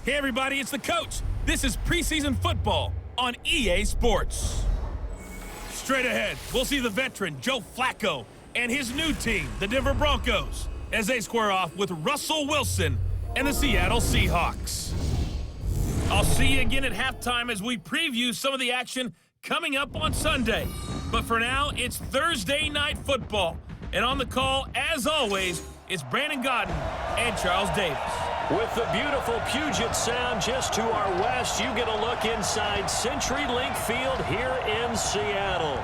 Hey everybody, it's the coach. This is preseason football on EA Sports. Straight ahead, we'll see the veteran Joe Flacco and his new team, the Denver Broncos, as they square off with Russell Wilson and the Seattle Seahawks. I'll see you again at halftime as we preview some of the action coming up on Sunday. But for now, it's Thursday Night Football. And on the call, as always, it's Brandon Gaudin and Charles Davis. With the beautiful Puget Sound just to our west, you get a look inside CenturyLink Field here in Seattle.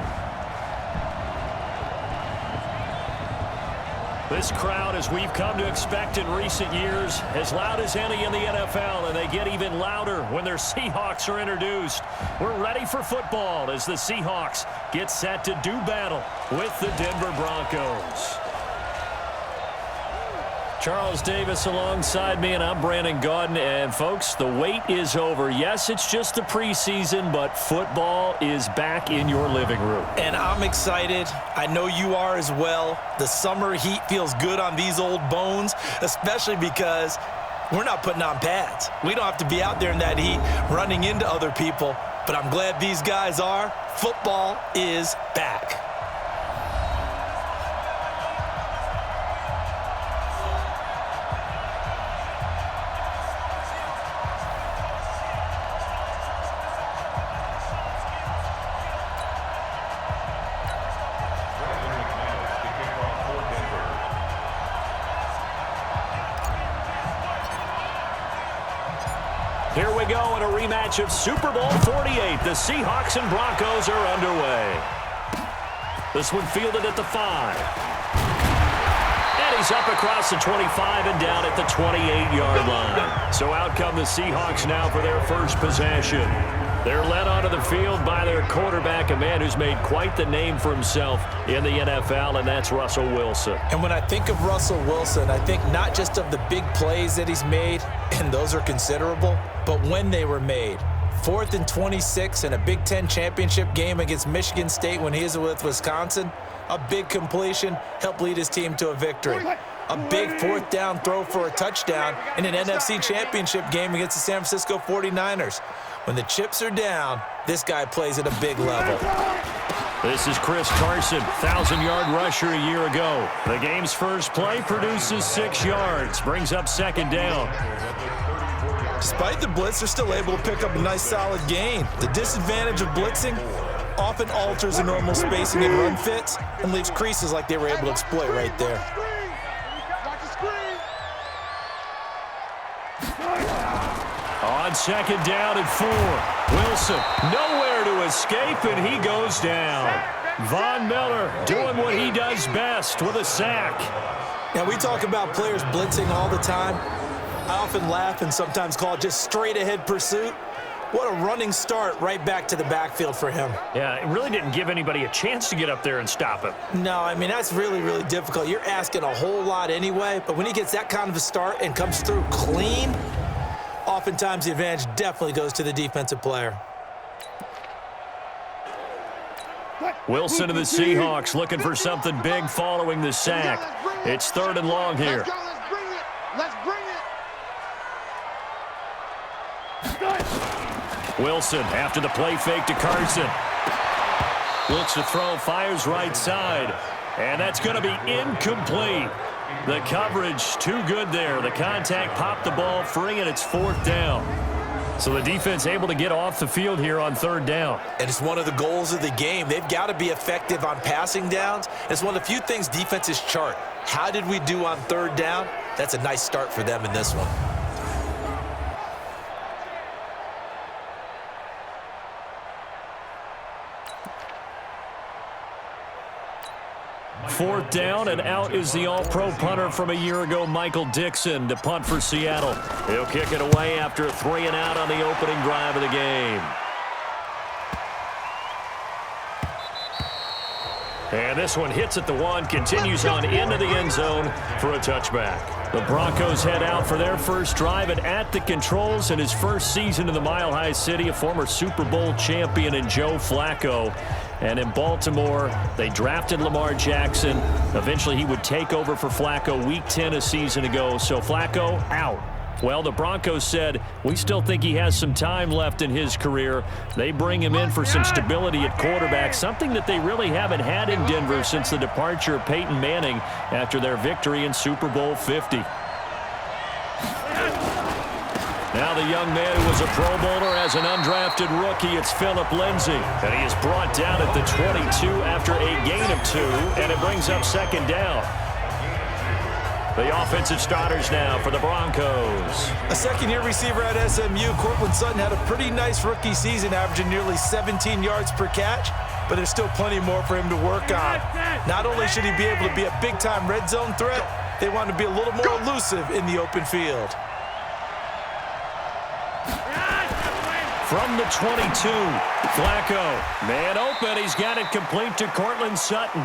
This crowd, as we've come to expect in recent years, as loud as any in the NFL, and they get even louder when their Seahawks are introduced. We're ready for football as the Seahawks get set to do battle with the Denver Broncos. Charles Davis alongside me, and I'm Brandon Gaudin. And, folks, the wait is over. Yes, it's just the preseason, but football is back in your living room. And I'm excited. I know you are as well. The summer heat feels good on these old bones, especially because we're not putting on pads. We don't have to be out there in that heat running into other people. But I'm glad these guys are. Football is back. Here we go in a rematch of Super Bowl 48. The Seahawks and Broncos are underway. This one fielded at the 5. And he's up across the 25 and down at the 28-yard line. So out come the Seahawks now for their first possession. They're led onto the field by their quarterback, a man who's made quite the name for himself in the NFL, and that's Russell Wilson. And when I think of Russell Wilson, I think not just of the big plays that he's made, and those are considerable, but when they were made. 4th and 26 in a Big Ten championship game against Michigan State when he was with Wisconsin. A big completion helped lead his team to a victory. A big 4th down throw for a touchdown in an NFC championship game against the San Francisco 49ers. When the chips are down, this guy plays at a big level. This is Chris Carson, 1,000-yard rusher a year ago. The game's first play produces 6 yards, brings up 2nd down. Despite the blitz, they're still able to pick up a nice solid gain. The disadvantage of blitzing often alters the normal spacing and run fits and leaves creases like they were able to exploit right there. On 2nd down and 4. Wilson nowhere to escape, and he goes down. Von Miller doing what he does best with a sack. Now, we talk about players blitzing all the time. I often laugh and sometimes call it just straight-ahead pursuit. What a running start right back to the backfield for him. Yeah, it really didn't give anybody a chance to get up there and stop him. No, I mean, that's really, really difficult. You're asking a whole lot anyway, but when he gets that kind of a start and comes through clean, oftentimes the advantage definitely goes to the defensive player. Wilson of the Seahawks looking for something big following the sack. It's 3rd and long here. Let's bring it. Wilson after the play fake to Carson. Looks to throw, fires right side. And that's going to be incomplete. The coverage too good there. The contact popped the ball free, and it's 4th down. So the defense able to get off the field here on 3rd down. And it's one of the goals of the game. They've got to be effective on passing downs. It's one of the few things defenses chart. How did we do on 3rd down? That's a nice start for them in this one. 4th down, and out is the all-pro punter from a year ago, Michael Dixon, to punt for Seattle. He'll kick it away after a 3-and-out on the opening drive of the game. And this one hits at the 1, continues on into the end zone for a touchback. The Broncos head out for their first drive, and at the controls in his first season in the Mile High City, a former Super Bowl champion in Joe Flacco. And in Baltimore, they drafted Lamar Jackson. Eventually, he would take over for Flacco Week 10 a season ago. So Flacco out. Well, the Broncos said, we still think he has some time left in his career. They bring him in for some stability at quarterback, something that they really haven't had in Denver since the departure of Peyton Manning after their victory in Super Bowl 50. Now the young man who was a Pro Bowler as an undrafted rookie, it's Phillip Lindsay. And he is brought down at the 22 after a gain of 2, and it brings up second down. The offensive starters now for the Broncos. A second-year receiver at SMU, Courtland Sutton, had a pretty nice rookie season, averaging nearly 17 yards per catch, but there's still plenty more for him to work on. Not only should he be able to be a big-time red zone threat, they want to be a little more elusive in the open field. From the 22, Flacco. Man open, he's got it complete to Courtland Sutton.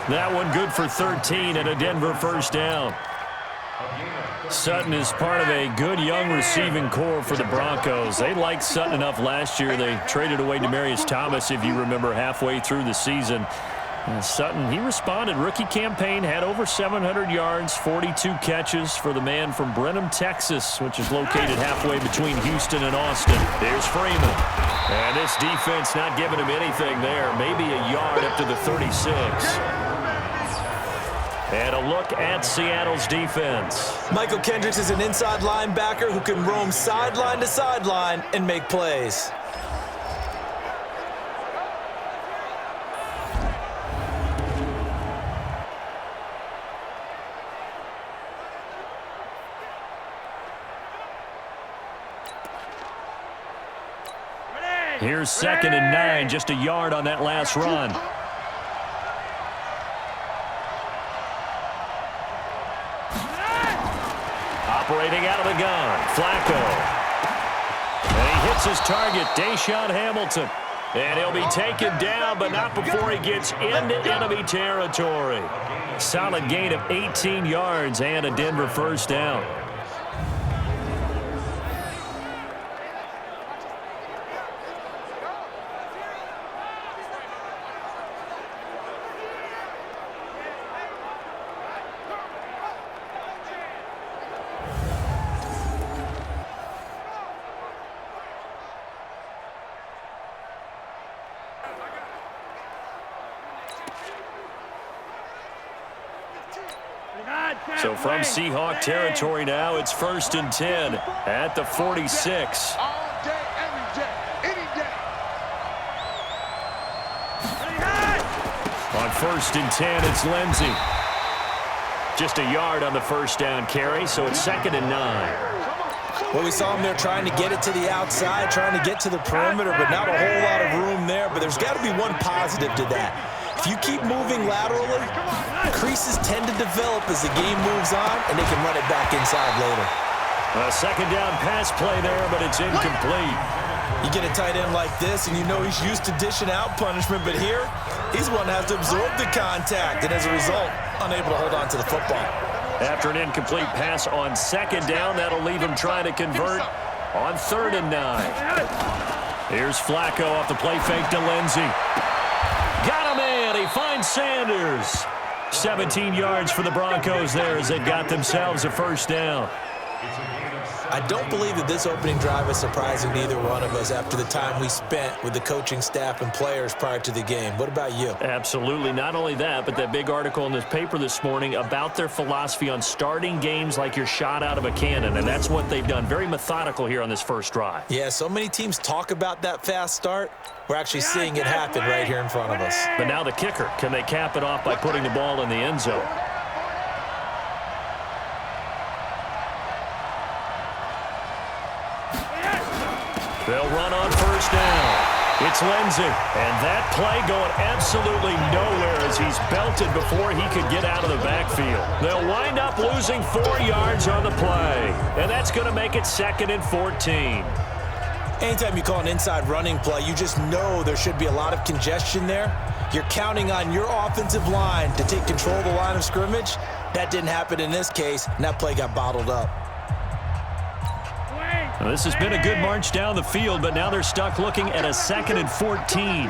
That one good for 13 and a Denver first down. Sutton is part of a good young receiving core for the Broncos. They liked Sutton enough last year. They traded away Demaryius Thomas, if you remember, halfway through the season. And Sutton, he responded. Rookie campaign, had over 700 yards, 42 catches for the man from Brenham, Texas, which is located halfway between Houston and Austin. There's Freeman. And this defense not giving him anything there. Maybe a yard up to the 36. And a look at Seattle's defense. Michael Kendricks is an inside linebacker who can roam sideline to sideline and make plays. Here's 2nd and 9, just a yard on that last run. Operating out of the gun, Flacco. And he hits his target, Deshaun Hamilton. And he'll be taken down, but not before he gets into enemy territory. Solid gain of 18 yards and a Denver first down. So from Seahawk territory now, it's 1st and 10 at the 46. All day, every day, any day. On 1st and 10, it's Lindsay. Just a yard on the first down carry, so it's 2nd and 9. Well, we saw him there trying to get it to the outside, trying to get to the perimeter, but not a whole lot of room there. But there's got to be one positive to that. If you keep moving laterally, creases tend to develop as the game moves on, and they can run it back inside later. A second down pass play there, but it's incomplete. You get a tight end like this, and you know he's used to dishing out punishment, but here, he's one that has to absorb the contact, and as a result, unable to hold on to the football. After an incomplete pass on 2nd down, that'll leave him trying to convert on 3rd and 9. Here's Flacco off the play fake to Lindsay. Got him in. He finds Sanders. 17 yards for the Broncos there as they've got themselves a first down. I don't believe that this opening drive is surprising to either one of us after the time we spent with the coaching staff and players prior to the game. What about you? Absolutely. Not only that, but that big article in this paper this morning about their philosophy on starting games like you're shot out of a cannon, and that's what they've done. Very methodical here on this first drive. Yeah, so many teams talk about that fast start. We're actually seeing it happen right here in front of us. But now the kicker. Can they cap it off by putting the ball in the end zone? They'll run on first down. It's Lindsay. And that play going absolutely nowhere as he's belted before he could get out of the backfield. They'll wind up losing 4 yards on the play. And that's going to make it 2nd and 14. Anytime you call an inside running play, you just know there should be a lot of congestion there. You're counting on your offensive line to take control of the line of scrimmage. That didn't happen in this case, and that play got bottled up. Well, this has been a good march down the field, but now they're stuck looking at a 2nd and 14.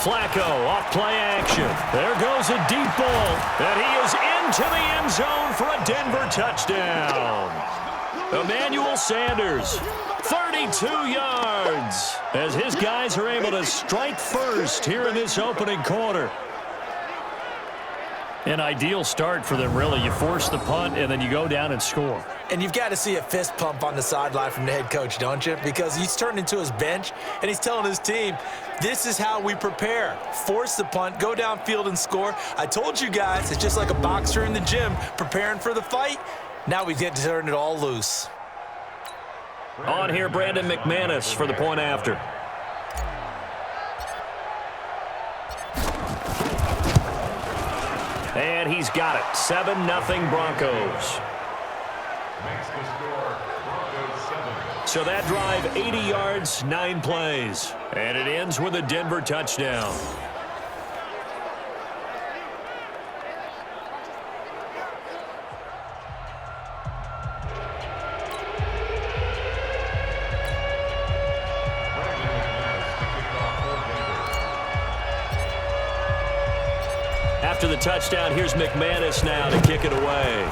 Flacco off play action. There goes a deep ball, and he is into the end zone for a Denver touchdown. Emmanuel Sanders, 32 yards, as his guys are able to strike first here in this opening quarter. An ideal start for them, really. You force the punt, and then you go down and score. And you've got to see a fist pump on the sideline from the head coach, don't you? Because he's turned into his bench, and he's telling his team, this is how we prepare. Force the punt, go downfield and score. I told you guys, it's just like a boxer in the gym preparing for the fight. Now we get to turn it all loose. On here, Brandon McManus for the point after. And he's got it. 7-0 Broncos. So that drive, 80 yards, 9 plays. And it ends with a Denver touchdown. After the touchdown, here's McManus now to kick it away.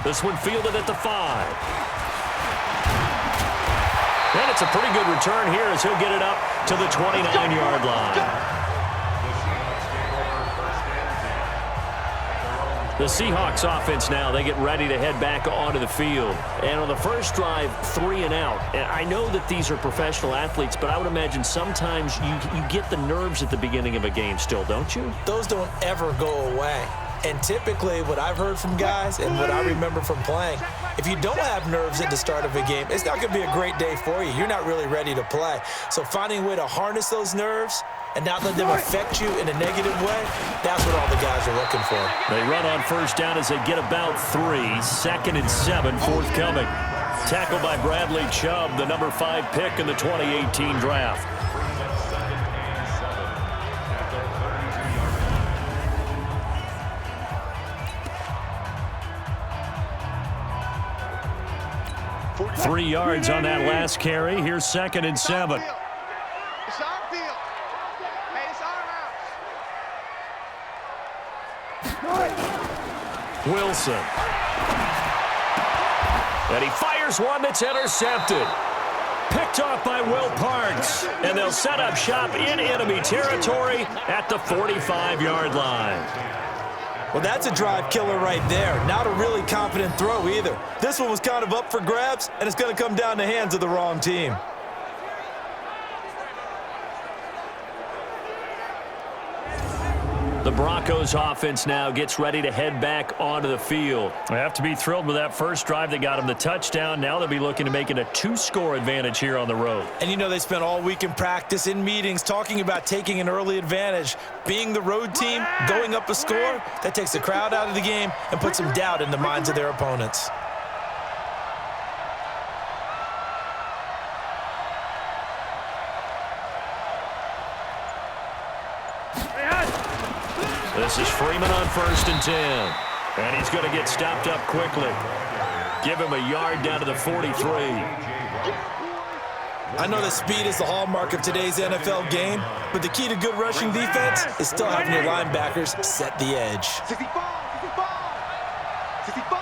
This one fielded at the 5. And it's a pretty good return here as he'll get it up to the 29-yard line. The Seahawks offense now, they get ready to head back onto the field. And on the first drive, 3 and out. And I know that these are professional athletes, but I would imagine sometimes you get the nerves at the beginning of a game still, don't you? Those don't ever go away. And typically what I've heard from guys and what I remember from playing, if you don't have nerves at the start of a game, it's not going to be a great day for you. You're not really ready to play. So finding a way to harness those nerves and not let them affect you in a negative way, that's what all the guys are looking for. They run on first down as they get about 3. 2nd and 7 forthcoming. Tackled by Bradley Chubb, the number 5 pick in the 2018 draft. Three yards on that last carry. Here's 2nd and 7. It's our field. Hey, it's our house. Wilson. And he fires one that's intercepted. Picked off by Will Parks. And they'll set up shop in enemy territory at the 45-yard line. Well, that's a drive killer right there. Not a really confident throw either. This one was kind of up for grabs, and it's going to come down the hands of the wrong team. The Broncos offense now gets ready to head back onto the field. They have to be thrilled with that first drive that got them the touchdown. Now they'll be looking to make it a 2-score advantage here on the road. And you know they spent all week in practice, in meetings, talking about taking an early advantage. Being the road team, going up a score, that takes the crowd out of the game and puts some doubt in the minds of their opponents. This is Freeman on 1st and 10. And he's going to get stopped up quickly. Give him a yard down to the 43. I know that speed is the hallmark of today's NFL game, but the key to good rushing defense is still having your linebackers set the edge. 65, 65, 65.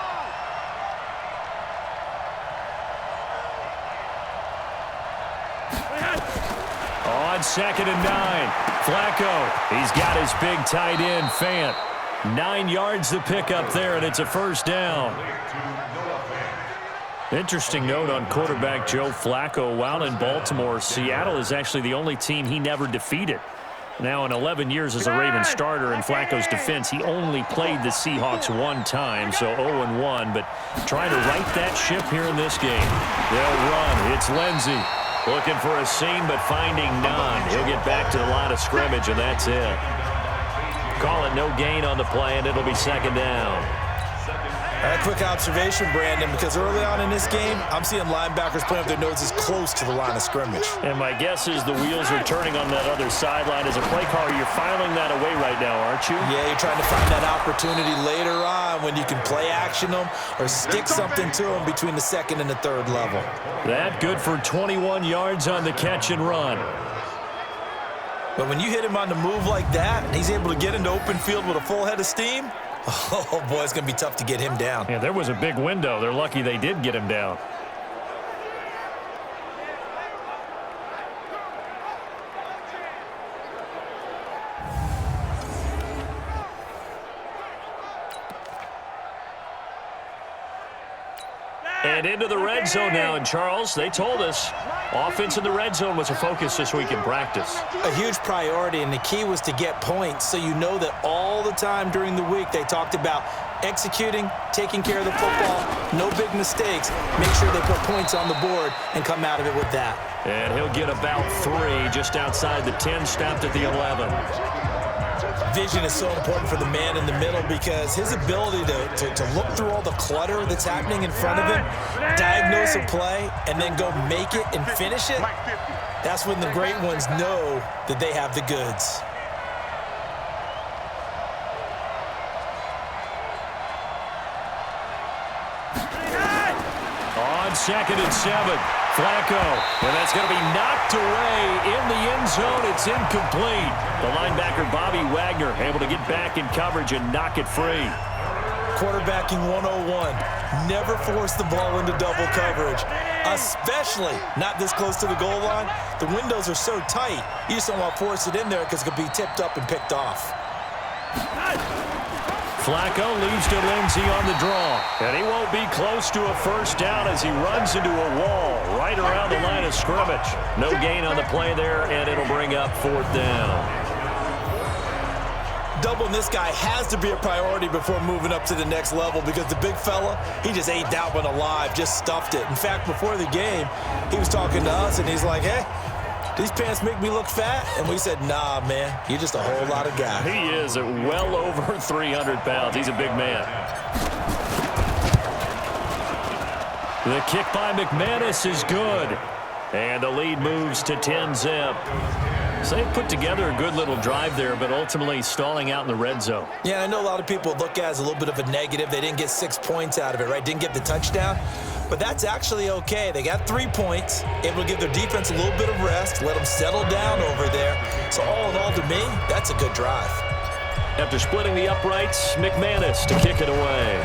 On 2nd and 9, Flacco, he's got his big tight end, Fant. 9 yards to pick up there, and it's a first down. Interesting note on quarterback Joe Flacco. While in Baltimore, Seattle is actually the only team he never defeated. Now, in 11 years as a Ravens starter in Flacco's defense, he only played the Seahawks 1 time, so 0-1, but trying to right that ship here in this game. They'll run. It's Lindsey. Looking for a seam, but finding none. He'll get back to the line of scrimmage, and that's it. Call it no gain on the play, and it'll be 2nd down. A quick observation, Brandon, because early on in this game, I'm seeing linebackers putting up their noses close to the line of scrimmage. And my guess is the wheels are turning on that other sideline. As a play caller, you're filing that away right now, aren't you? Yeah, you're trying to find that opportunity later on when you can play action them or stick something to them between the second and the third level. That good for 21 yards on the catch and run. But when you hit him on the move like that, and he's able to get into open field with a full head of steam, oh, boy, it's going to be tough to get him down. Yeah, there was a big window. They're lucky they did get him down. And into the red zone now. And, Charles, they told us offense in the red zone was a focus this week in practice. A huge priority, and the key was to get points, so you know that all the time during the week they talked about executing, taking care of the football, no big mistakes, make sure they put points on the board and come out of it with that. And he'll get about 3 just outside the 10, stopped at the 11. Vision is so important for the man in the middle because his ability to look through all the clutter that's happening in front of him, diagnose a play, and then go make it and finish it, that's when the great ones know that they have the goods. On 2nd and 7, Flacco, and that's going to be knocked away in the end zone. It's incomplete. The linebacker, Bobby Wagner, able to get back in coverage and knock it free. Quarterbacking 101. Never force the ball into double coverage, especially not this close to the goal line. The windows are so tight, you just don't want to force it in there because it could be tipped up and picked off. Flacco leads to Lindsey on the draw. And he won't be close to a first down as he runs into a wall right around the line of scrimmage. No gain on the play there, and it'll bring up 4th down. Doubling this guy has to be a priority before moving up to the next level because the big fella, he just ate that one alive, just stuffed it. In fact, before the game, he was talking to us, and he's like, hey, these pants make me look fat? And we said, nah, man, you're just a whole lot of guy. He is at well over 300 pounds. He's a big man. The kick by McManus is good. And the lead moves to 10-zip. So they put together a good little drive there, but ultimately stalling out in the red zone. Yeah, I know a lot of people look at it as a little bit of a negative. They didn't get 6 points out of it, right? Didn't get the touchdown. But that's actually okay. They got 3 points, able to give their defense a little bit of rest, let them settle down over there. So all in all, to me, that's a good drive. After splitting the uprights, McManus to kick it away.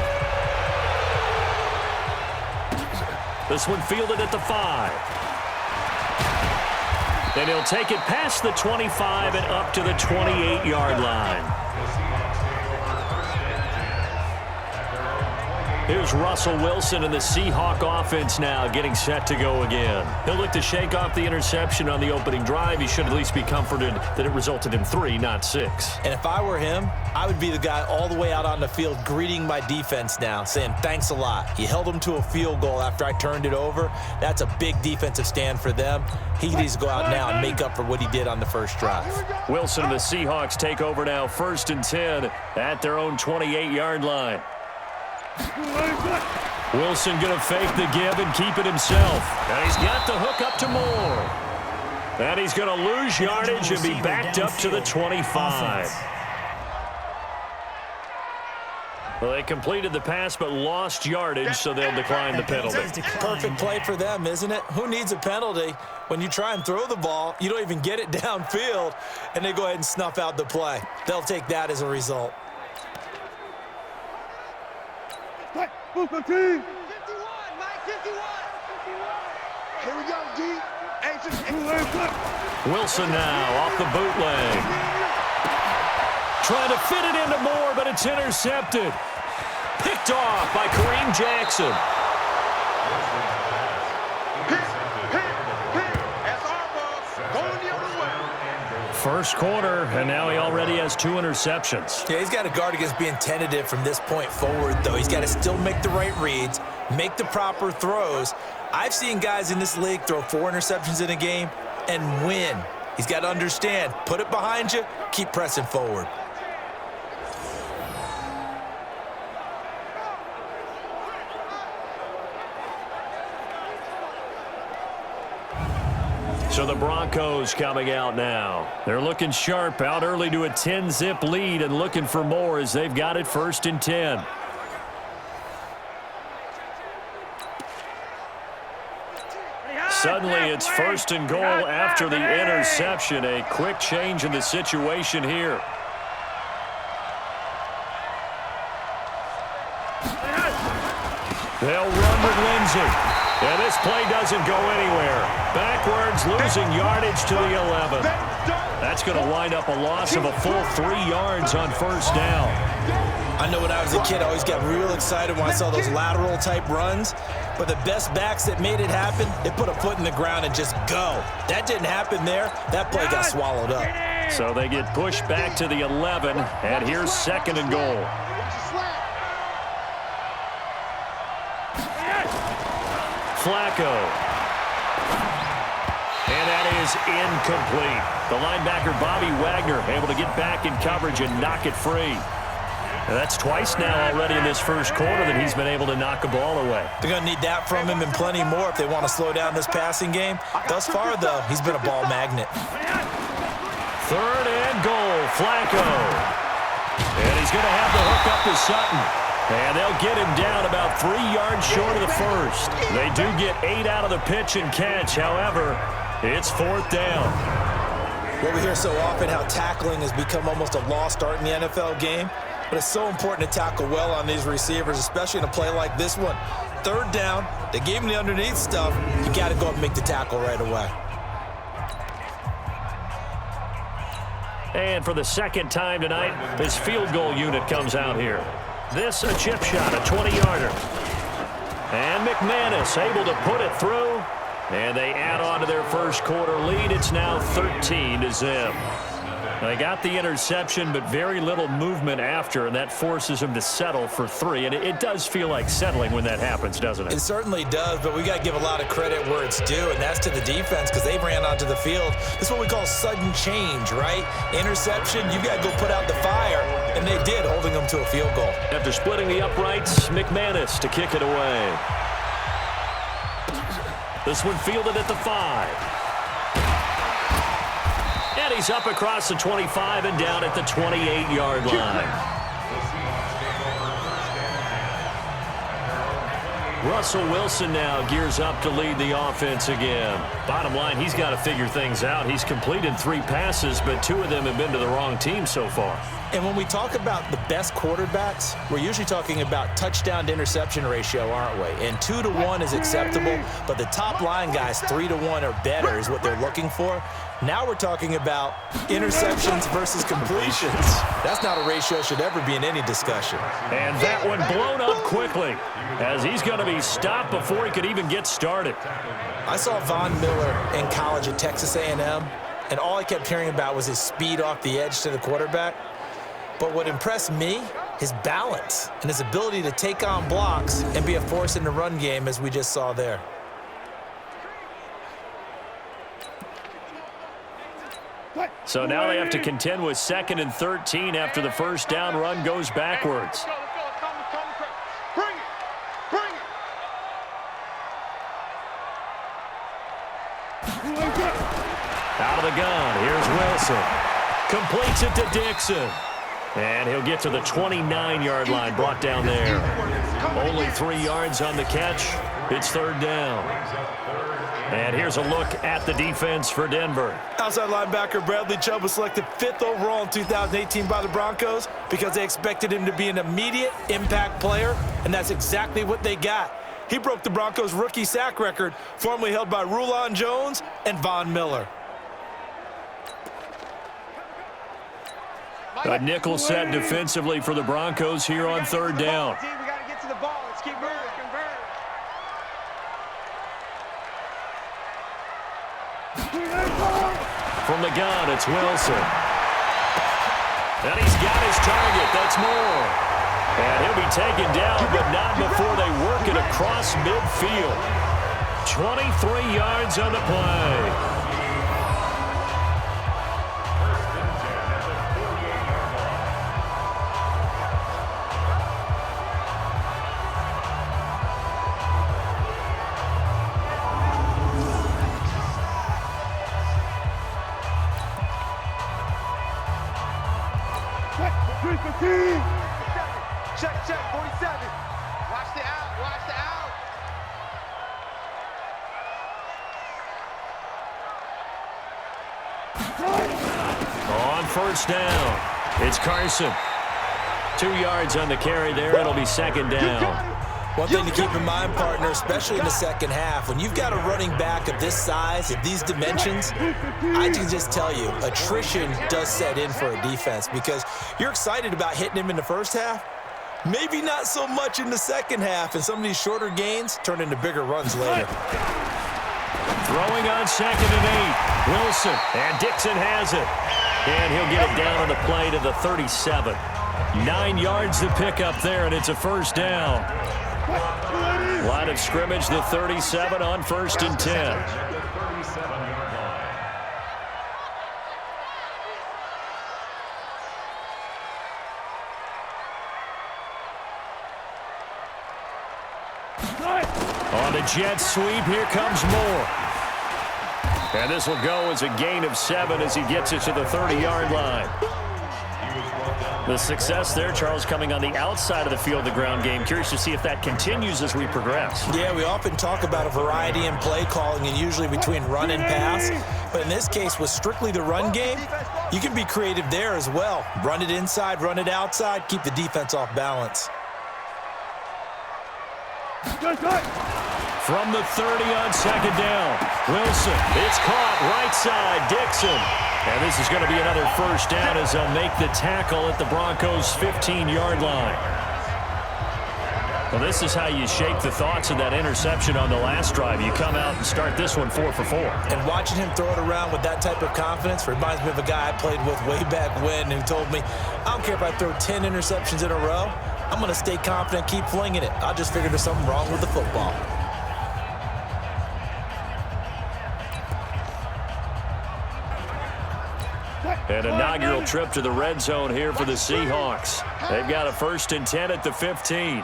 This one fielded at the 5. And he'll take it past the 25 and up to the 28-yard line. Here's Russell Wilson and the Seahawk offense now getting set to go again. He'll look to shake off the interception on the opening drive. He should at least be comforted that it resulted in 3, not 6. And if I were him, I would be the guy all the way out on the field greeting my defense now, saying thanks a lot. You held them to a field goal after I turned it over. That's a big defensive stand for them. He needs to go out now and make up for what he did on the first drive. Wilson and the Seahawks take over now, 1st and 10 at their own 28-yard line. Wilson going to fake the give and keep it himself. And he's got the hook up to Moore. And he's going to lose yardage and be backed up to the 25. Well, they completed the pass but lost yardage, so they'll decline the penalty. Perfect play for them, isn't it? Who needs a penalty when you try and throw the ball, you don't even get it downfield, and they go ahead and snuff out the play. They'll take that as a result. 51, Mike, 51. Here we go, D. Wilson now off the bootleg. Trying to fit it into Moore, but it's intercepted. Picked off by Kareem Jackson. First quarter, and now he already has 2 interceptions. Yeah, he's got to guard against being tentative from this point forward, though. He's got to still make the right reads, make the proper throws. I've seen guys in this league throw 4 interceptions in a game and win. He's got to understand, put it behind you, keep pressing forward. So the Broncos coming out now. They're looking sharp, out early to a 10-zip lead and looking for more as they've got it 1st and 10. Suddenly it's 1st and goal after the interception. A quick change in the situation here. They'll run with Lindsey. And this play doesn't go anywhere. Backwards, losing yardage to the 11. That's going to wind up a loss of a full 3 yards on 1st down. I know when I was a kid, I always got real excited when I saw those lateral type runs. But the best backs that made it happen, they put a foot in the ground and just go. That didn't happen there. That play got swallowed up. So they get pushed back to the 11, and here's 2nd and goal. Flacco. And that is incomplete. The linebacker, Bobby Wagner, able to get back in coverage and knock it free. And that's twice now already in this 1st quarter that he's been able to knock a ball away. They're going to need that from him and plenty more if they want to slow down this passing game. Thus far, though, he's been a ball magnet. 3rd and goal, Flacco. And he's going to have the hook up to Sutton. And they'll get him down about 3 yards short of the 1st. They do get 8 out of the pitch and catch. However, it's 4th down. Well, we hear so often how tackling has become almost a lost art in the NFL game. But it's so important to tackle well on these receivers, especially in a play like this one. 3rd down, they gave him the underneath stuff. You got to go up and make the tackle right away. And for the 2nd time tonight, this field goal unit comes out here. This a chip shot, a 20-yarder. And McManus able to put it through. And they add on to their 1st quarter lead. It's now 13-0. They got the interception, but very little movement after, and that forces them to settle for 3. And it does feel like settling when that happens, doesn't it? It certainly does, but we got to give a lot of credit where it's due, and that's to the defense because they ran onto the field. This is what we call sudden change, right? Interception, you got to go put out the fire, and they did, holding them to a field goal. After splitting the uprights, McManus to kick it away. This one fielded at the 5. And he's up across the 25 and down at the 28-yard line. Russell Wilson now gears up to lead the offense again. Bottom line, he's got to figure things out. He's completed 3 passes, but 2 of them have been to the wrong team so far. And when we talk about the best quarterbacks, we're usually talking about touchdown to interception ratio, aren't we? And 2 to 1 is acceptable, but the top line guys 3 to 1 or better is what they're looking for. Now we're talking about interceptions versus completions. That's not a ratio should ever be in any discussion. And that one blown up quickly as he's going to be stopped before he could even get started. I saw Von Miller in college at Texas A&M, and all I kept hearing about was his speed off the edge to the quarterback. But what impressed me, his balance and his ability to take on blocks and be a force in the run game as we just saw there. So now they have to contend with 2nd and 13 after the 1st down run goes backwards. Out of the gun, here's Wilson. Completes it to Dixon. And he'll get to the 29-yard line, brought down there. Only 3 yards on the catch. It's 3rd down. And here's a look at the defense for Denver. Outside linebacker Bradley Chubb was selected 5th overall in 2018 by the Broncos because they expected him to be an immediate impact player, and that's exactly what they got. He broke the Broncos' rookie sack record, formerly held by Rulon Jones and Von Miller. A nickel set defensively for the Broncos here on 3rd down. We got to get to the ball. Let's keep moving. From the gun, it's Wilson. And he's got his target. That's more. And he'll be taken down, but not before they work it across midfield. 23 yards on the play. first down. It's Carson. 2 yards on the carry there. It'll be second down. One thing to keep in mind, partner, especially in the second half, when you've got a running back of this size, of these dimensions, I can just tell you, attrition does set in for a defense because you're excited about hitting him in the first half. Maybe not so much in the second half, and some of these shorter gains turn into bigger runs later. Throwing on 2nd and 8. Wilson, and Dixon has it. And he'll get it down on the play to the 37. 9 yards to pick up there, and it's a first down. Line of scrimmage, the 37 on 1st and 10. On the jet sweep, here comes Moore. And this will go as a gain of 7 as he gets it to the 30-yard line. The success there, Charles, coming on the outside of the field, the ground game. Curious to see if that continues as we progress. Yeah, we often talk about a variety in play calling and usually between run and pass. But in this case, with strictly the run game, you can be creative there as well. Run it inside, run it outside, keep the defense off balance. From the 30 on 2nd down, Wilson. It's caught right side, Dixon. And this is going to be another first down as they'll make the tackle at the Broncos' 15-yard line. Well, this is how you shape the thoughts of that interception on the last drive. You come out and start this one 4 for 4. And watching him throw it around with that type of confidence reminds me of a guy I played with way back when who told me, I don't care if I throw 10 interceptions in a row, I'm going to stay confident, keep flinging it. I just figured there's something wrong with the football. An inaugural trip to the red zone here for the Seahawks. They've got a 1st and 10 at the 15.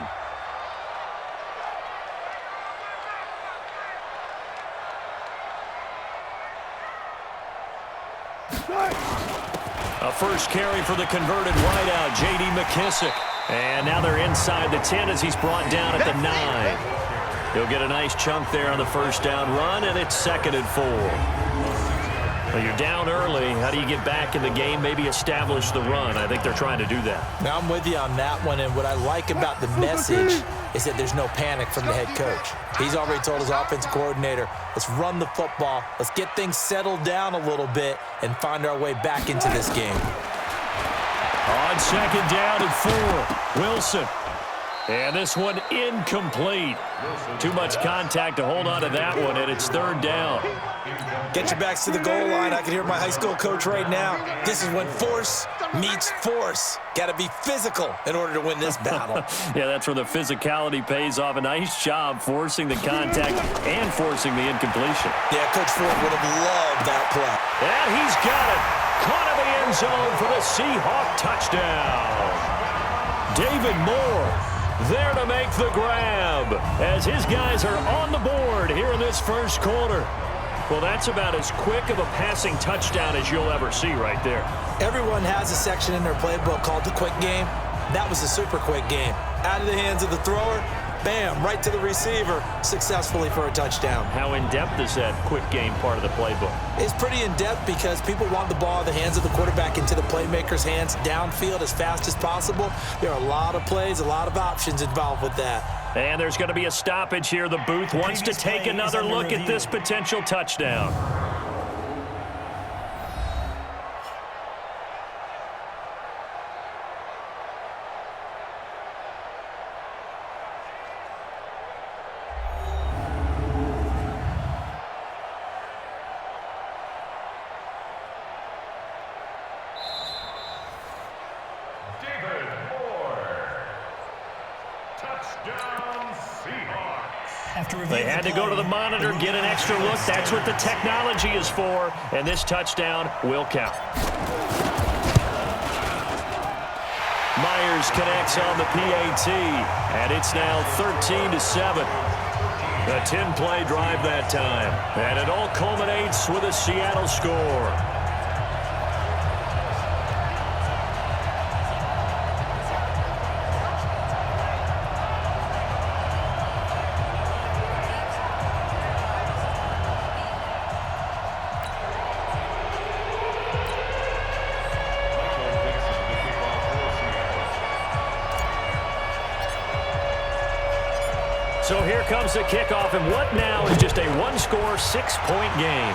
A first carry for the converted wideout, J.D. McKissick. And now they're inside the 10 as he's brought down at the 9. He'll get a nice chunk there on the first down run, and it's 2nd and 4. Well, you're down early. How do you get back in the game, maybe establish the run? I think they're trying to do that. Now, I'm with you on that one, and what I like about the message is that there's no panic from the head coach. He's already told his offensive coordinator, let's run the football, let's get things settled down a little bit, and find our way back into this game. On 2nd down and 4, Wilson. And this one incomplete. Too much contact to hold on to that one, and it's 3rd down. Get your backs to the goal line. I can hear my high school coach right now. This is when force meets force. Got to be physical in order to win this battle. Yeah, that's where the physicality pays off. A nice job forcing the contact and forcing the incompletion. Yeah, Coach Ford would have loved that play. And he's got it. Caught in the end zone for the Seahawk touchdown. David Moore there to make the grab as his guys are on the board here in this first quarter. Well, that's about as quick of a passing touchdown as you'll ever see right there. Everyone has a section in their playbook called the quick game. That was a super quick game. Out of the hands of the thrower, bam, right to the receiver, successfully for a touchdown. How in-depth is that quick game part of the playbook? It's pretty in-depth because people want the ball in the hands of the quarterback into the playmaker's hands downfield as fast as possible. There are a lot of plays, a lot of options involved with that. And there's going to be a stoppage here. The booth wants to take another look at this potential touchdown. They had to go to the monitor, get an extra look. That's what the technology is for, and this touchdown will count. Myers connects on the PAT, and it's now 13-7. A 10-play drive that time, and it all culminates with a Seattle score. So here comes the kickoff, and what now is just a one-score, 6-point game.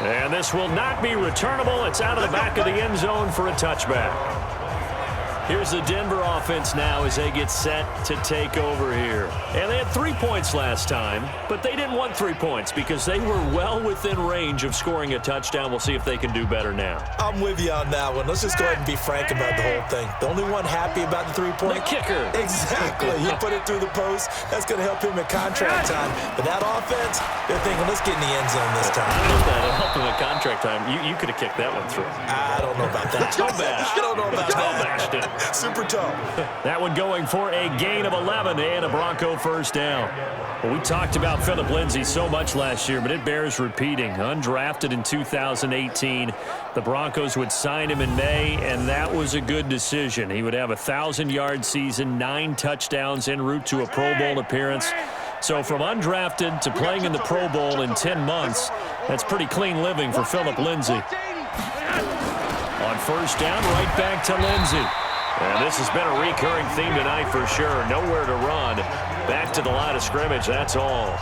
And this will not be returnable. It's out of the back of the end zone for a touchback. Here's the Denver offense now as they get set to take over here. And they had 3 points last time, but they didn't want 3 points because they were well within range of scoring a touchdown. We'll see if they can do better now. I'm with you on that one. Let's just go ahead and be frank about the whole thing. The only one happy about the 3-point? The kicker. Exactly. You put it through the post. That's going to help him at contract time. But that offense, they're thinking, let's get in the end zone this time. I don't know if that'll help him at contract time. You could have kicked that one through. I don't know about that. Toe bash. I don't know about that. Bashed it. Super toe. That one going for a gain of 11 and a Bronco first down. Well, we talked about Phillip Lindsay so much last year, but it bears repeating. Undrafted in 2018, the Broncos would sign him in May, and that was a good decision. He would have a 1,000-yard season, 9 touchdowns en route to a Pro Bowl appearance. So from undrafted to playing in the Pro Bowl in 10 months, that's pretty clean living for Phillip Lindsay. On first down, right back to Lindsay. And this has been a recurring theme tonight for sure. Nowhere to run. Back to the line of scrimmage, that's all.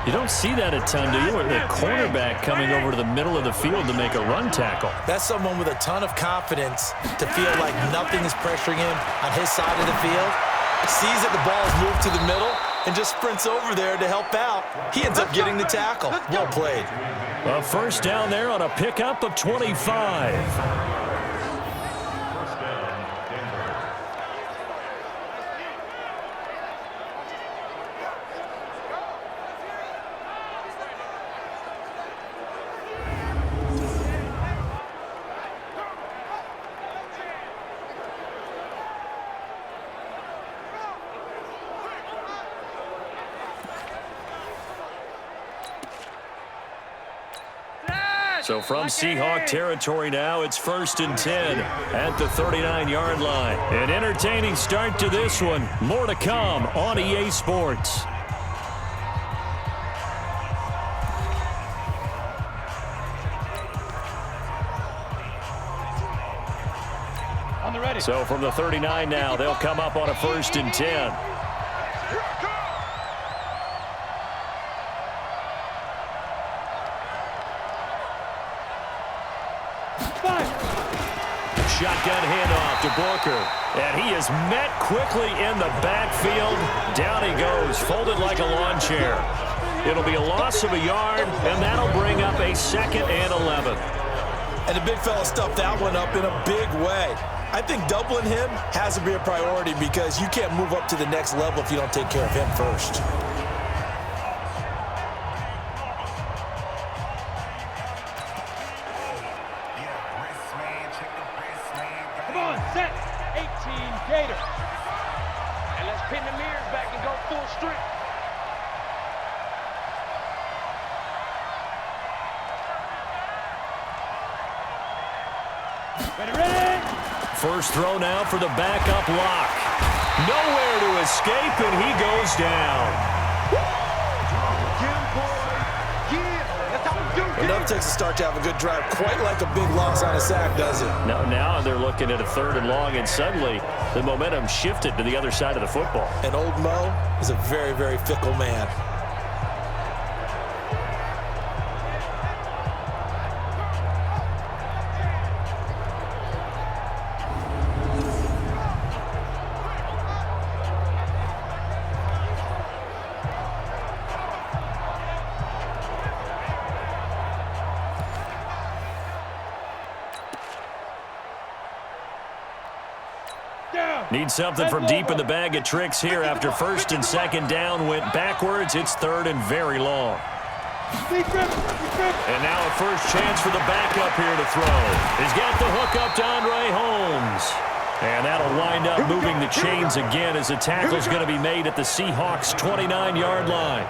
You don't see that a ton, do you? The cornerback coming over to the middle of the field to make a run tackle. That's someone with a ton of confidence to feel like nothing is pressuring him on his side of the field. Sees that the ball is moved to the middle and just sprints over there to help out. He ends up getting the tackle. Well played. A first down there on a pickup of 25. So from Seahawk territory now, it's 1st and 10 at the 39-yard line. An entertaining start to this one. More to come on EA Sports. So from the 39 now, they'll come up on a 1st and 10. Shotgun handoff to Booker. And he is met quickly in the backfield. Down he goes, folded like a lawn chair. It'll be a loss of a yard, and that'll bring up a 2nd and 11. And the big fella stuffed that one up in a big way. I think doubling him has to be a priority because you can't move up to the next level if you don't take care of him first. Come on, set. 18 Gator. And let's pin the mirrors back and go full strength. Ready? First throw now for the backup lock. Nowhere to escape, and he goes down. Enough takes a start to have a good drive. Quite like a big loss on a sack, does it? Now they're looking at a 3rd and long, and suddenly the momentum shifted to the other side of the football. And old Mo is a very, very fickle man. Need something from deep in the bag of tricks here after 1st and 2nd down went backwards. It's 3rd and very long. And now a first chance for the backup here to throw. He's got the hook up to Andre Holmes. And that'll wind up moving the chains again as the tackle's going to be made at the Seahawks' 29-yard line.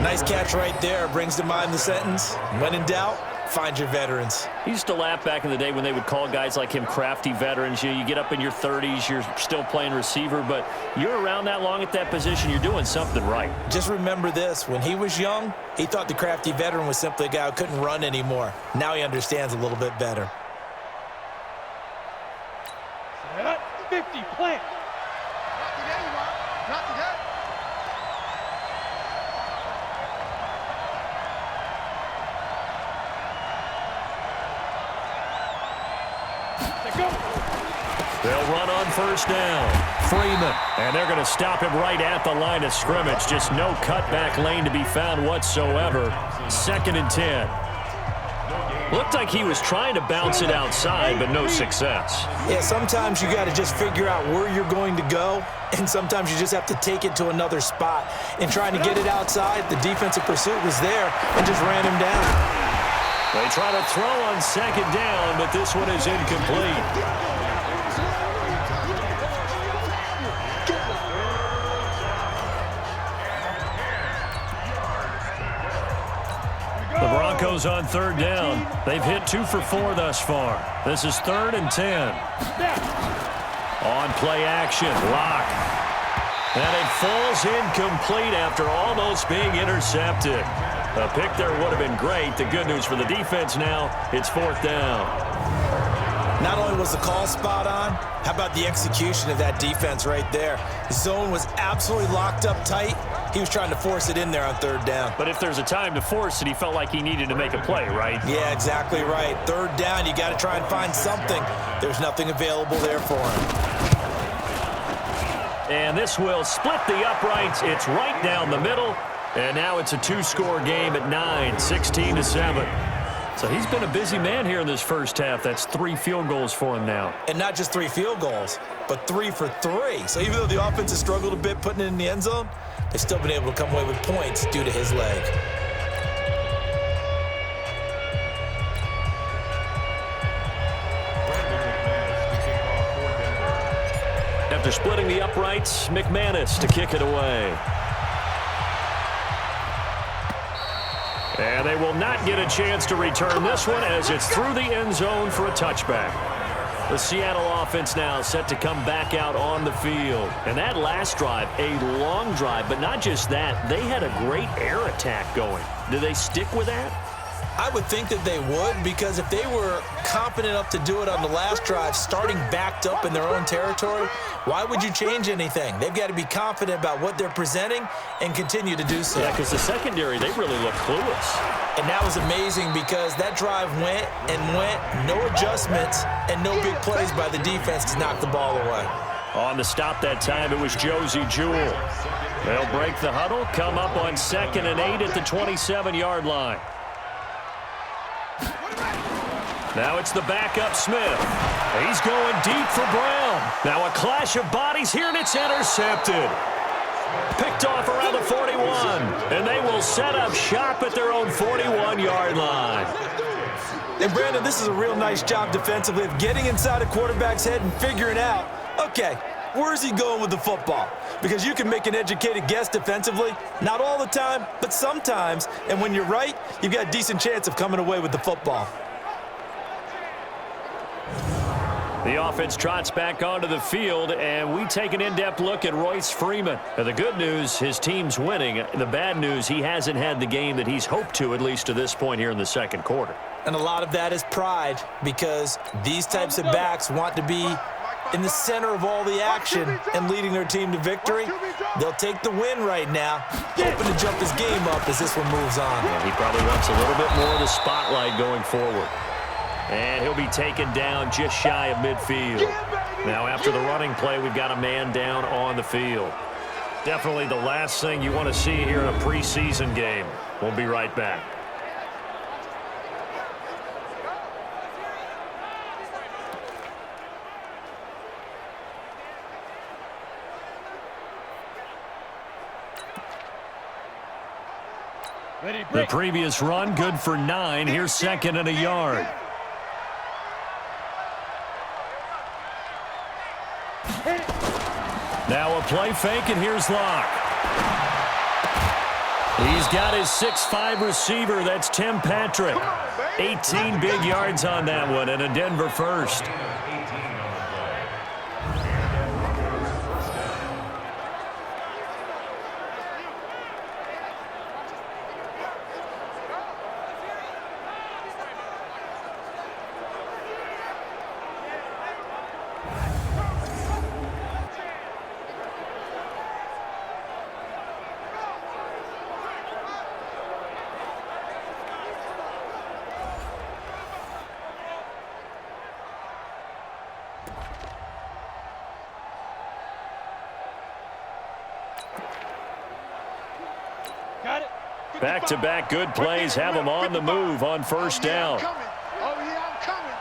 Nice catch right there. Brings to mind the sentence, when in doubt, find your veterans. He used to laugh back in the day when they would call guys like him crafty veterans. You get up in your 30s, you're still playing receiver, but you're around that long at that position, you're doing something right. Just remember this. When he was young, he thought the crafty veteran was simply a guy who couldn't run anymore. Now he understands a little bit better. 50, plant. They'll run on first down. Freeman. And they're going to stop him right at the line of scrimmage. Just no cutback lane to be found whatsoever. 2nd and 10. Looked like he was trying to bounce it outside, but no success. Yeah, sometimes you got to just figure out where you're going to go, and sometimes you just have to take it to another spot. In trying to get it outside, the defensive pursuit was there and just ran him down. They try to throw on 2nd down, but this one is incomplete. The Broncos on 3rd down. They've hit 2 for 4 thus far. This is 3rd and 10. On play action, Lock. And it falls incomplete after almost being intercepted. A pick there would have been great. The good news for the defense now, it's 4th down. Not only was the call spot on, how about the execution of that defense right there? The zone was absolutely locked up tight. He was trying to force it in there on 3rd down. But if there's a time to force it, he felt like he needed to make a play, right? Yeah, exactly right. 3rd down, you got to try and find something. There's nothing available there for him. And this will split the uprights. It's right down the middle. And now it's a 2-score game at 9, 16-7. So he's been a busy man here in this first half. That's 3 field goals for him now. And not just 3 field goals, but 3 for 3. So even though the offense has struggled a bit putting it in the end zone, they've still been able to come away with points due to his leg. After splitting the uprights, McManus to kick it away. And they will not get a chance to return this one as it's through the end zone for a touchback. The Seattle offense now set to come back out on the field. And that last drive, a long drive, but not just that. They had a great air attack going. Do they stick with that? I would think that they would, because if they were confident enough to do it on the last drive, starting backed up in their own territory, why would you change anything? They've got to be confident about what they're presenting and continue to do so. Yeah, because the secondary, they really look clueless. And that was amazing because that drive went and went, no adjustments, and no big plays by the defense to knock the ball away. On the stop that time, it was Josie Jewell. They'll break the huddle, come up on 2nd and 8 at the 27-yard line. Now it's the backup Smith. He's going deep for Brown. Now a clash of bodies here, and it's intercepted. Picked off around the 41. And they will set up shop at their own 41-yard line. And Brandon, this is a real nice job defensively of getting inside a quarterback's head and figuring out, okay, where's he going with the football? Because you can make an educated guess defensively, not all the time, but sometimes. And when you're right, you've got a decent chance of coming away with the football. The offense trots back onto the field, and we take an in-depth look at Royce Freeman. Now, the good news, his team's winning. The bad news, he hasn't had the game that he's hoped to, at least to this point here in the 2nd quarter. And a lot of that is pride, because these types of backs want to be in the center of all the action and leading their team to victory. They'll take the win right now, hoping to jump his game up as this one moves on. Yeah, he probably wants a little bit more of the spotlight going forward. And he'll be taken down just shy of midfield. Now, after the running play, we've got a man down on the field. Definitely the last thing you want to see here in a preseason game. We'll be right back. The previous run, good for 9. Here's 2nd and a yard. Now a play fake, and here's Locke. He's got his 6'5" receiver. That's Tim Patrick. 18 big yards on that one, and a Denver first. Back-to-back good plays have them on the move on first down. Oh, yeah, I'm coming.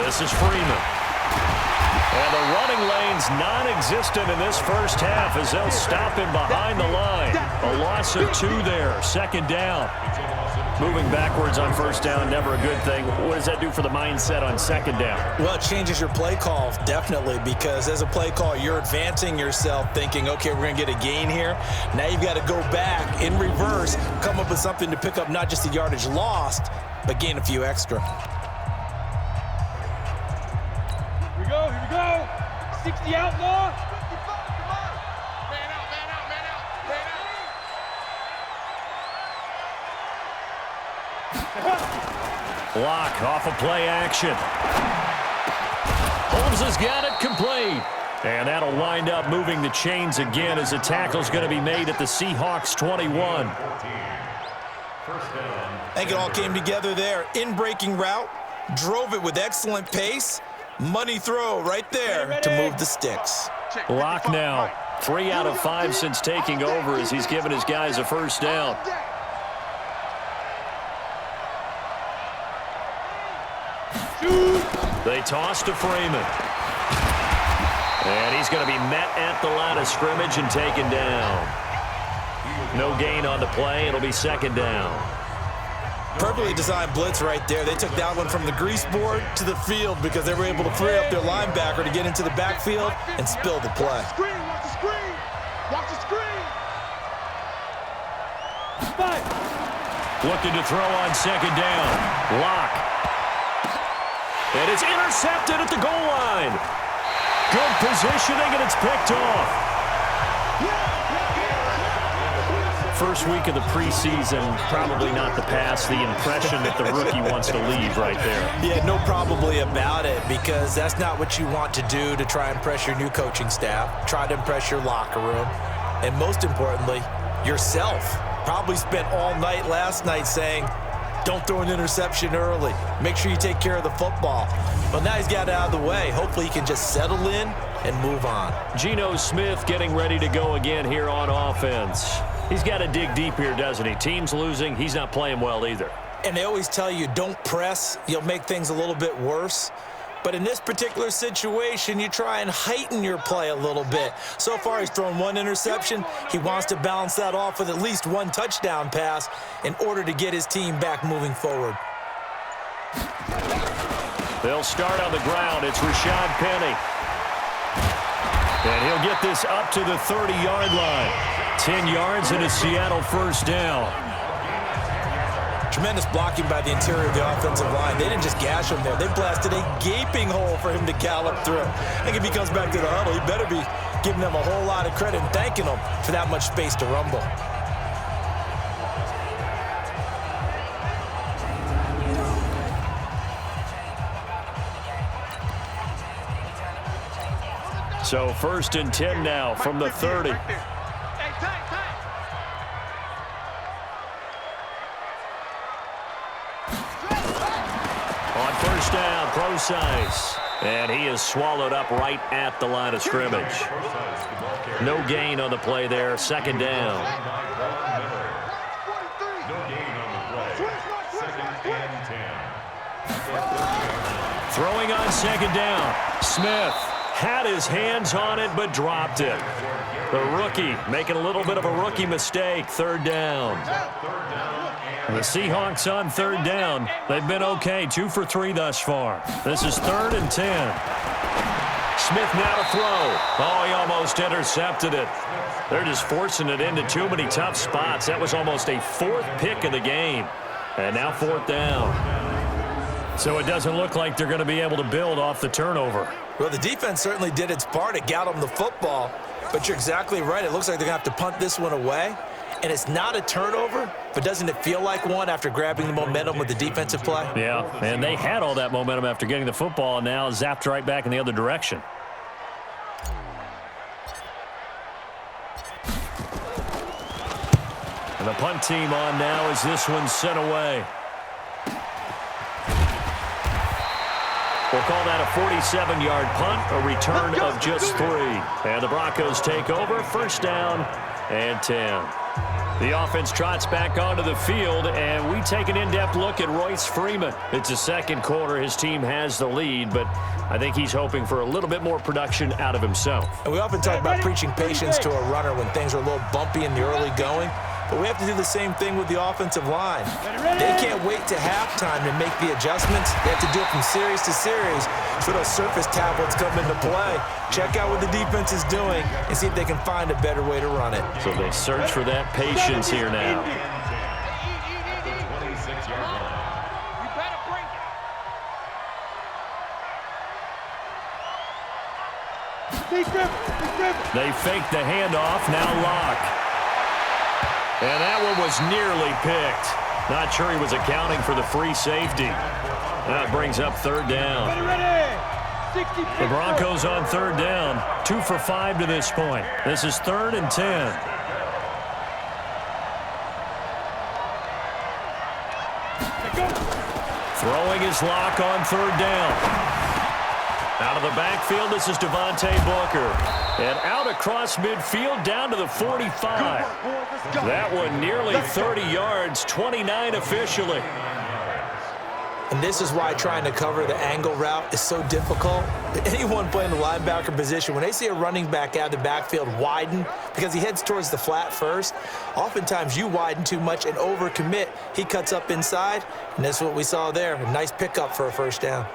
This is Freeman. And the running lane's non-existent in this first half as they'll stop him behind the line. A loss of 2 there, second down. Moving backwards on first down, never a good thing. What does that do for the mindset on second down? Well, it changes your play call, definitely, because as a play call, you're advancing yourself thinking, okay, we're going to get a gain here. Now you've got to go back in reverse, come up with something to pick up not just the yardage lost, but gain a few extra. Here we go, here we go. 60 outlaw. Block off of play action. Holmes has got it complete. And that'll wind up moving the chains again as the tackle's going to be made at the Seahawks 21. I think it all came together there. In-breaking route, drove it with excellent pace. Money throw right there to move the sticks. Block now. 3 out of 5 since taking over as he's given his guys a first down. They toss to Freeman. And he's going to be met at the line of scrimmage and taken down. No gain on the play. It'll be second down. Perfectly designed blitz right there. They took that one from the grease board to the field because they were able to free up their linebacker to get into the backfield and spill the play. Screen, watch the screen. Watch the screen. Looking to throw on second down. Lock. And it's intercepted at the goal line. Good positioning, and it's picked off. First week of the preseason, probably not the pass, the impression that the rookie wants to leave right there. Yeah, no probably about it, because that's not what you want to do to try and impress your new coaching staff, try to impress your locker room, and most importantly, yourself. Probably spent all night last night saying, don't throw an interception early. Make sure you take care of the football. But now he's got it out of the way. Hopefully he can just settle in and move on. Geno Smith getting ready to go again here on offense. He's got to dig deep here, doesn't he? Team's losing. He's not playing well either. And they always tell you, don't press. You'll make things a little bit worse. But in this particular situation, you try and heighten your play a little bit. So far, he's thrown 1 interception. He wants to balance that off with at least 1 touchdown pass in order to get his team back moving forward. They'll start on the ground. It's Rashad Penny. And he'll get this up to the 30-yard line. 10 yards and a Seattle first down. Tremendous blocking by the interior of the offensive line. They didn't just gash him there. They blasted a gaping hole for him to gallop through. I think if he comes back to the huddle, he better be giving them a whole lot of credit and thanking them for that much space to rumble. So 1st and 10 now from the 30. On first down, Preseason. And he is swallowed up right at the line of scrimmage. No gain on the play there, second down. Throwing on second down. Smith had his hands on it but dropped it. The rookie making a little bit of a rookie mistake, third down. The Seahawks on third down. They've been okay, 2 for 3 thus far. This is 3rd and 10. Smith now to throw. Oh, he almost intercepted it. They're just forcing it into too many tough spots. That was almost a 4th pick of the game. And now 4th down. So it doesn't look like they're going to be able to build off the turnover. Well, the defense certainly did its part. It got them the football. But you're exactly right. It looks like they're going to have to punt this one away. And it's not a turnover, but doesn't it feel like one after grabbing the momentum with the defensive play? Yeah, and they had all that momentum after getting the football, and now zapped right back in the other direction. And the punt team on now as this one's sent away. We'll call that a 47-yard punt, a return of just 3. And the Broncos take over, first down and 10. The offense trots back onto the field, and we take an in-depth look at Royce Freeman. It's the second quarter. His team has the lead, but I think he's hoping for a little bit more production out of himself. And we often talk about preaching patience to a runner when things are a little bumpy in the early going, but we have to do the same thing with the offensive line. They can't wait to halftime to make the adjustments. They have to do it from series to series so those surface tablets come into play. Check out what the defense is doing and see if they can find a better way to run it. So they search for that patience here now. They fake the handoff, now Locke. And that one was nearly picked. Not sure he was accounting for the free safety. That brings up third down. The Broncos on third down. 2 for 5 to this point. This is 3rd and 10. Throwing his Locke on third down. Out of the backfield, this is Devontae Booker. And out across midfield down to the 45. That one nearly 30 yards, 29 officially. And this is why trying to cover the angle route is so difficult. Anyone playing the linebacker position, when they see a running back out of the backfield widen because he heads towards the flat first, oftentimes you widen too much and overcommit. He cuts up inside, and that's what we saw there. A nice pickup for a first down.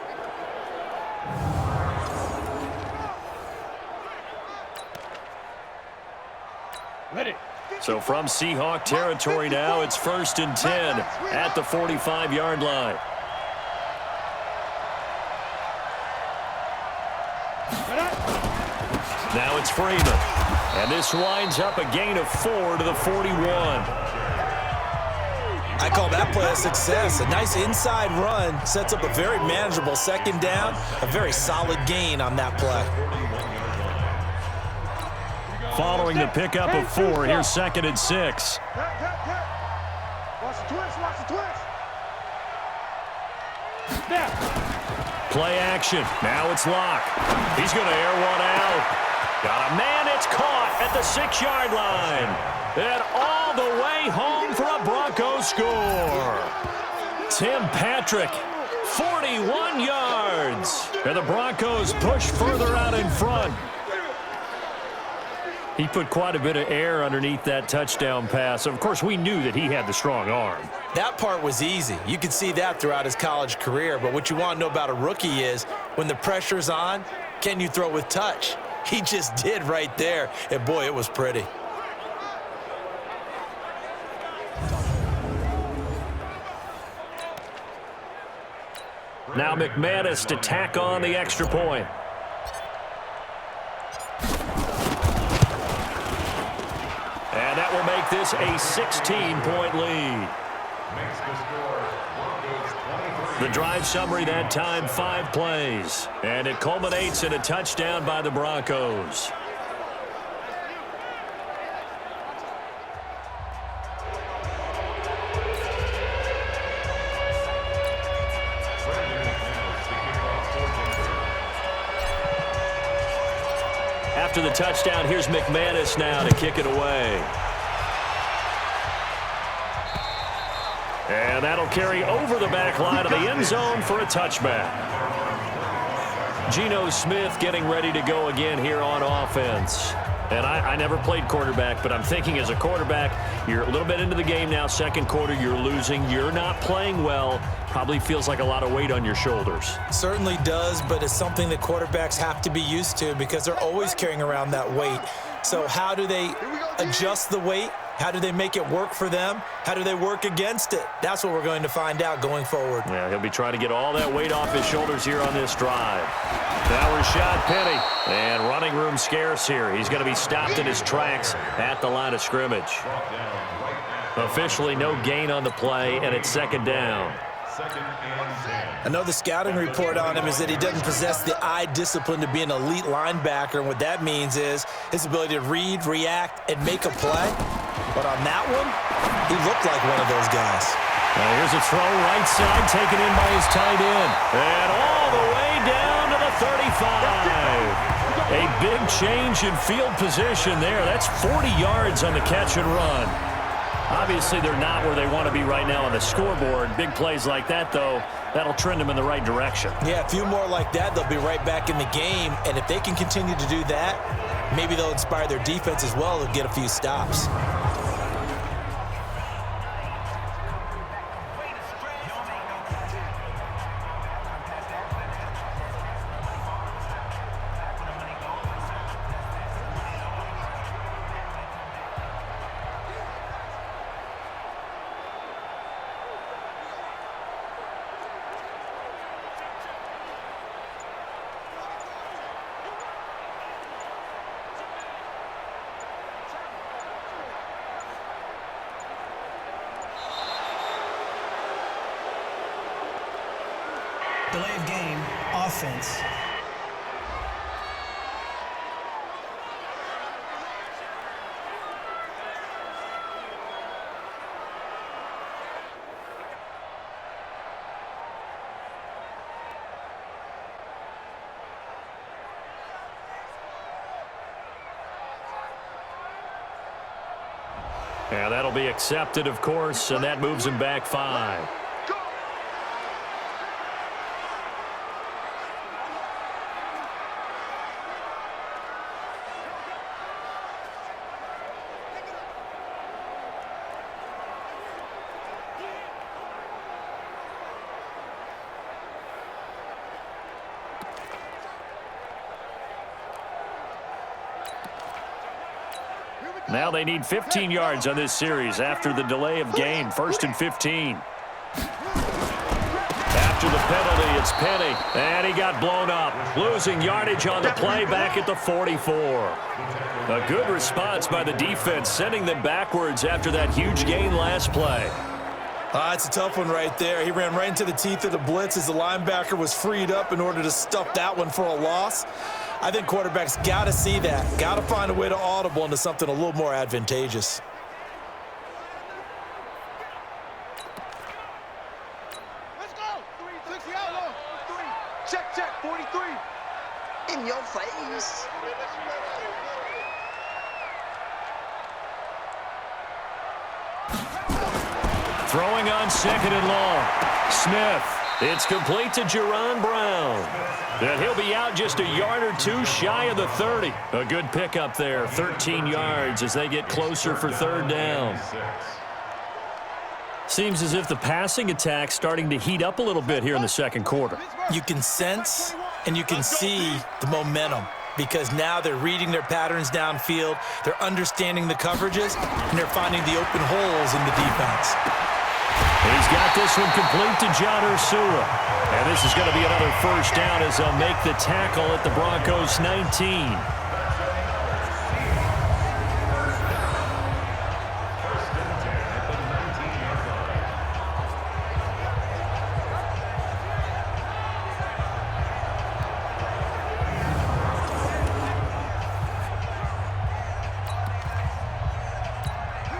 So from Seahawk territory now, it's 1st and 10 at the 45-yard line. Now it's Freeman. And this winds up a gain of 4 to the 41. I call that play a success. A nice inside run sets up a very manageable second down. A very solid gain on that play. Following the pickup of 4, here's 2nd and 6. Watch the twist, watch the twist. Play action. Now it's Locke. He's going to air one out. Got a man. It's caught at the 6-yard line. And all the way home for a Broncos score. Tim Patrick, 41 yards. And the Broncos push further out in front. He put quite a bit of air underneath that touchdown pass. Of course, we knew that he had the strong arm. That part was easy. You could see that throughout his college career. But what you want to know about a rookie is when the pressure's on, can you throw with touch? He just did right there. And, boy, it was pretty. Now McManus to tack on the extra point. And that will make this a 16-point lead. The drive summary that time, 5 plays. And it culminates in a touchdown by the Broncos. After the touchdown, here's McManus now to kick it away. And that'll carry over the back line of the end zone for a touchback. Geno Smith getting ready to go again here on offense. And I never played quarterback, but I'm thinking as a quarterback, you're a little bit into the game now. Second quarter, you're losing. You're not playing well. Probably feels like a lot of weight on your shoulders. Certainly does, but it's something that quarterbacks have to be used to because they're always carrying around that weight. So how do they adjust the weight? How do they make it work for them? How do they work against it? That's what we're going to find out going forward. Yeah, he'll be trying to get all that weight off his shoulders here on this drive. Now Rashad Penny, and running room scarce here. He's going to be stopped in his tracks at the line of scrimmage. Officially no gain on the play, and it's second down. I know the scouting report on him is that he doesn't possess the eye discipline to be an elite linebacker, and what that means is his ability to read, react, and make a play. But on that one, he looked like one of those guys. Now here's a throw right side taken in by his tight end. And all the way down 35. A big change in field position there. That's 40 yards on the catch and run. Obviously, they're not where they want to be right now on the scoreboard. Big plays like that, though, that'll trend them in the right direction. Yeah, a few more like that, they'll be right back in the game. And if they can continue to do that, maybe they'll inspire their defense as well to get a few stops. Delay of game, offense. Yeah, that'll be accepted, of course, and that moves him back 5. Now they need 15 yards on this series after the delay of game. 1st and 15. After the penalty, it's Penny. And he got blown up. Losing yardage on the play back at the 44. A good response by the defense, sending them backwards after that huge gain last play. It's a tough one right there. He ran right into the teeth of the blitz as the linebacker was freed up in order to stuff that one for a loss. I think quarterbacks got to see that. Got to find a way to audible into something a little more advantageous. Let's go. 360 out. 3. Check. 43. In your face. Throwing on 2nd and long. Smith. It's complete to Jerron Brown. And he'll be out just a yard or two shy of the 30. A good pickup there. 13 yards as they get closer for 3rd down. Seems as if the passing attack's starting to heat up a little bit here in the 2nd quarter. You can sense and you can see the momentum because now they're reading their patterns downfield, they're understanding the coverages, and they're finding the open holes in the defense. He's got this one complete to John Ursula. And this is going to be another 1st down as they'll make the tackle at the Broncos 19.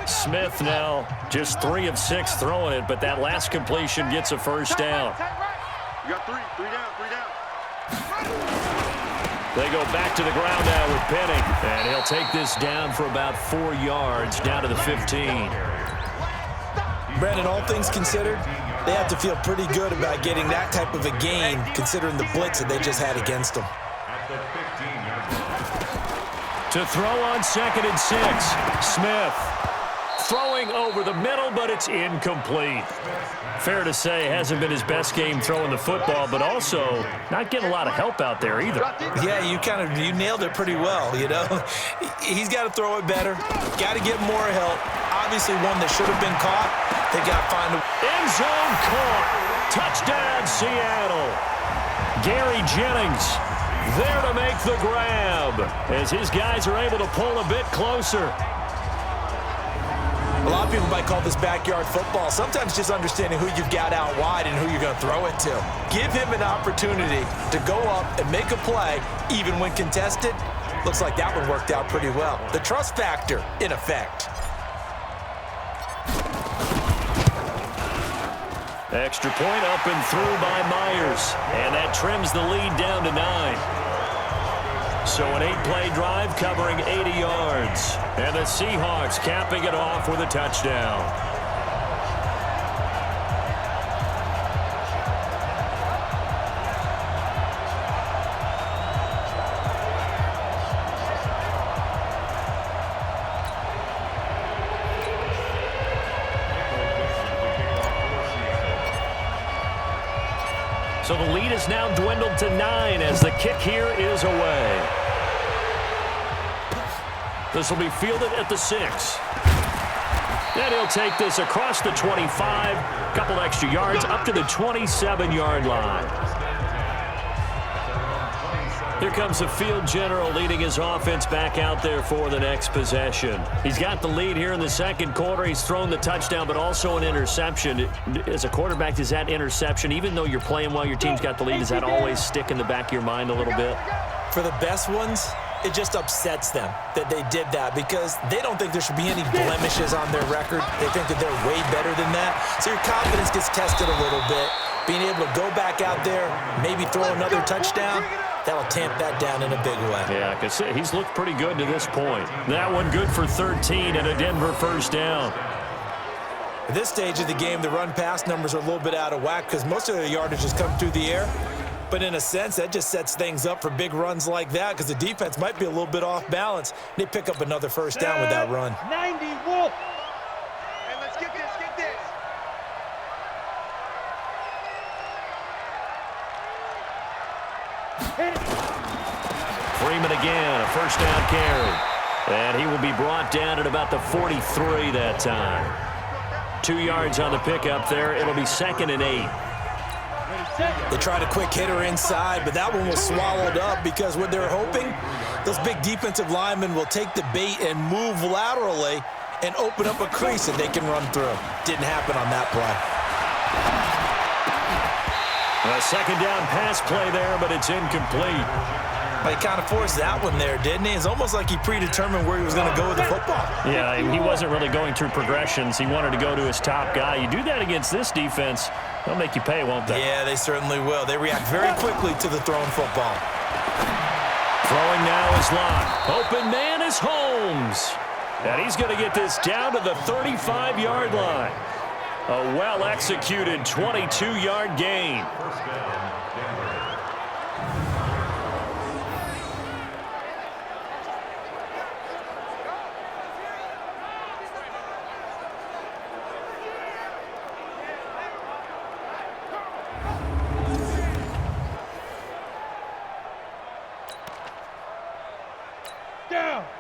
Smith now just 3 of 6 throwing it, but that last completion gets a 1st down. You got 3 down. They go back to the ground now with Penny, and he'll take this down for about 4 yards down to the 15. Brandon, all things considered, they have to feel pretty good about getting that type of a gain considering the blitz that they just had against them. To throw on 2nd and 6, Smith. Throwing over the middle, but it's incomplete. Fair to say, hasn't been his best game throwing the football, but also not getting a lot of help out there either. Yeah, you nailed it pretty well, you know. He's got to throw it better. Got to get more help. Obviously one that should have been caught. They got to find a... End zone caught. Touchdown, Seattle. Gary Jennings there to make the grab as his guys are able to pull a bit closer. A lot of people might call this backyard football. Sometimes just understanding who you've got out wide and who you're going to throw it to. Give him an opportunity to go up and make a play, even when contested. Looks like that one worked out pretty well. The trust factor, in effect. Extra point up and through by Myers. And that trims the lead down to 9. So an 8-play drive covering 80 yards. And the Seahawks capping it off with a touchdown. So the lead is now dwindled to 9 as the kick here is away. This will be fielded at the 6. And he'll take this across the 25, couple extra yards up to the 27-yard line. Here comes the field general leading his offense back out there for the next possession. He's got the lead here in the second quarter. He's thrown the touchdown, but also an interception. As a quarterback, does that interception, even though you're playing well, your team's got the lead, does that always stick in the back of your mind a little bit? For the best ones, it just upsets them that they did that because they don't think there should be any blemishes on their record. They think that they're way better than that. So your confidence gets tested a little bit. Being able to go back out there, maybe throw another touchdown, that'll tamp that down in a big way. Yeah, I can see he's looked pretty good to this point. That one good for 13 and a Denver first down. At this stage of the game, the run-pass numbers are a little bit out of whack because most of their yardage has come through the air. But in a sense, that just sets things up for big runs like that because the defense might be a little bit off balance. They pick up another first down with that run. 90, Wolf. And let's get this, Freeman again, a first down carry. And he will be brought down at about the 43 that time. 2 yards on the pickup there. It'll be 2nd and 8. They tried a quick hitter inside, but that one was swallowed up because what they're hoping, those big defensive linemen will take the bait and move laterally and open up a crease that they can run through. Didn't happen on that play. A second down pass play there, but it's incomplete. He kind of forced that one there, didn't he? It's almost like he predetermined where he was going to go with the football. Yeah, he wasn't really going through progressions. He wanted to go to his top guy. You do that against this defense, they'll make you pay, won't they? Yeah, they certainly will. They react very quickly to the thrown football. Throwing now is Locke. Open man is Holmes. And he's going to get this down to the 35-yard line. A well-executed 22-yard gain.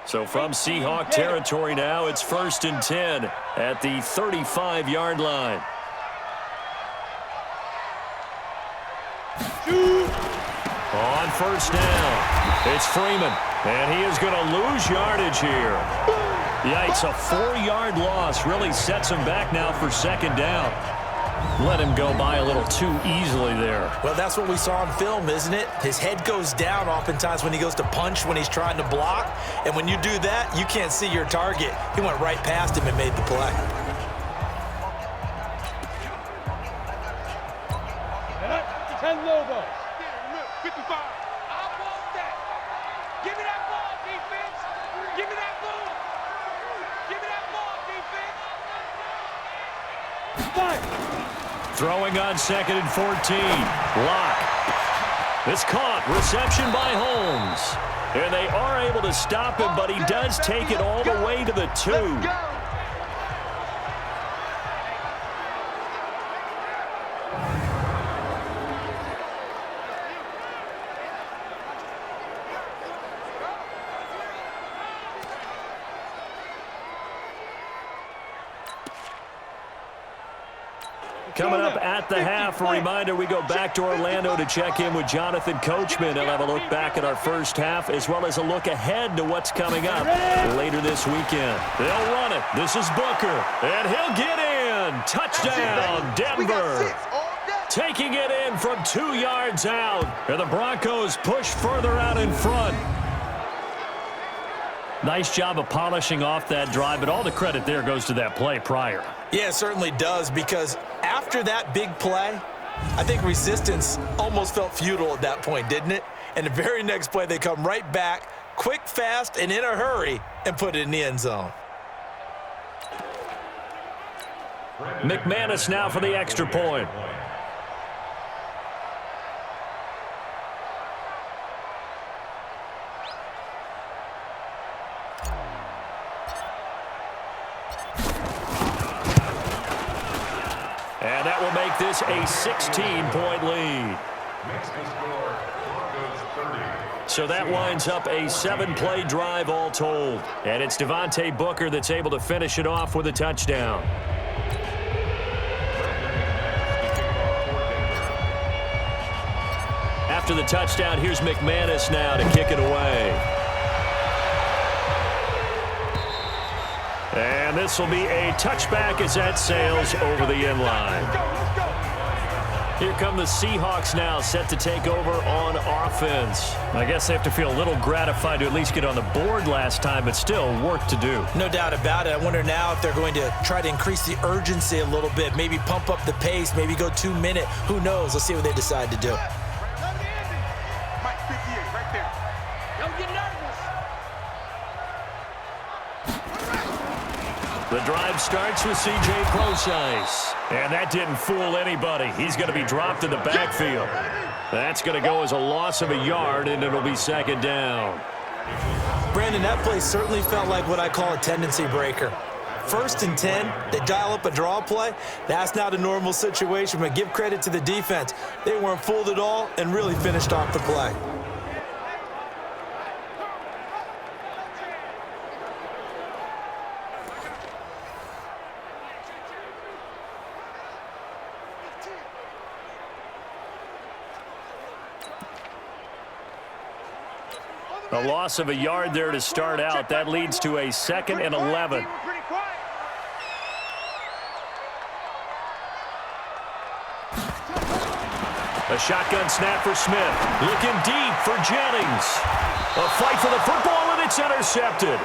So from Seahawk territory now, it's 1st and 10 at the 35-yard line. On first down, it's Freeman, and he is going to lose yardage here. Yikes, a 4-yard loss really sets him back now for 2nd down. Let him go by a little too easily there. Well, that's what we saw on film, isn't it? His head goes down oftentimes when he goes to punch, when he's trying to block. And when you do that, you can't see your target. He went right past him and made the play. Ten Lobos. 55. I want that. Give me that ball, defense. Give me that ball. Give me that ball, defense. Throwing on 2nd and 14. Locke. It's caught. Reception by Holmes. And they are able to stop him, but he does take it all the way to the 2. Let's go. Coming up at the half, a reminder, we go back to Orlando to check in with Jonathan Coachman and have a look back at our first half as well as a look ahead to what's coming up later this weekend. They'll run it. This is Booker, and he'll get in. Touchdown, Denver. Taking it in from 2 yards out, and the Broncos push further out in front. Nice job of polishing off that drive, but all the credit there goes to that play prior. Yeah, it certainly does, because after After that big play, I think resistance almost felt futile at that point, didn't it? And the very next play, they come right back, quick, fast, and in a hurry, and put it in the end zone. McManus now for the extra point. And that will make this a 16-point lead. So that winds up a 7-play drive all told. And it's Devontae Booker that's able to finish it off with a touchdown. After the touchdown, here's McManus now to kick it away. And this will be a touchback as that sails over the end line. Here come the Seahawks now, set to take over on offense. I guess they have to feel a little gratified to at least get on the board last time, but still work to do. No doubt about it. I wonder now if they're going to try to increase the urgency a little bit, maybe pump up the pace, maybe go 2-minute. Who knows? Let's see what they decide to do. The drive starts with C.J. Preseason. And that didn't fool anybody. He's going to be dropped in the backfield. That's going to go as a loss of a yard, and it'll be second down. Brandon, that play certainly felt like what I call a tendency breaker. 1st and 10, they dial up a draw play. That's not a normal situation, but give credit to the defense. They weren't fooled at all and really finished off the play. A loss of a yard there to start out. That leads to a 2nd and 11. A shotgun snap for Smith. Looking deep for Jennings. A fight for the football, and it's intercepted.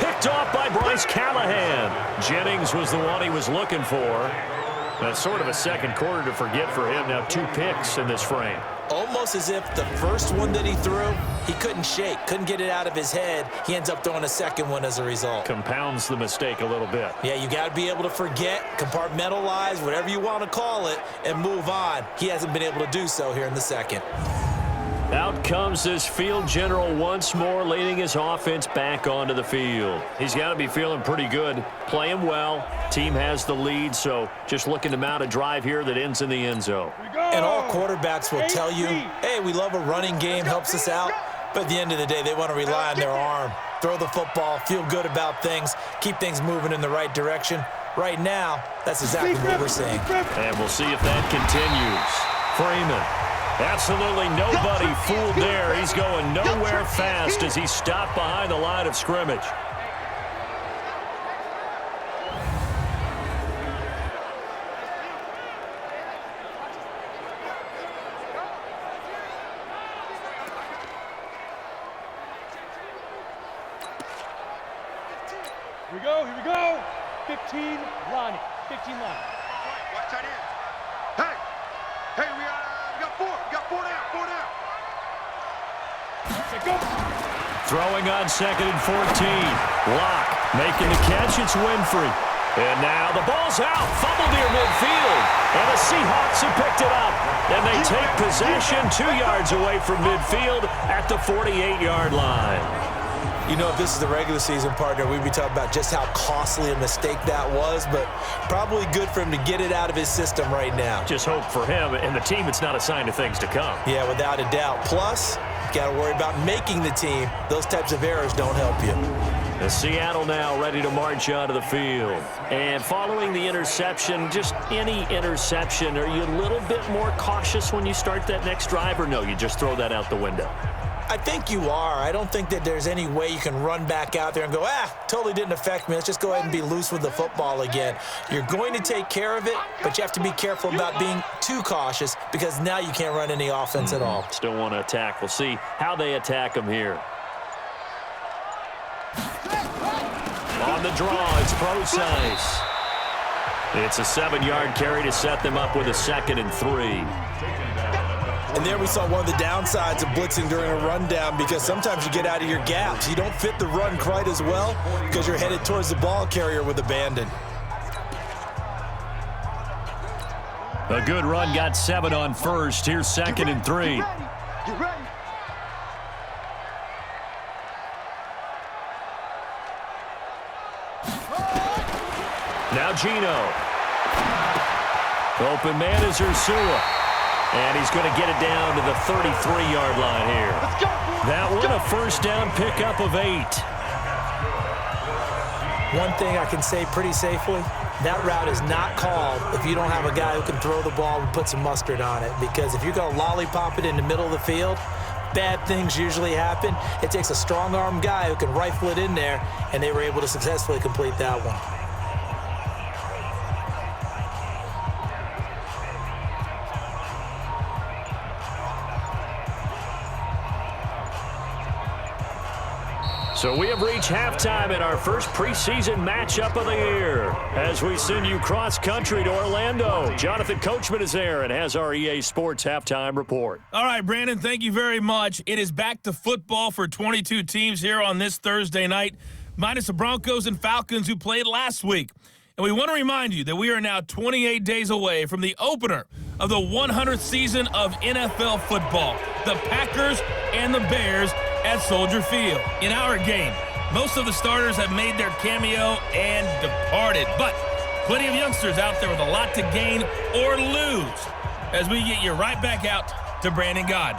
Picked off by Bryce Callahan. Jennings was the one he was looking for. That's sort of a second quarter to forget for him. Now 2 picks in this frame. Almost as if the first one that he threw, he couldn't shake, couldn't get it out of his head. He ends up throwing a second one as a result. Compounds the mistake a little bit. Yeah, you got to be able to forget, compartmentalize, whatever you want to call it, and move on. He hasn't been able to do so here in the second. Out comes this field general once more, leading his offense back onto the field. He's got to be feeling pretty good, playing well. Team has the lead, so just looking to mount a drive here that ends in the end zone. And all quarterbacks will tell you, hey, we love a running game, helps us out. But at the end of the day, they want to rely on their arm. Throw the football, feel good about things, keep things moving in the right direction. Right now, that's exactly what we're seeing. And we'll see if that continues. Freeman. Absolutely nobody fooled there. He's going nowhere fast as he's stopped behind the line of scrimmage. Here we go. 15, Lonnie. 15, Lonnie. Watch that in. Hey, we got 4. We got 4 down. 4 down. Okay, go. Throwing on 2nd and 14. Locke making the catch. It's Winfrey. And now the ball's out. Fumbled near midfield. And the Seahawks have picked it up. And they take possession 2 yards away from midfield at the 48-yard line. You know, if this is the regular season, partner, we'd be talking about just how costly a mistake that was, but probably good for him to get it out of his system right now. Just hope for him and the team it's not a sign of things to come. Yeah, without a doubt. Plus, got to worry about making the team. Those types of errors don't help you. And Seattle now ready to march onto the field. And following the interception, just any interception, are you a little bit more cautious when you start that next drive, or no, you just throw that out the window? I think you are. I don't think that there's any way you can run back out there and go, totally didn't affect me. Let's just go ahead and be loose with the football again. You're going to take care of it, but you have to be careful about being too cautious because now you can't run any offense at all. Still want to attack. We'll see how they attack him here. On the draw, it's Preseason. It's a 7-yard carry to set them up with a 2nd and 3. And there we saw one of the downsides of blitzing during a rundown, because sometimes you get out of your gaps. You don't fit the run quite as well because you're headed towards the ball carrier with abandon. A good run got 7 on first. Here's 2nd and 3. Get ready. Now Gino. Open man is Ursula. And he's going to get it down to the 33-yard line here. Let's go. That one a first down pickup of 8. One thing I can say pretty safely, that route is not called if you don't have a guy who can throw the ball and put some mustard on it. Because if you're going to lollipop it in the middle of the field, bad things usually happen. It takes a strong-arm guy who can rifle it in there, and they were able to successfully complete that one. So we have reached halftime in our first preseason matchup of the year as we send you cross-country to Orlando. Jonathan Coachman is there and has our EA Sports halftime report. All right, Brandon, thank you very much. It is back to football for 22 teams here on this Thursday night, minus the Broncos and Falcons who played last week. And we want to remind you that we are now 28 days away from the opener of the 100th season of NFL football. The Packers and the Bears at Soldier Field. In our game, most of the starters have made their cameo and departed, but plenty of youngsters out there with a lot to gain or lose as we get you right back out to Brandon God.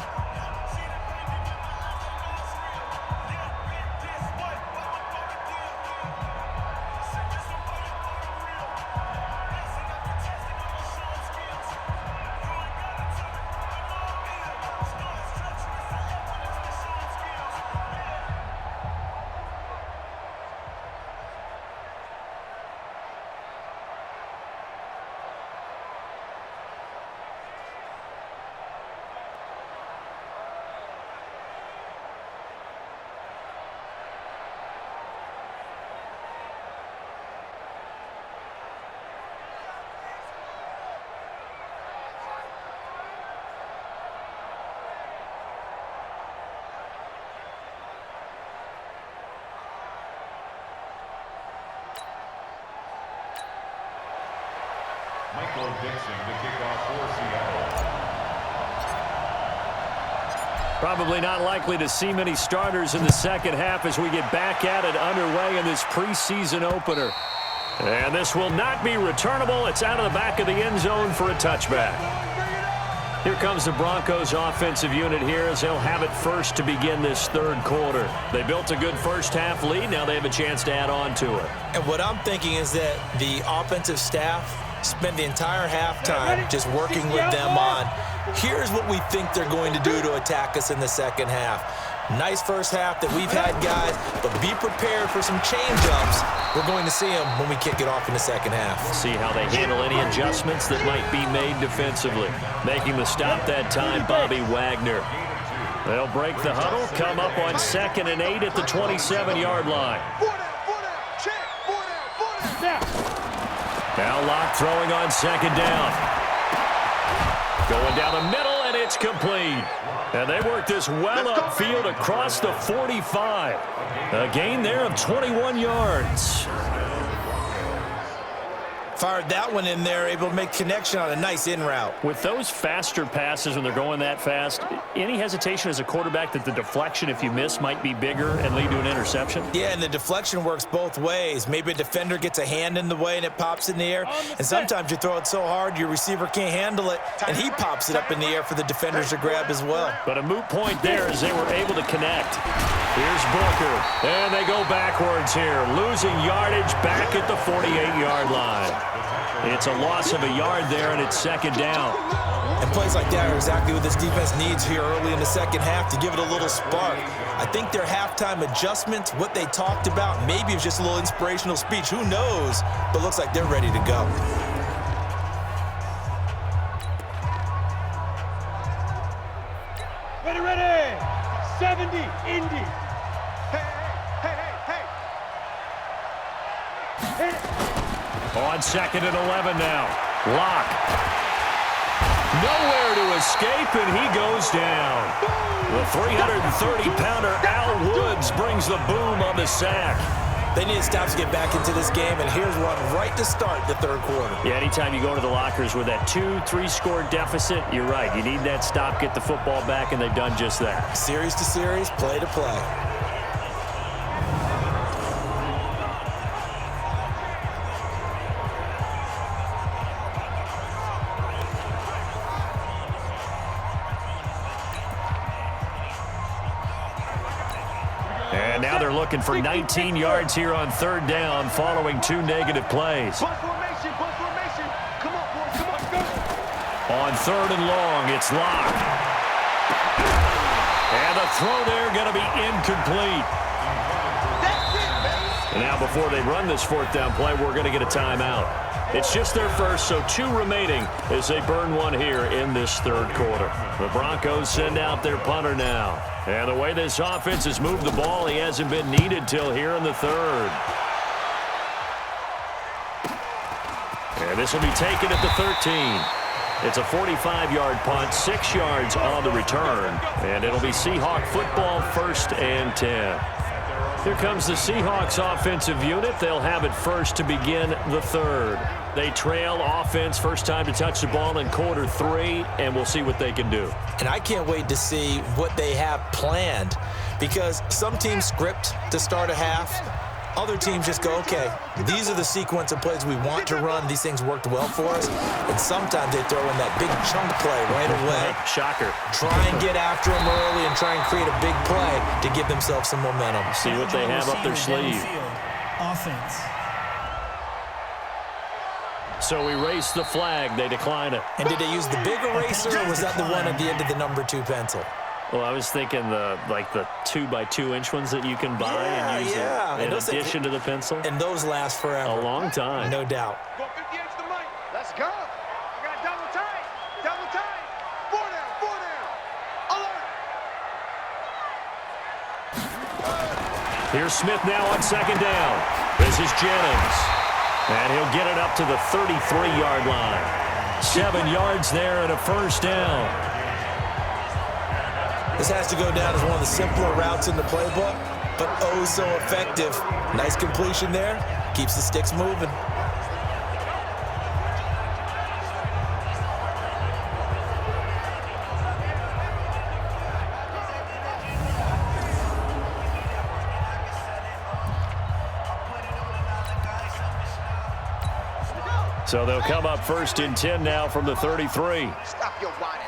Probably not likely to see many starters in the second half as we get back at it underway in this preseason opener. And this will not be returnable. It's out of the back of the end zone for a touchback. Here comes the Broncos offensive unit here as they'll have it first to begin this third quarter. They built a good first half lead. Now they have a chance to add on to it. And what I'm thinking is that the offensive staff spent the entire halftime just working with them on, here's what we think they're going to do to attack us in the second half. Nice first half that we've had, guys, but be prepared for some change-ups. We're going to see them when we kick it off in the second half. See how they handle any adjustments that might be made defensively. Making the stop that time, Bobby Wagner. They'll break the huddle, come up on 2nd and 8 at the 27-yard line. Now Locke throwing on 2nd down. Going down the middle, and it's complete. And they work this well upfield across the 45. A gain there of 21 yards. Fired that one in there, able to make connection on a nice in route. With those faster passes when they're going that fast, any hesitation as a quarterback that the deflection, if you miss, might be bigger and lead to an interception? Yeah, and the deflection works both ways. Maybe a defender gets a hand in the way and it pops in the air. And sometimes you throw it so hard your receiver can't handle it, and he pops it up in the air for the defenders to grab as well. But a moot point there as they were able to connect. Here's Booker, and they go backwards here, losing yardage back at the 48-yard line. It's a loss of a yard there, and it's 2nd down. And plays like that are exactly what this defense needs here early in the second half to give it a little spark. I think their halftime adjustments, what they talked about, maybe it was just a little inspirational speech. Who knows? But looks like they're ready to go. Ready. 70, Indy. Hey. On 2nd and 11 now. Lock. Nowhere to escape, and he goes down. The 330-pounder Al Woods brings the boom on the sack. They need to stop to get back into this game, and here's one right to start the third quarter. Yeah, anytime you go to the lockers with that 2-3 deficit, you're right. You need that stop, get the football back, and they've done just that. Series to series, play to play. And now they're looking for 19 yards here on 3rd down following 2 negative plays. Come on, boys, come on, go. On 3rd and long, it's Lock. And the throw there going to be incomplete. That's it, baby. And now before they run this 4th down play, we're going to get a timeout. It's just their first, so 2 remaining as they burn 1 here in this 3rd quarter. The Broncos send out their punter now. And the way this offense has moved the ball, he hasn't been needed till here in the 3rd. And this will be taken at the 13. It's a 45-yard punt, 6 yards on the return. And it'll be Seahawk football, 1st and 10. Here comes the Seahawks offensive unit. They'll have it first to begin the 3rd. They trail offense, first time to touch the ball in quarter 3, and we'll see what they can do. And I can't wait to see what they have planned, because some teams script to start a half. Other teams just go, okay, these are the sequence of plays we want to run. These things worked well for us. And sometimes they throw in that big chunk play right away. Shocker. Try and get after them early and try and create a big play to give themselves some momentum. See what they have up their sleeve. Offense. So we race the flag. They decline it. And did they use the big eraser, or was that the one at the end of the number 2 pencil? Well, I was thinking the 2x2-inch ones that you can buy and use in addition to the pencil. And those last forever. A long time. No doubt. Go 58 to the mic. Let's go. We got double time. Double time. 4 down. Alert. Here's Smith now on 2nd down. This is Jennings. And he'll get it up to the 33-yard line. 7 yards there and a 1st down. This has to go down as one of the simpler routes in the playbook, but oh so effective. Nice completion there. Keeps the sticks moving. So they'll come up 1st and 10 now from the 33. Stop your whining.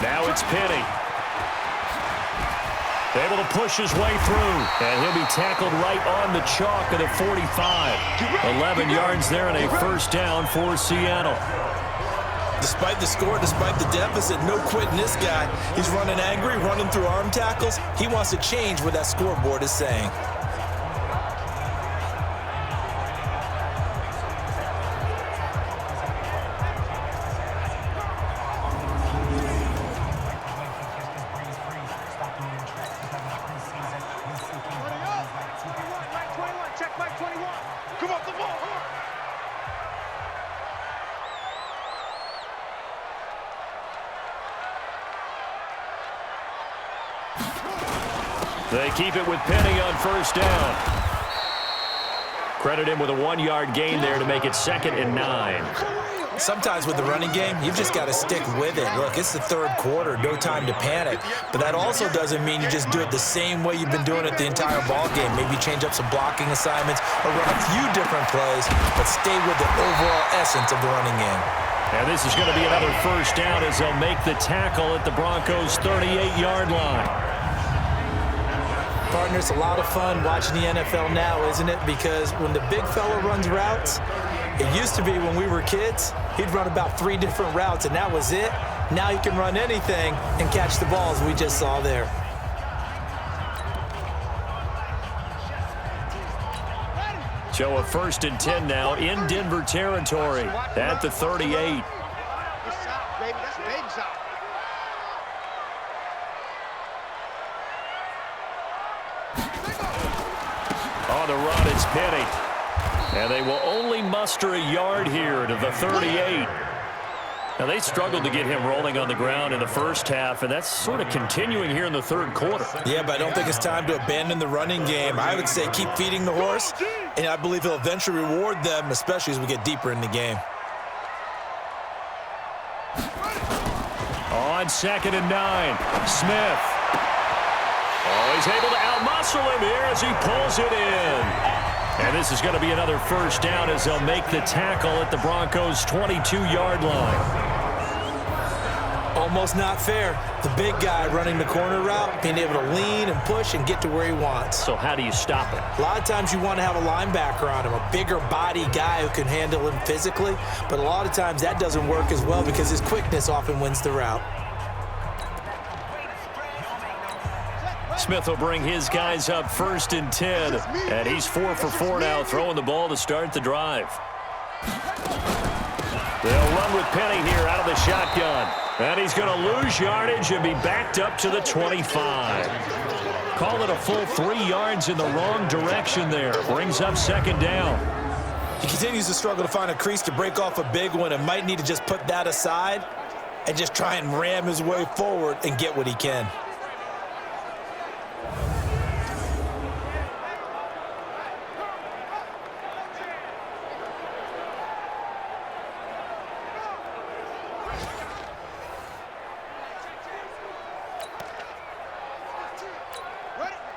Now it's Penny. Able to push his way through, and he'll be tackled right on the chalk of the 45. 11 yards there and a 1st down for Seattle. Despite the score, despite the deficit, no quitting this guy. He's running angry, running through arm tackles. He wants to change what that scoreboard is saying. They keep it with Penny on 1st down. Credit him with a 1-yard gain there to make it 2nd and 9. Sometimes with the running game, you've just got to stick with it. Look, it's the 3rd quarter, no time to panic. But that also doesn't mean you just do it the same way you've been doing it the entire ball game. Maybe change up some blocking assignments or run a few different plays, but stay with the overall essence of the running game. And this is going to be another 1st down as they'll make the tackle at the Broncos' 38-yard line. Partner, it's a lot of fun watching the NFL now, isn't it? Because when the big fella runs routes, it used to be when we were kids, he'd run about 3 different routes, and that was it. Now he can run anything and catch the balls we just saw there. So a 1st and 10 now in Denver territory at the 38. It's out, baby. That's big out. On the run, it's Penny. And they will only muster a yard here to the 38. Now, they struggled to get him rolling on the ground in the first half, and that's sort of continuing here in the third quarter. Yeah, but I don't think it's time to abandon the running game. I would say keep feeding the horse, and I believe he'll eventually reward them, especially as we get deeper in the game. On 2nd and 9, Smith. Oh, he's able to outmuscle him here as he pulls it in. And this is going to be another first down as they'll make the tackle at the Broncos' 22-yard line. Almost not fair. The big guy running the corner route, being able to lean and push and get to where he wants. So how do you stop it? A lot of times you want to have a linebacker on him, a bigger body guy who can handle him physically, but a lot of times that doesn't work as well because his quickness often wins the route. Smith will bring his guys up 1st and 10, and he's 4 for 4 now, throwing the ball to start the drive. They'll run with Penny here out of the shotgun, and he's going to lose yardage and be backed up to the 25. Call it a full 3 yards in the wrong direction there. Brings up 2nd down. He continues to struggle to find a crease to break off a big one and might need to just put that aside and just try and ram his way forward and get what he can.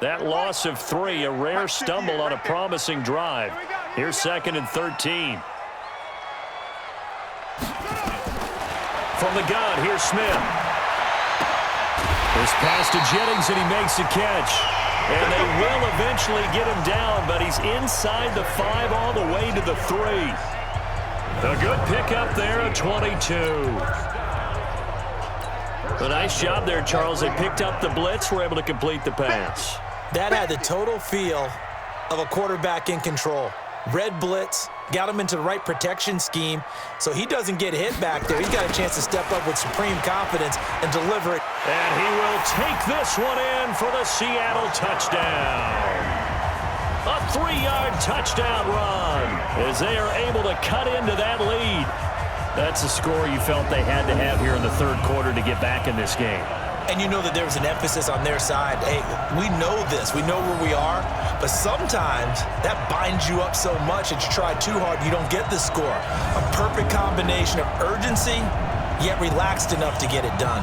That loss of 3, a rare stumble on a promising drive. Here's 2nd and 13. From the gun, here's Smith. This pass to Jennings, and he makes the catch. And they will eventually get him down, but he's inside the 5 all the way to the 3. A good pickup there at 22. A nice job there, Charles. They picked up the blitz, were able to complete the pass. That had the total feel of a quarterback in control. Red blitz, got him into the right protection scheme, so he doesn't get hit back there. He's got a chance to step up with supreme confidence and deliver it. And he will take this one in for the Seattle touchdown. A 3-yard touchdown run as they are able to cut into that lead. That's a score you felt they had to have here in the third quarter to get back in this game. And you know that there was an emphasis on their side. Hey, we know this. We know where we are. But sometimes that binds you up so much that you try too hard, you don't get the score. A perfect combination of urgency, yet relaxed enough to get it done.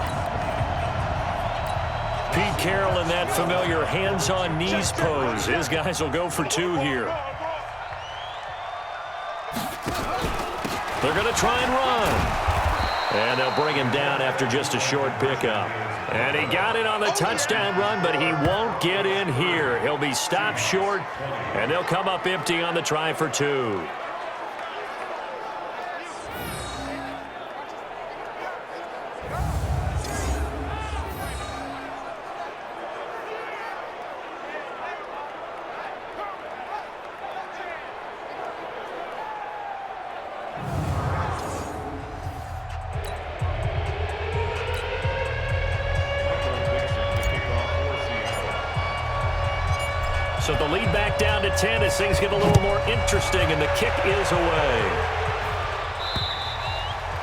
Pete Carroll in that familiar hands-on knees pose. His guys will go for 2 here. They're going to try and run. And they'll bring him down after just a short pickup. And he got it on the touchdown run, but he won't get in here. He'll be stopped short, and they'll come up empty on the try for 2. So the lead back down to 10 as things get a little more interesting, and the kick is away.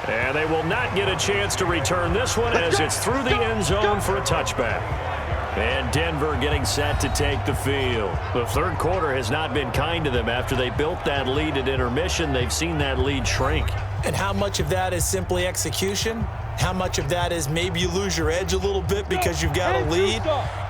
And they will not get a chance to return this one as it's through the end zone for a touchback. And Denver getting set to take the field. The third quarter has not been kind to them. After they built that lead at intermission, they've seen that lead shrink. And how much of that is simply execution? How much of that is maybe you lose your edge a little bit because you've got a lead?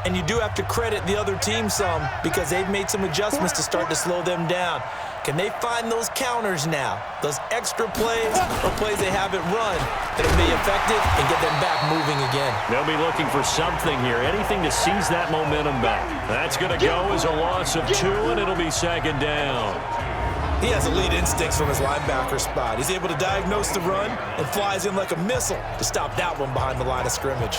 And you do have to credit the other team some because they've made some adjustments to start to slow them down. Can they find those counters now, those extra plays or plays they haven't run that'll be effective and get them back moving again? They'll be looking for something here, anything to seize that momentum back. That's going to go as a loss of 2, and it'll be 2nd down. He has elite instincts from his linebacker spot. He's able to diagnose the run and flies in like a missile to stop that one behind the line of scrimmage.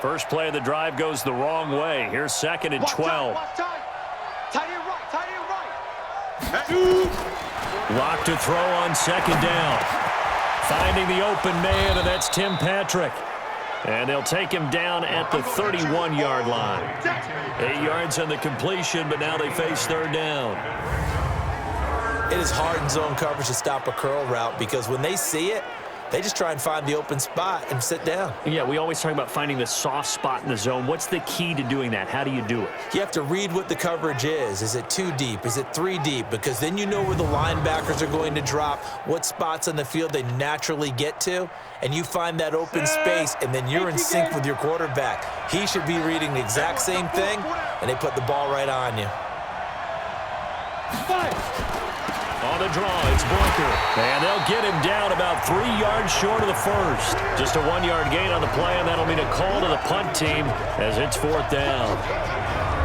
First play of the drive goes the wrong way. Here's 2nd and 12. Tight end right, tight end right. Lock to throw on second down. Finding the open man, and that's Tim Patrick. And they'll take him down at the 31-yard line. 8 yards on the completion, but now they face third down. It is hard in zone coverage to stop a curl route because when they see it, they just try and find the open spot and sit down. Yeah, we always talk about finding the soft spot in the zone. What's the key to doing that? How do you do it? You have to read what the coverage is. Is it 2 deep? Is it 3 deep? Because then you know where the linebackers are going to drop, what spots on the field they naturally get to, and you find that open space, and then you're in sync with your quarterback. He should be reading the exact same thing, and they put the ball right on you. On the draw, it's Booker. And they'll get him down about 3 yards short of the first. Just a 1-yard gain on the play, and that'll mean a call to the punt team as it's fourth down.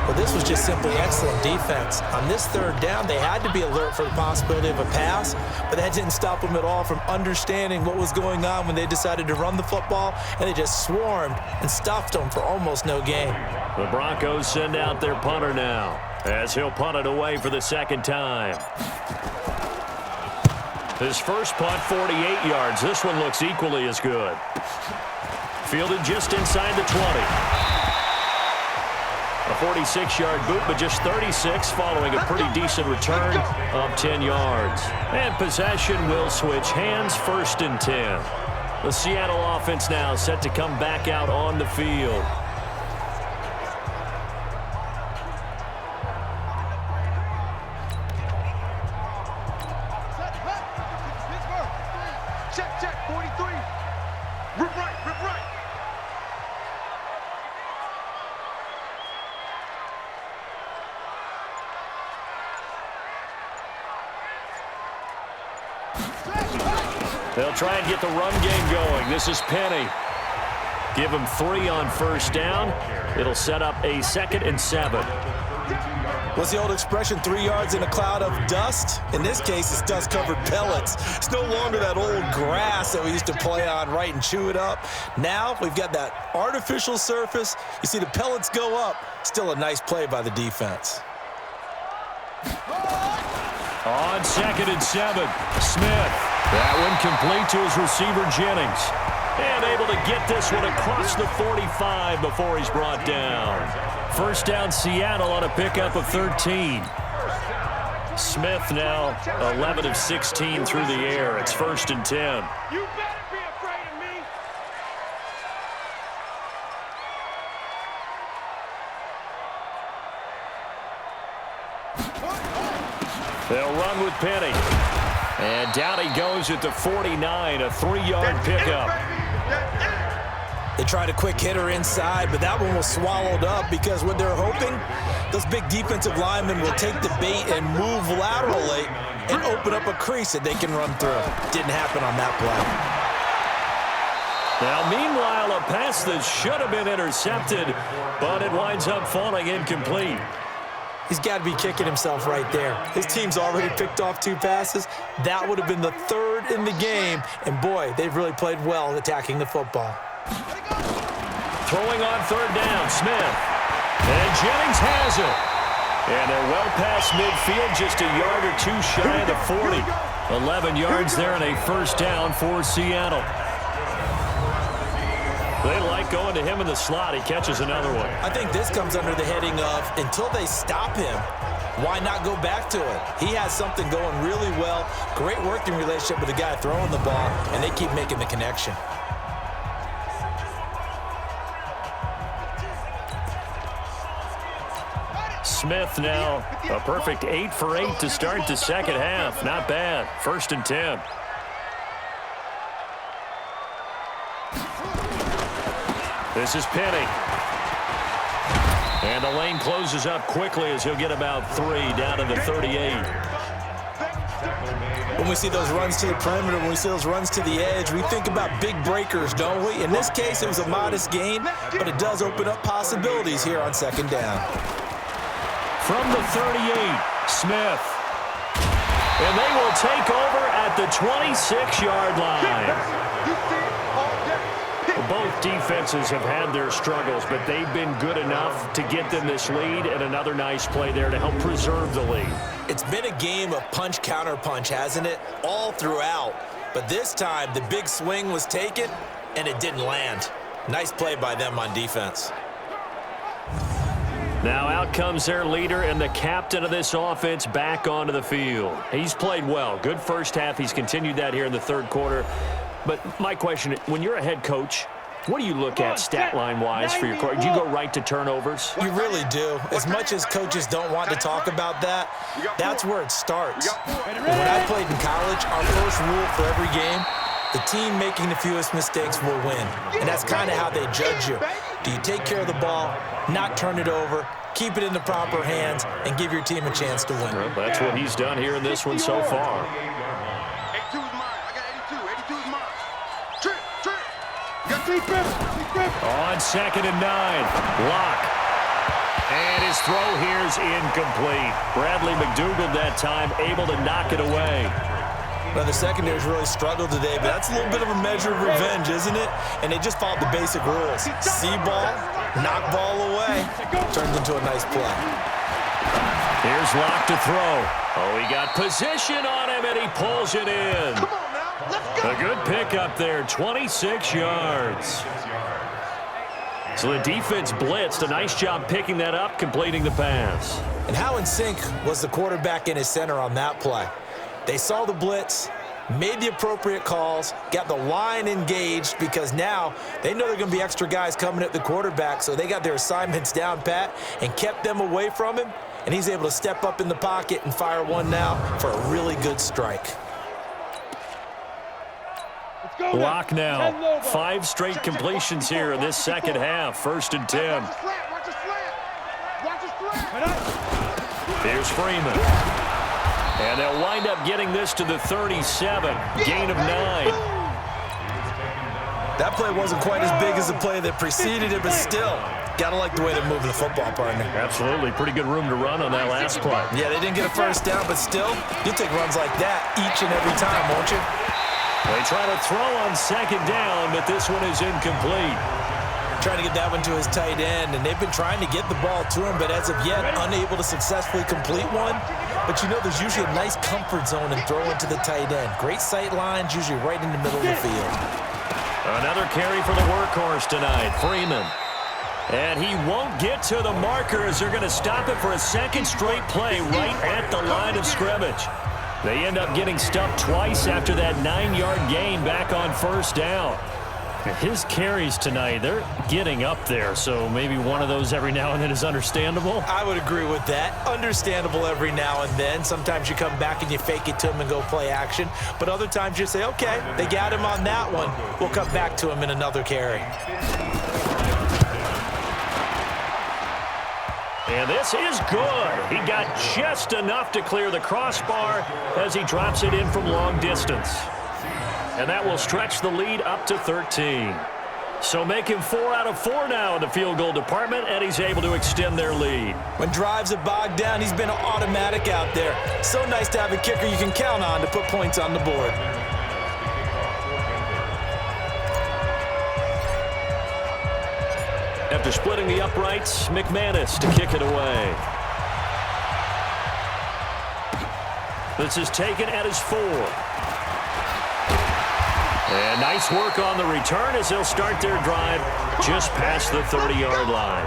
Well, this was just simply excellent defense. On this third down, they had to be alert for the possibility of a pass, but that didn't stop them at all from understanding what was going on when they decided to run the football, and they just swarmed and stuffed them for almost no gain. The Broncos send out their punter now as he'll punt it away for the second time. His first punt, 48 yards. This one looks equally as good. Fielded just inside the 20. A 46-yard boot, but just 36 following a pretty decent return of 10 yards. And possession will switch hands, 1st and 10. The Seattle offense now set to come back out on the field. Check, 43. Rip right. They'll try and get the run game going. This is Penny. Give him 3 on first down. It'll set up a 2nd and 7. What's the old expression, 3 yards in a cloud of dust? In this case, it's dust-covered pellets. It's no longer that old grass that we used to play on, right, and chew it up. Now we've got that artificial surface. You see the pellets go up. Still a nice play by the defense. On 2nd and 7, Smith. That one complete to his receiver, Jennings. And able to get this one across the 45 before he's brought down. First down, Seattle on a pickup of 13. Smith now 11 of 16 through the air. It's 1st and 10. You better be afraid of me. They'll run with Penny. And down he goes at the 49, a 3-yard pickup. They tried a quick hitter inside, but that one was swallowed up because what they're hoping, those big defensive linemen will take the bait and move laterally and open up a crease that they can run through. Didn't happen on that play. Now, meanwhile, a pass that should have been intercepted, but it winds up falling incomplete. He's got to be kicking himself right there. His team's already picked off 2 passes. That would have been the 3rd in the game. And, boy, they've really played well attacking the football. Throwing on 3rd down, Smith. And Jennings has it. And they're well past midfield, just a yard or 2 shy of the 40. 11 yards there and a first down for Seattle. They like going to him in the slot. He catches another one. I think this comes under the heading of until they stop him, why not go back to it? He has something going really well. Great working relationship with the guy throwing the ball, and they keep making the connection. Smith now a perfect 8 for 8 to start the second half. Not bad. 1st and 10. This is Penny. And the lane closes up quickly as he'll get about 3 down to the 38. When we see those runs to the perimeter, when we see those runs to the edge, we think about big breakers, don't we? In this case, it was a modest gain, but it does open up possibilities here on 2nd down. From the 38, Smith. And they will take over at the 26-yard line. Both defenses have had their struggles, but they've been good enough to get them this lead, and another nice play there to help preserve the lead. It's been a game of punch-counter-punch, hasn't it? All throughout. But this time, the big swing was taken, and it didn't land. Nice play by them on defense. Now out comes their leader and the captain of this offense back onto the field. He's played well. Good first half. He's continued that here in the third quarter. But my question, when you're a head coach, what do you look at stat line-wise for your quarterback? Do you go right to turnovers? You really do. As much as coaches don't want to talk about that, that's where it starts. When I played in college, our first rule for every game, the team making the fewest mistakes will win. And that's kind of how they judge you. Do you take care of the ball, not turn it over, keep it in the proper hands, and give your team a chance to win? Well, that's what he's done here in this one so far. 82 is mine. I got 82. 82 is mine. Trip. You got 3 trips. On 2nd and 9, Locke. And his throw here's incomplete. Bradley McDougald that time able to knock it away. Well, the secondary's really struggled today, but that's a little bit of a measure of revenge, isn't it? And they just followed the basic rules. See ball, knock ball away. Turns into a nice play. Here's Locke to throw. Oh, he got position on him, and he pulls it in. Come on now. Let's go. A good pickup there, 26 yards. So the defense blitzed. A nice job picking that up, completing the pass. And how in sync was the quarterback and his center on that play? They saw the blitz, made the appropriate calls, got the line engaged because now they know there are going to be extra guys coming at the quarterback, so they got their assignments down pat and kept them away from him, and he's able to step up in the pocket and fire one now for a really good strike. Locke now, 5 straight completions here in this second half, 1st and 10. Watch the slant. Here's Freeman. And they'll wind up getting this to the 37, gain of 9. That play wasn't quite as big as the play that preceded it, but still, gotta like the way they're moving the football, partner. Absolutely, pretty good room to run on that last play. Yeah, they didn't get a first down, but still, you'll take runs like that each and every time, won't you? They try to throw on 2nd down, but this one is incomplete. Trying to get that one to his tight end, and they've been trying to get the ball to him, but as of yet, unable to successfully complete one. But you know there's usually a nice comfort zone in throwing to the tight end. Great sight lines, usually right in the middle of the field. Another carry for the workhorse tonight, Freeman. And he won't get to the marker as they're going to stop it for a 2nd straight play right at the line of scrimmage. They end up getting stuffed twice after that 9-yard gain back on 1st down. His carries tonight, they're getting up there, so maybe one of those every now and then is understandable. I would agree with that. Understandable every now and then. Sometimes you come back and you fake it to him and go play action. But other times you say, okay, they got him on that one. We'll come back to him in another carry. And this is good. He got just enough to clear the crossbar as he drops it in from long distance. And that will stretch the lead up to 13. So make him 4 out of 4 now in the field goal department, and he's able to extend their lead. When drives are bogged down, he's been automatic out there. So nice to have a kicker you can count on to put points on the board. After splitting the uprights, McManus to kick it away. This is taken at his 4. And nice work on the return as they'll start their drive just past the 30-yard line.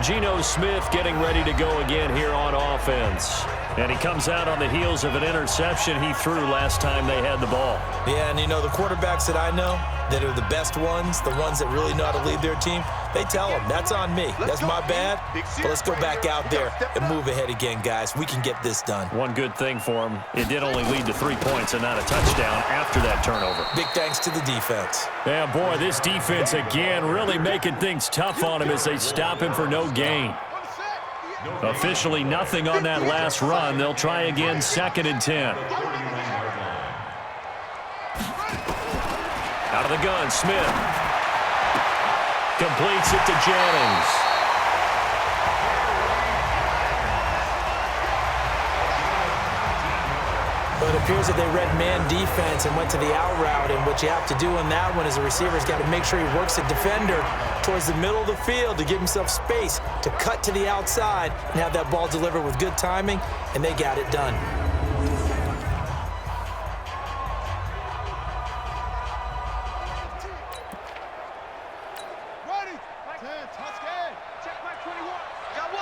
Geno Smith getting ready to go again here on offense. And he comes out on the heels of an interception he threw last time they had the ball. Yeah, and you know, the quarterbacks that I know that are the best ones, the ones that really know how to lead their team, they tell them, that's on me. That's my bad. But let's go back out there and move ahead again, guys. We can get this done. One good thing for him, it did only lead to 3 points and not a touchdown after that turnover. Big thanks to the defense. Yeah, boy, this defense again really making things tough on him as they stop him for no gain. Officially nothing on that last run. They'll try again, 2nd and 10. Out of the gun, Smith. Completes it to Jennings. Well, it appears that they read man defense and went to the out route, and what you have to do on that one is the receiver's got to make sure he works the defender, towards the middle of the field to give himself space to cut to the outside and have that ball delivered with good timing, and they got it done. Ready. 10, touch game. Check my 21. I got one.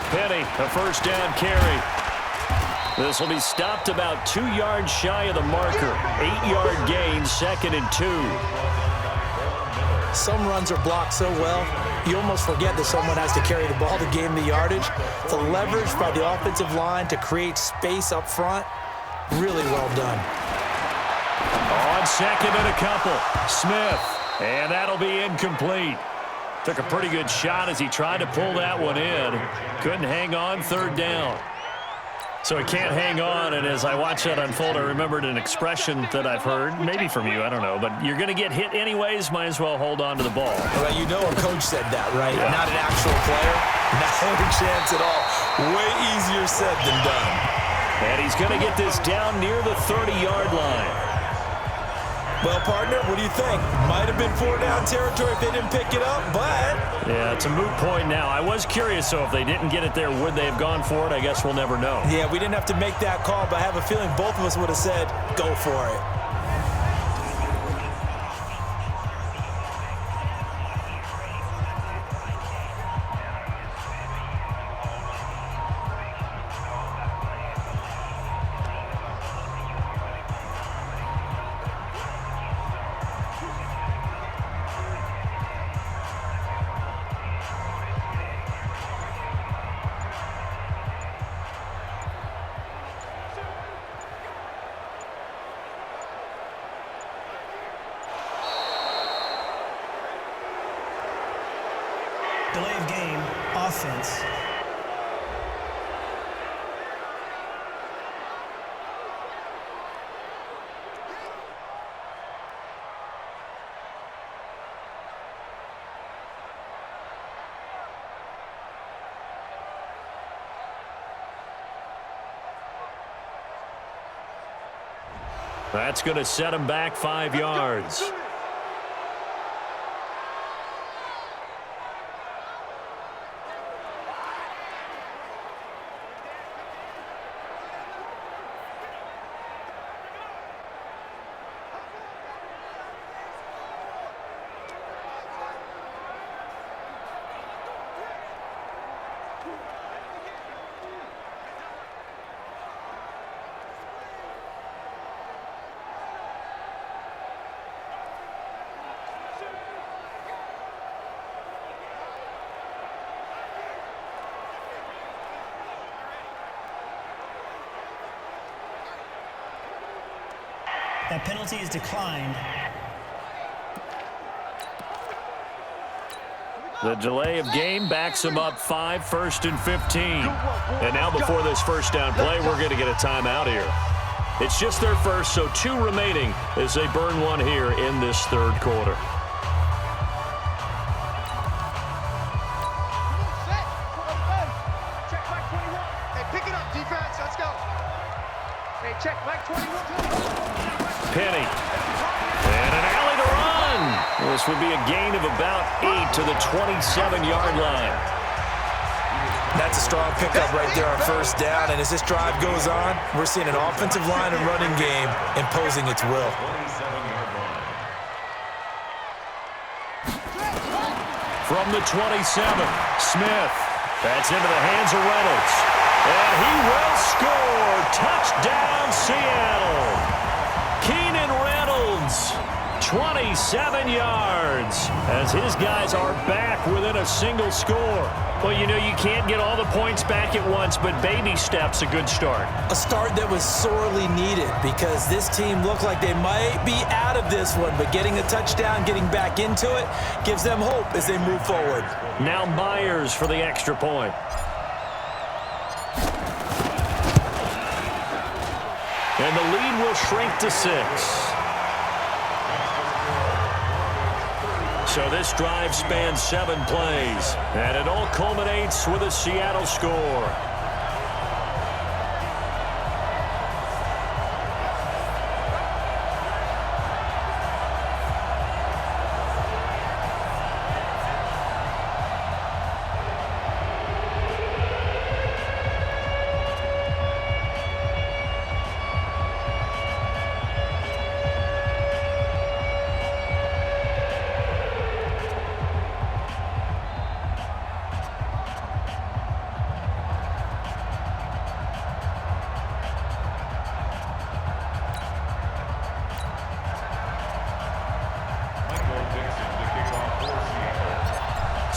Penny, a first down carry. This will be stopped about 2 yards shy of the marker. 8-yard gain, 2nd and 2. Some runs are blocked so well, you almost forget that someone has to carry the ball to gain the yardage. The leverage by the offensive line to create space up front, really well done. On 2nd and a couple, Smith, and that'll be incomplete. Took a pretty good shot as he tried to pull that one in. Couldn't hang on, 3rd down. So he can't hang on, and as I watched that unfold, I remembered an expression that I've heard, maybe from you, I don't know, but you're going to get hit anyways, might as well hold on to the ball. Well, you know a coach said that, right? Yeah. Not an actual player. Not a chance at all. Way easier said than done. And he's going to get this down near the 30-yard line. Well, partner, what do you think? Might have been 4-down territory if they didn't pick it up, but... Yeah, it's a moot point now. I was curious, so if they didn't get it there, would they have gone for it? I guess we'll never know. Yeah, we didn't have to make that call, but I have a feeling both of us would have said, go for it. Delay of game, offense. That's going to set him back 5 yards. That penalty is declined. The delay of game backs him up 5, 1st and 15. And now before this first down play, we're going to get a timeout here. It's just their first, so 2 remaining as they burn one here in this 3rd quarter. Check Mike 21. Hey, pick it up, defense. Let's go. Hey, check Mike 21. Penny. And an alley to run. This would be a gain of about 8 to the 27-yard line. That's a strong pickup right there on first down, and as this drive goes on, we're seeing an offensive line and running game imposing its will. From the 27, Smith. That's into the hands of Reynolds. And he will score. Touchdown, Seattle. Keenan Reynolds, 27 yards, as his guys are back within a single score. Well, you know, you can't get all the points back at once, but baby steps, a good start. A start that was sorely needed because this team looked like they might be out of this one, but getting a touchdown, getting back into it, gives them hope as they move forward. Now Myers for the extra point. And the lead will shrink to 6. So this drive spans 7 plays, and it all culminates with a Seattle score.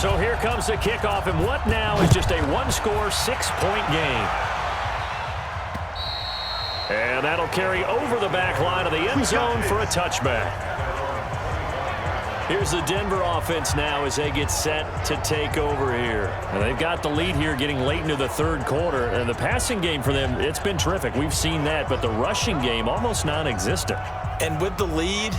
So here comes the kickoff, and what now is just a one-score, 6-point game. And that'll carry over the back line of the end zone for a touchback. Here's the Denver offense now as they get set to take over here. And they've got the lead here getting late into the third quarter. And the passing game for them, it's been terrific. We've seen that. But the rushing game, almost non-existent. And with the lead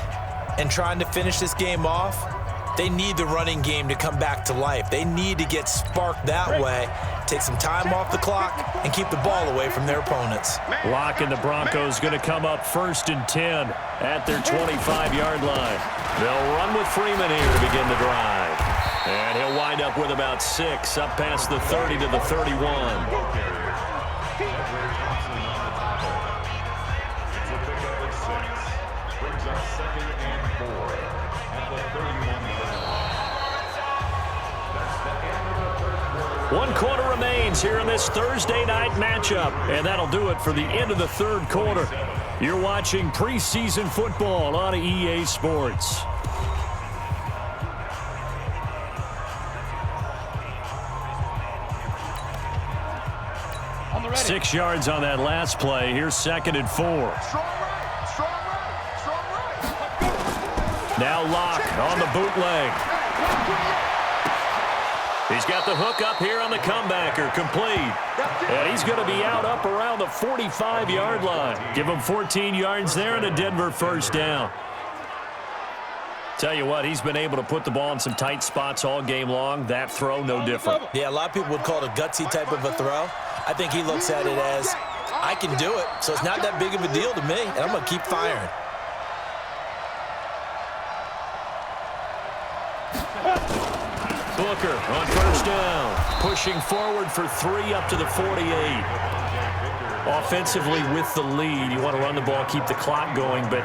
and trying to finish this game off, they need the running game to come back to life. They need to get sparked that way, take some time off the clock, and keep the ball away from their opponents. Lock and the Broncos going to come up 1st and 10 at their 25-yard line. They'll run with Freeman here to begin the drive. And he'll wind up with about 6, up past the 30 to the 31. One quarter remains here in this Thursday night matchup, and that'll do it for the end of the third quarter. You're watching preseason football on EA Sports. On the ready. 6 yards on that last play. Here's 2nd and 4. Strong right, strong right, strong right. Now Locke on the bootleg. He's got the hook up here on the comebacker, complete. And he's going to be out up around the 45-yard line. Give him 14 yards there and a Denver first down. Tell you what, he's been able to put the ball in some tight spots all game long. That throw, no different. Yeah, a lot of people would call it a gutsy type of a throw. I think he looks at it as, I can do it, so it's not that big of a deal to me, and I'm going to keep firing. Booker on first down, pushing forward for 3 up to the 48. Offensively with the lead, you want to run the ball, keep the clock going, but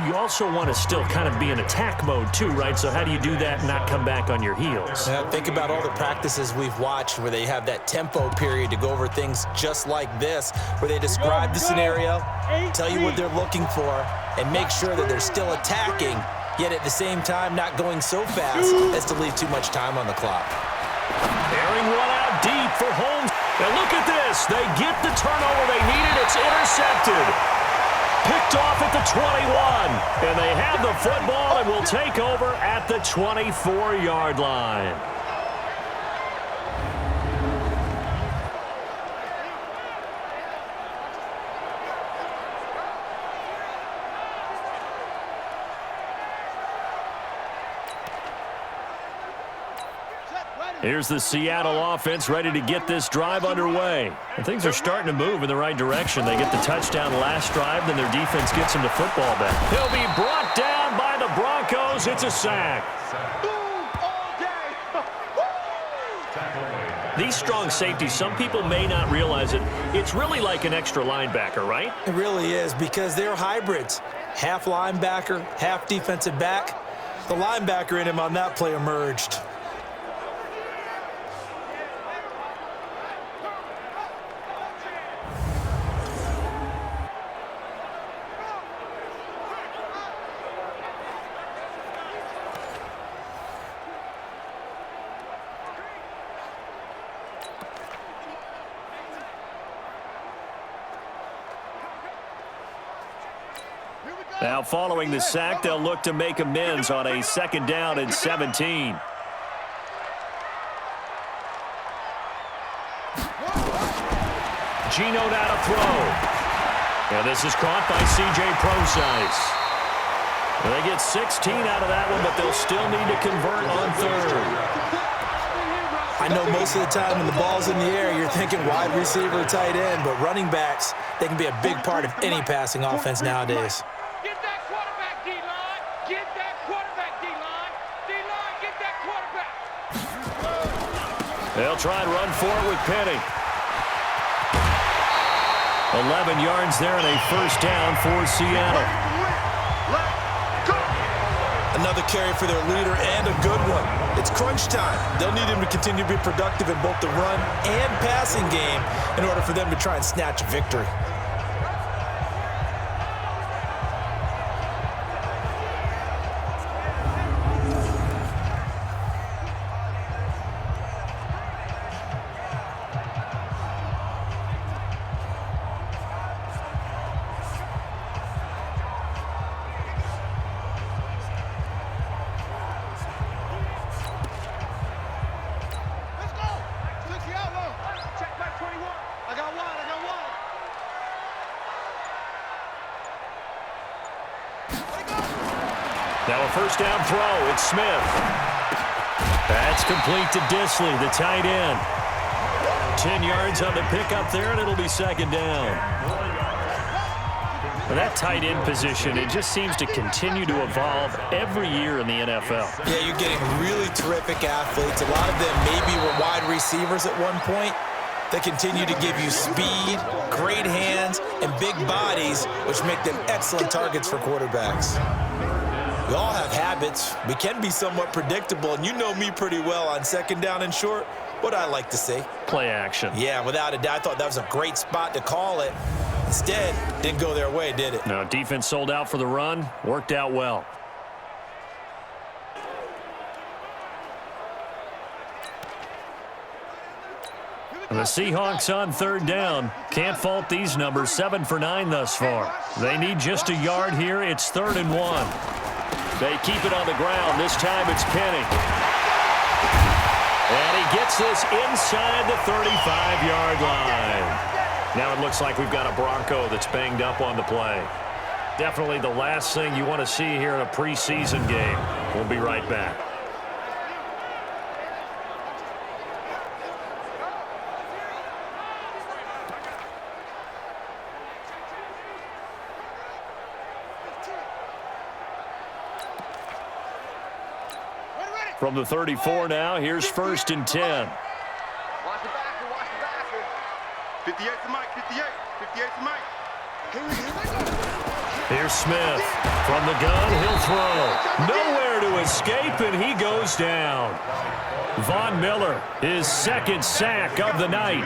you also want to still kind of be in attack mode too, right? So how do you do that and not come back on your heels? Now, think about all the practices we've watched where they have that tempo period to go over things just like this, where they describe the scenario, tell you what they're looking for, and make sure that they're still attacking, yet at the same time not going so fast as to leave too much time on the clock. Airing one out deep for Holmes. And look at this. They get the turnover they needed. It's intercepted. Picked off at the 21. And they have the football and will take over at the 24-yard line. Here's the Seattle offense ready to get this drive underway. And things are starting to move in the right direction. They get the touchdown last drive, then their defense gets them the football back. He'll be brought down by the Broncos. It's a sack. These strong safeties, some people may not realize it. It's really like an extra linebacker, right? It really is, because they're hybrids. Half linebacker, half defensive back. The linebacker in him on that play emerged. Now, following the sack, they'll look to make amends on a 2nd down and 17. Gino now to throw. And this is caught by C.J. Prosise. They get 16 out of that one, but they'll still need to convert on 3rd. I know most of the time when the ball's in the air, you're thinking wide receiver, tight end, but running backs, they can be a big part of any passing offense nowadays. Get that quarterback, D-line. Get that quarterback, D-line. D-line, get that quarterback. They'll try and run forward with Penny. 11 yards there and a first down for Seattle. Another carry for their leader and a good one. It's crunch time. They'll need him to continue to be productive in both the run and passing game in order for them to try and snatch a victory. Now a first down throw. It's Smith. That's complete to Disley, the tight end. 10 yards on the pickup there, and it'll be second down. Well, that tight end position, it just seems to continue to evolve every year in the NFL. Yeah, you're getting really terrific athletes. A lot of them maybe were wide receivers at one point. They continue to give you speed, great hands, and big bodies, which make them excellent targets for quarterbacks. We all have habits. We can be somewhat predictable, and you know me pretty well on second down and short. What I like to see. Play action. Yeah, without a doubt. I thought that was a great spot to call it. Instead, didn't go their way, did it? No, defense sold out for the run. Worked out well. The Seahawks on third down. Can't fault these numbers. 7 for 9 thus far. They need just a yard here. It's 3rd and 1. They keep it on the ground. This time it's Penny. And he gets this inside the 35-yard line. Now it looks like we've got a Bronco that's banged up on the play. Definitely the last thing you want to see here in a preseason game. We'll be right back. From the 34 now, here's 1st and 10. Watch the backer, watch the backer. 58 to Mike, 58 to Mike. Here's Smith. From the gun, he'll throw. Nowhere to escape, and he goes down. Von Miller, his 2nd sack of the night.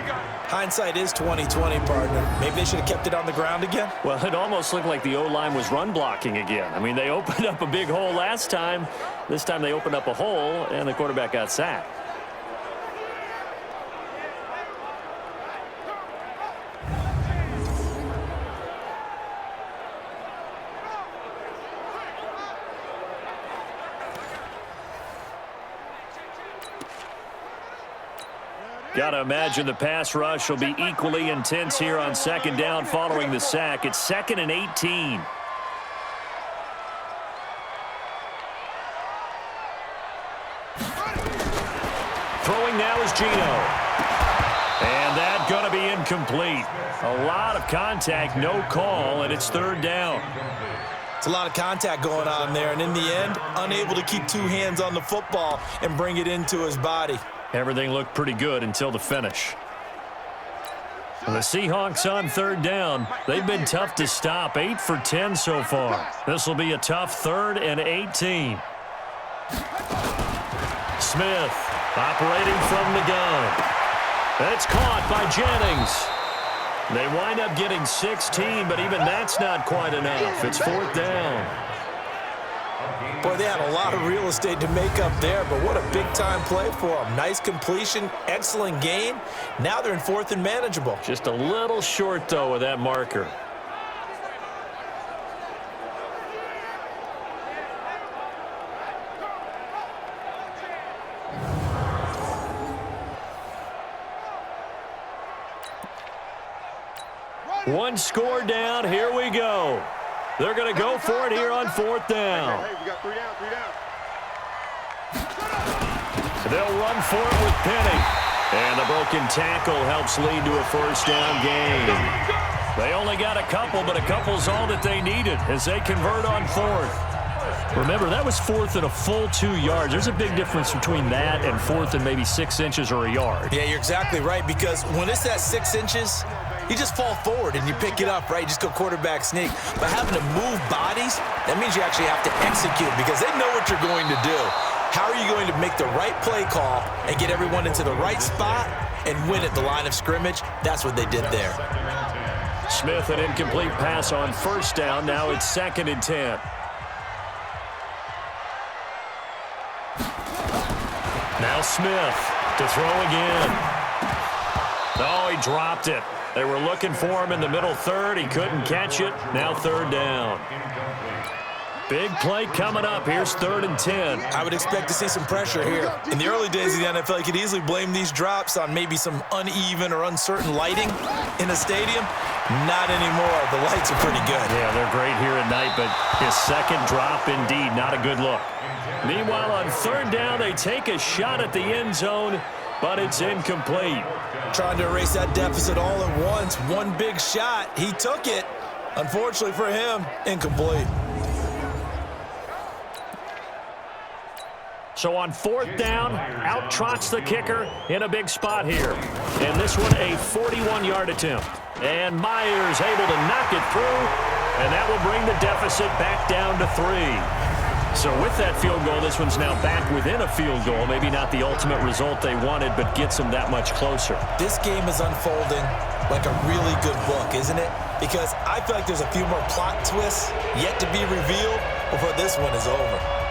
Hindsight is 20/20, partner. Maybe they should have kept it on the ground again. Well, it almost looked like the O-line was run blocking again. I mean, they opened up a big hole last time. This time they opened up a hole, and the quarterback got sacked. Got to imagine the pass rush will be equally intense here on 2nd down following the sack. It's 2nd and 18. Throwing now is Gino. And that's going to be incomplete. A lot of contact, no call, and it's 3rd down. It's a lot of contact going on there, and in the end, unable to keep 2 hands on the football and bring it into his body. Everything looked pretty good until the finish. And the Seahawks on 3rd down. They've been tough to stop. 8 for 10 so far. This will be a tough 3rd and 18. Smith operating from the gun. That's caught by Jennings. They wind up getting 16, but even that's not quite enough. It's 4th down. Boy, they had a lot of real estate to make up there, but what a big-time play for them. Nice completion, excellent gain. Now they're in 4th and manageable. Just a little short, though, with that marker. One score down. Here we go. They're going to go for it here on 4th down. Hey, we got 3 down, 3 down. They'll run for it with Penny. And the broken tackle helps lead to a 1st down gain. They only got a couple, but a couple's all that they needed as they convert on 4th. Remember, that was 4th and a full 2 yards. There's a big difference between that and 4th and maybe 6 inches or a yard. Yeah, you're exactly right, because when it's at 6 inches, you just fall forward and you pick it up, right? You just go quarterback sneak. But having to move bodies, that means you actually have to execute because they know what you're going to do. How are you going to make the right play call and get everyone into the right spot and win at the line of scrimmage? That's what they did there. Smith, an incomplete pass on 1st down. Now it's 2nd and 10. Now Smith to throw again. Oh, he dropped it. They were looking for him in the middle 3rd. He couldn't catch it. Now 3rd down. Big play coming up. Here's 3rd and 10. I would expect to see some pressure here. In the early days of the NFL, you could easily blame these drops on maybe some uneven or uncertain lighting in a stadium. Not anymore. The lights are pretty good. Yeah, they're great here at night, but his second drop, indeed, not a good look. Meanwhile, on third down, they take a shot at the end zone, but it's incomplete. Trying to erase that deficit all at once. One big shot. He took it. Unfortunately for him, incomplete. So on fourth down, out trots the kicker in a big spot here. And this one, a 41-yard attempt. And Myers able to knock it through, and that will bring the deficit back down to 3. So with that field goal, this one's now back within a field goal. Maybe not the ultimate result they wanted, but gets them that much closer. This game is unfolding like a really good book, isn't it? Because I feel like there's a few more plot twists yet to be revealed before this one is over.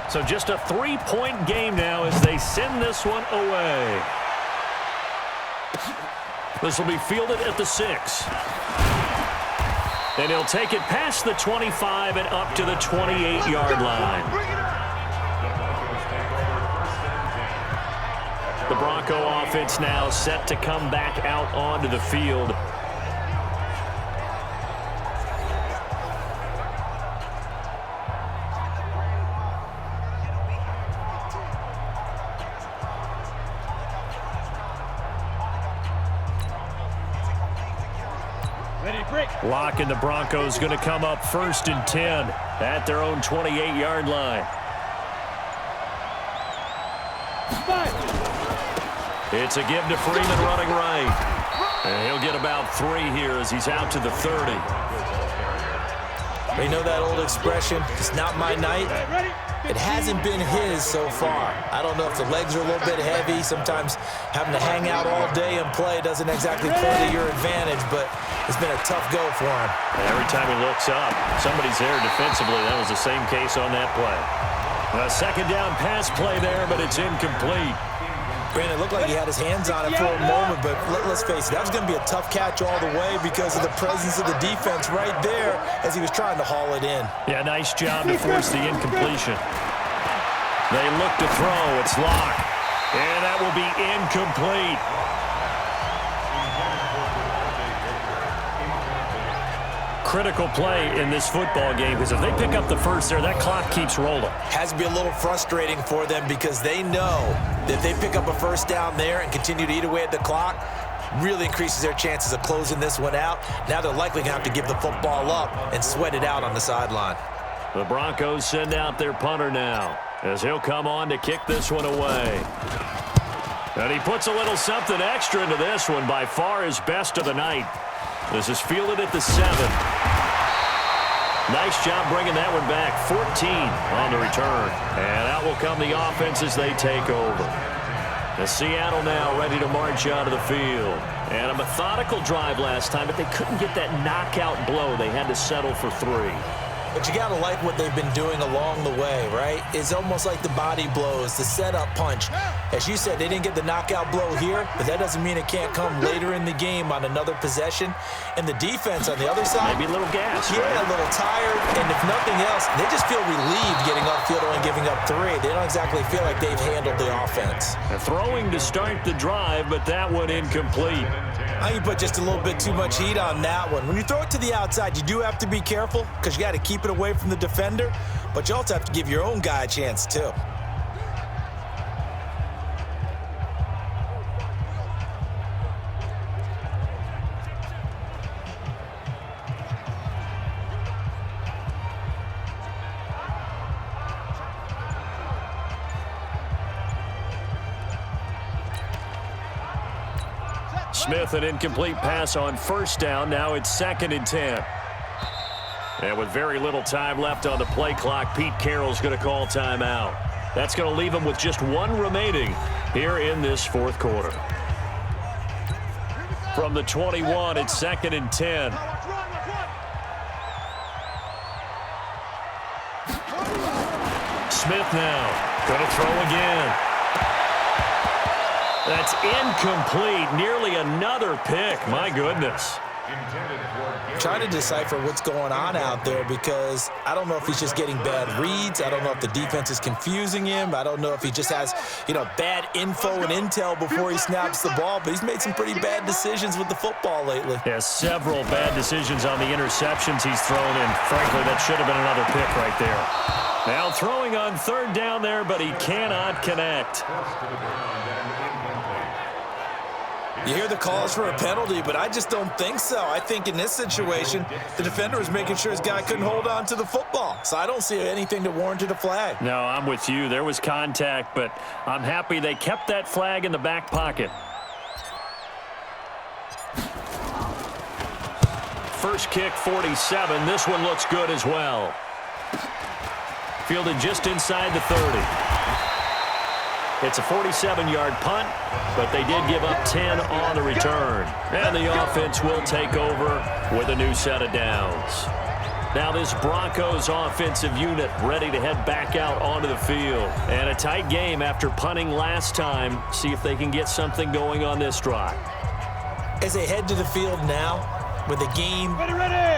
So just a 3-point game now as they send this one away. This will be fielded at the 6. And he'll take it past the 25 and up to the 28-yard line. The Bronco offense now set to come back out onto the field. Lock and the Broncos going to come up 1st and 10 at their own 28-yard line. It's a give to Freeman running right. And he'll get about 3 here as he's out to the 30. You know that old expression, it's not my night? It hasn't been his so far. I don't know if the legs are a little bit heavy. Sometimes having to hang out all day and play doesn't exactly play to your advantage, but it's been a tough go for him. Every time he looks up, somebody's there defensively. That was the same case on that play. A 2nd down pass play there, but it's incomplete. Granted, it looked like he had his hands on it for a moment, but let's face it, that was going to be a tough catch all the way because of the presence of the defense right there as he was trying to haul it in. Yeah, nice job to force the incompletion. They look to throw. It's locked. And that will be incomplete. Critical play in this football game because if they pick up the first there, that clock keeps rolling. Has to be a little frustrating for them because they know that if they pick up a first down there and continue to eat away at the clock, really increases their chances of closing this one out. Now they're likely going to have to give the football up and sweat it out on the sideline. The Broncos send out their punter now as he'll come on to kick this one away. And he puts a little something extra into this one, by far his best of the night. This is fielded at the 7. Nice job bringing that one back. 14 on the return. And out will come the offense as they take over. The Seattle now ready to march out of the field. And a methodical drive last time, but they couldn't get that knockout blow. They had to settle for 3. But you got to like what they've been doing along the way, right? It's almost like the body blows, the setup punch. As you said, they didn't get the knockout blow here, but that doesn't mean it can't come later in the game on another possession. And the defense on the other side, maybe a little gas, yeah, right? A little tired. And if nothing else, they just feel relieved getting upfield and giving up 3. They don't exactly feel like they've handled the offense. They're throwing to start the drive, but that one incomplete. I think you put just a little bit too much heat on that one. When you throw it to the outside, you do have to be careful because you got to keep it away from the defender, but you also have to give your own guy a chance too. Smith, an incomplete pass on 1st down. Now it's 2nd and 10. And with very little time left on the play clock, Pete Carroll's going to call timeout. That's going to leave him with just 1 remaining here in this 4th quarter. From the 21, it's 2nd and 10. Smith now going to throw again. That's incomplete. Nearly another pick. My goodness. Trying to decipher what's going on out there because I don't know if he's just getting bad reads. I don't know if the defense is confusing him. I don't know if he just has, bad info and intel before he snaps the ball. But he's made some pretty bad decisions with the football lately. Yeah, several bad decisions on the interceptions he's thrown in. Frankly, that should have been another pick right there. Now throwing on 3rd down there, but he cannot connect. You hear the calls for a penalty, but I just don't think so. I think in this situation, the defender was making sure his guy couldn't hold on to the football. So I don't see anything that warranted a flag. No, I'm with you. There was contact, but I'm happy they kept that flag in the back pocket. First kick, 47. This one looks good as well. Fielded just inside the 30. It's a 47-yard punt, but they did give up 10 on the return. And the offense will take over with a new set of downs. Now this Broncos offensive unit ready to head back out onto the field. And a tight game after punting last time. See if they can get something going on this drive. As they head to the field now, with a game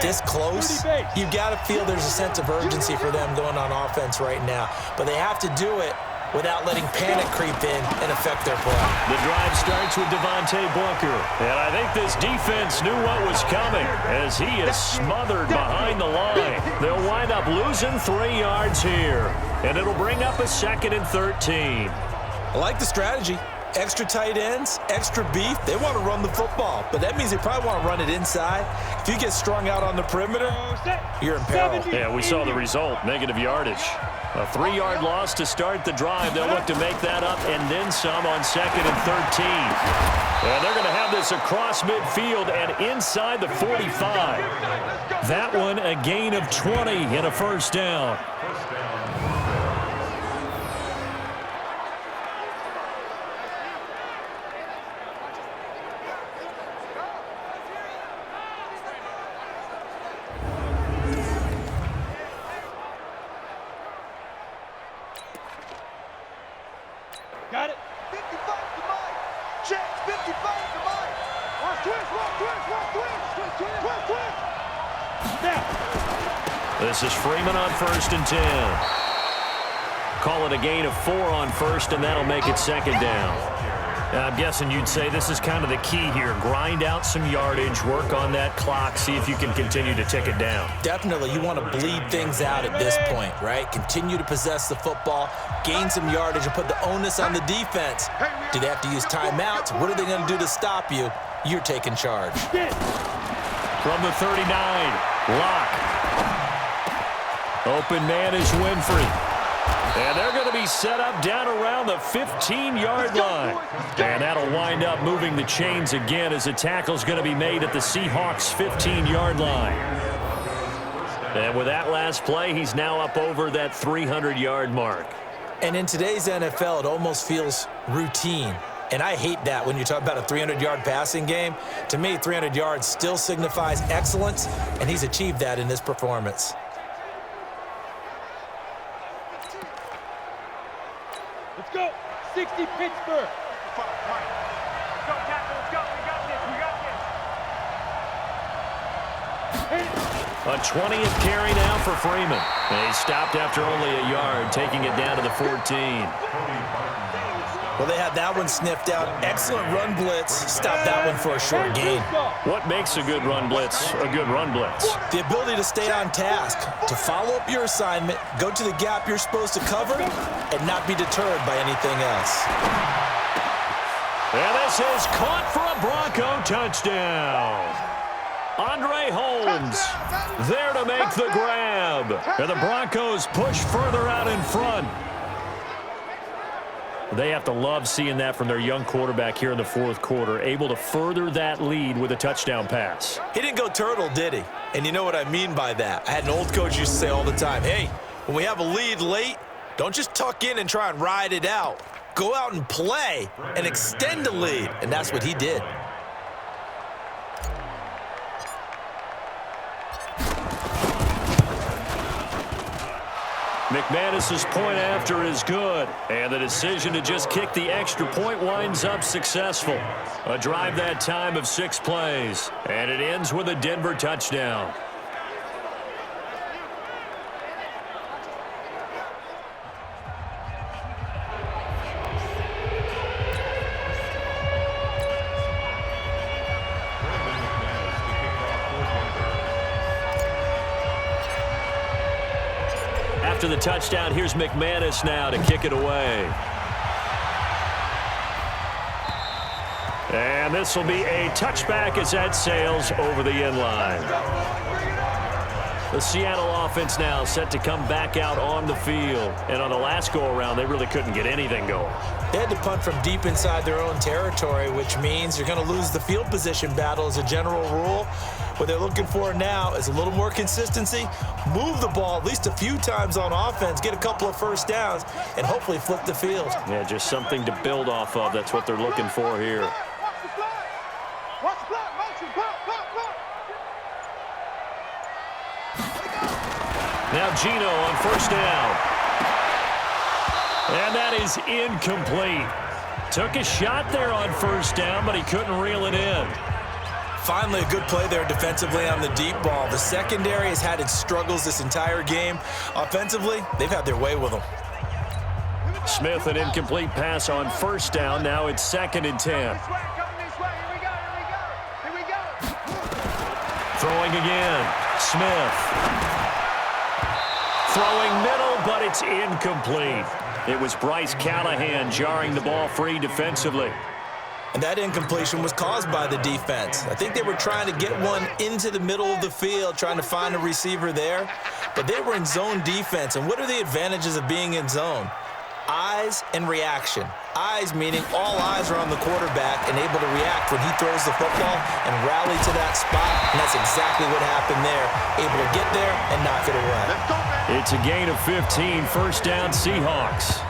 this close, you've got to feel there's a sense of urgency for them going on offense right now. But they have to do it without letting panic creep in and affect their play. The drive starts with Devontae Booker. And I think this defense knew what was coming as he is smothered behind the line. They'll wind up losing 3 yards here. And it'll bring up a 2nd and 13. I like the strategy. Extra tight ends, extra beef. They want to run the football, but that means they probably want to run it inside. If you get strung out on the perimeter, you're in peril. Yeah, we saw the result, negative yardage. A 3-yard loss to start the drive. They'll look to make that up and then some on 2nd and 13. And they're going to have this across midfield and inside the 45. That one a gain of 20 and a first down. Got it. 55 to Mike. Check. 55 to Mike. Watch twist. Now. This is Freeman on 1st and 10. Call it a gain of 4 on 1st, and that'll make it 2nd down. I'm guessing you'd say this is kind of the key here. Grind out some yardage, work on that clock, see if you can continue to tick it down. Definitely, you want to bleed things out at this point, right? Continue to possess the football, gain some yardage, and put the onus on the defense. Do they have to use timeouts? What are they going to do to stop you? You're taking charge. From the 39, Locke. Open man is Winfrey. And they're going to be set up down around the 15-yard line. And that'll wind up moving the chains again as the tackle's going to be made at the Seahawks' 15-yard line. And with that last play, he's now up over that 300-yard mark. And in today's NFL, it almost feels routine. And I hate that when you talk about a 300-yard passing game. To me, 300 yards still signifies excellence, and he's achieved that in this performance. Let's go. 60 Pittsburgh. A 20th carry now for Freeman. And he stopped after only a yard, taking it down to the 14. Well, they had that one sniffed out. Excellent run blitz. Stop that one for a short gain. What makes a good run blitz a good run blitz? The ability to stay on task, to follow up your assignment, go to the gap you're supposed to cover, and not be deterred by anything else. And this is caught for a Bronco touchdown. Andre Holmes there to make the grab. And the Broncos push further out in front. They have to love seeing that from their young quarterback here in the 4th quarter, able to further that lead with a touchdown pass. He didn't go turtle, did he? And you know what I mean by that. I had an old coach used to say all the time, hey, when we have a lead late, don't just tuck in and try and ride it out. Go out and play and extend the lead. And that's what he did. McManus's point after is good, and the decision to just kick the extra point winds up successful. A drive that time of 6 plays, and it ends with a Denver touchdown. After the touchdown, here's McManus now to kick it away. And this will be a touchback as that sails over the end line. The Seattle offense now set to come back out on the field. And on the last go-around, they really couldn't get anything going. They had to punt from deep inside their own territory, which means you're going to lose the field position battle as a general rule. What they're looking for now is a little more consistency, move the ball at least a few times on offense, get a couple of first downs, and hopefully flip the field. Yeah, just something to build off of. That's what they're looking for here. Now Geno on first down. And that is incomplete. Took a shot there on first down, but he couldn't reel it in. Finally, a good play there defensively on the deep ball. The secondary has had its struggles this entire game. Offensively, they've had their way with them. Smith, an incomplete pass on first down. Now it's 2nd and 10. Throwing again. Smith. Throwing middle, but it's incomplete. It was Bryce Callahan jarring the ball free defensively. And that incompletion was caused by the defense. I think they were trying to get one into the middle of the field, trying to find a receiver there. But they were in zone defense. And what are the advantages of being in zone? Eyes and reaction. Eyes meaning all eyes are on the quarterback and able to react when he throws the football and rally to that spot. And that's exactly what happened there. Able to get there and knock it away. It's a gain of 15, first down Seahawks.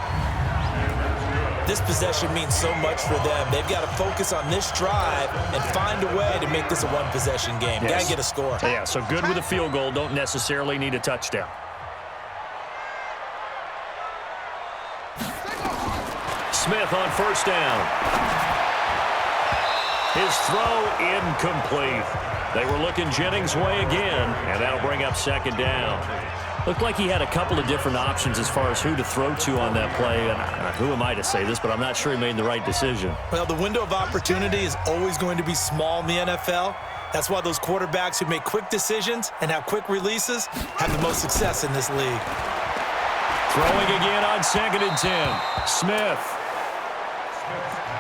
This possession means so much for them. They've got to focus on this drive and find a way to make this a one-possession game. Yes. Got to get a score. Yeah, so good with a field goal. Don't necessarily need a touchdown. Smith on first down. His throw incomplete. They were looking Jennings' way again, and that'll bring up 2nd down. Looked like he had a couple of different options as far as who to throw to on that play. And who am I to say this, but I'm not sure he made the right decision. Well, the window of opportunity is always going to be small in the NFL. That's why those quarterbacks who make quick decisions and have quick releases have the most success in this league. Throwing again on 2nd and 10. Smith.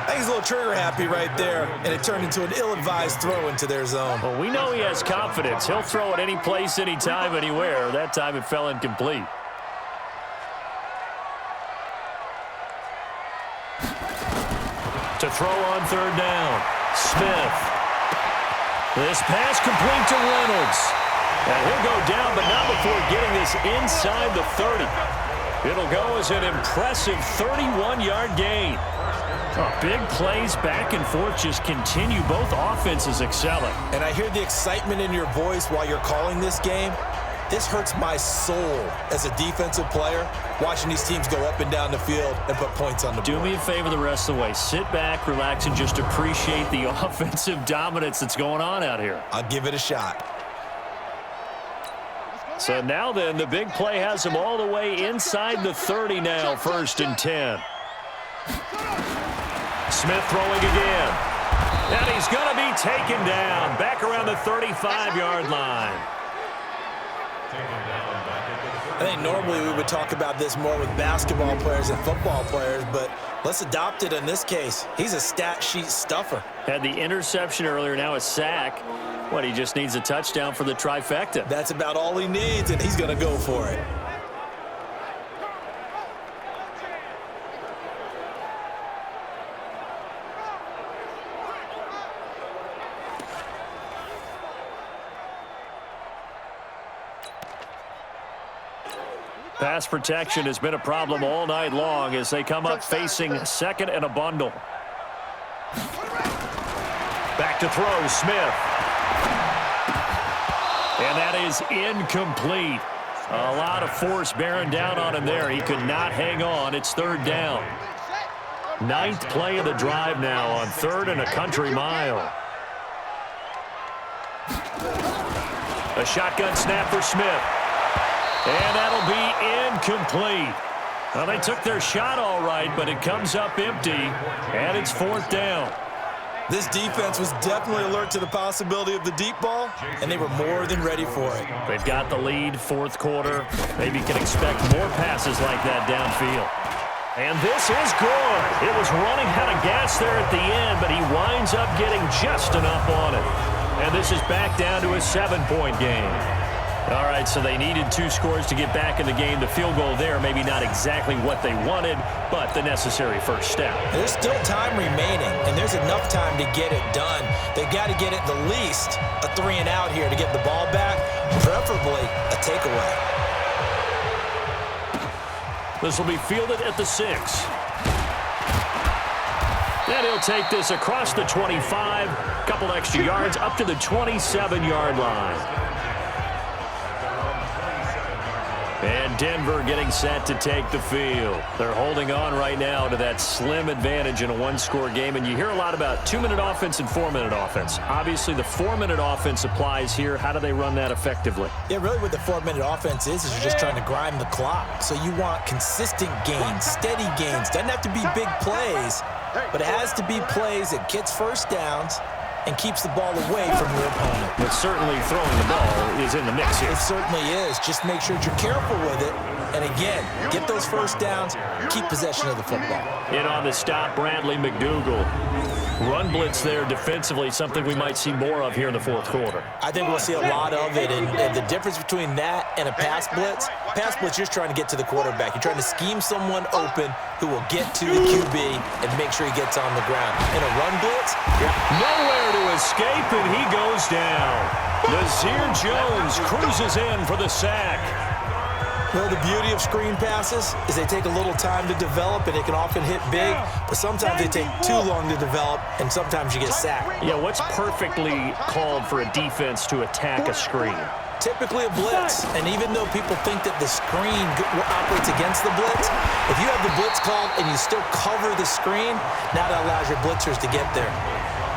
I think he's a little trigger happy right there, and it turned into an ill-advised throw into their zone. Well, we know he has confidence. He'll throw it any place, anytime, anywhere. That time it fell incomplete. To throw on 3rd down. Smith. This pass complete to Reynolds. And he'll go down, but not before getting this inside the 30. It'll go as an impressive 31-yard gain. Big plays back and forth just continue. Both offenses excelling. And I hear the excitement in your voice while you're calling this game. This hurts my soul as a defensive player, watching these teams go up and down the field and put points on the board. Do me a favor the rest of the way. Sit back, relax, and just appreciate the offensive dominance that's going on out here. I'll give it a shot. So now then, the big play has him all the way inside the 30 now, 1st and 10. Smith throwing again. And he's going to be taken down back around the 35-yard line. I think normally we would talk about this more with basketball players and football players, but let's adopt it in this case. He's a stat sheet stuffer. Had the interception earlier, now a sack. What, he just needs a touchdown for the trifecta. That's about all he needs, and he's going to go for it. Pass protection has been a problem all night long as they come up facing 2nd and a bundle. Back to throw, Smith. And that is incomplete. A lot of force bearing down on him there. He could not hang on. It's 3rd down. 9th play of the drive now on 3rd and a country mile. A shotgun snap for Smith. And that'll be incomplete. Well, they took their shot all right, but it comes up empty, and it's 4th down. This defense was definitely alert to the possibility of the deep ball, and they were more than ready for it. They've got the lead, 4th quarter. Maybe can expect more passes like that downfield. And this is good. It was running out of gas there at the end, but he winds up getting just enough on it. And this is back down to a 7-point game. All right, so they needed 2 scores to get back in the game. The field goal there, maybe not exactly what they wanted, but the necessary first step. There's still time remaining, and there's enough time to get it done. They've got to get at the least a 3-and-out here to get the ball back, preferably a takeaway. This will be fielded at the 6. And he'll take this across the 25, a couple extra yards up to the 27-yard line. And Denver getting set to take the field. They're holding on right now to that slim advantage in a 1-score game. And you hear a lot about 2-minute offense and 4-minute offense. Obviously, the 4-minute offense applies here. How do they run that effectively? Yeah, really what the 4-minute offense is you're just trying to grind the clock. So you want consistent gains, steady gains. Doesn't have to be big plays, but it has to be plays that gets first downs and keeps the ball away from your opponent. But certainly throwing the ball is in the mix here. It certainly is. Just make sure that you're careful with it. And again, get those first downs, keep possession of the football. In on the stop, Bradley McDougal. Run blitz there defensively, something we might see more of here in the 4th quarter. I think we'll see a lot of it. And the difference between that and a pass blitz, you're just trying to get to the quarterback. You're trying to scheme someone open who will get to the QB and make sure he gets on the ground. In a run blitz, nowhere to escape, and he goes down. Nazir Jones cruises in for the sack. Well, the beauty of screen passes is they take a little time to develop, and they can often hit big, but sometimes they take too long to develop, and sometimes you get sacked. Yeah, what's perfectly called for a defense to attack a screen? Typically a blitz, and even though people think that the screen operates against the blitz, if you have the blitz called and you still cover the screen, now that allows your blitzers to get there.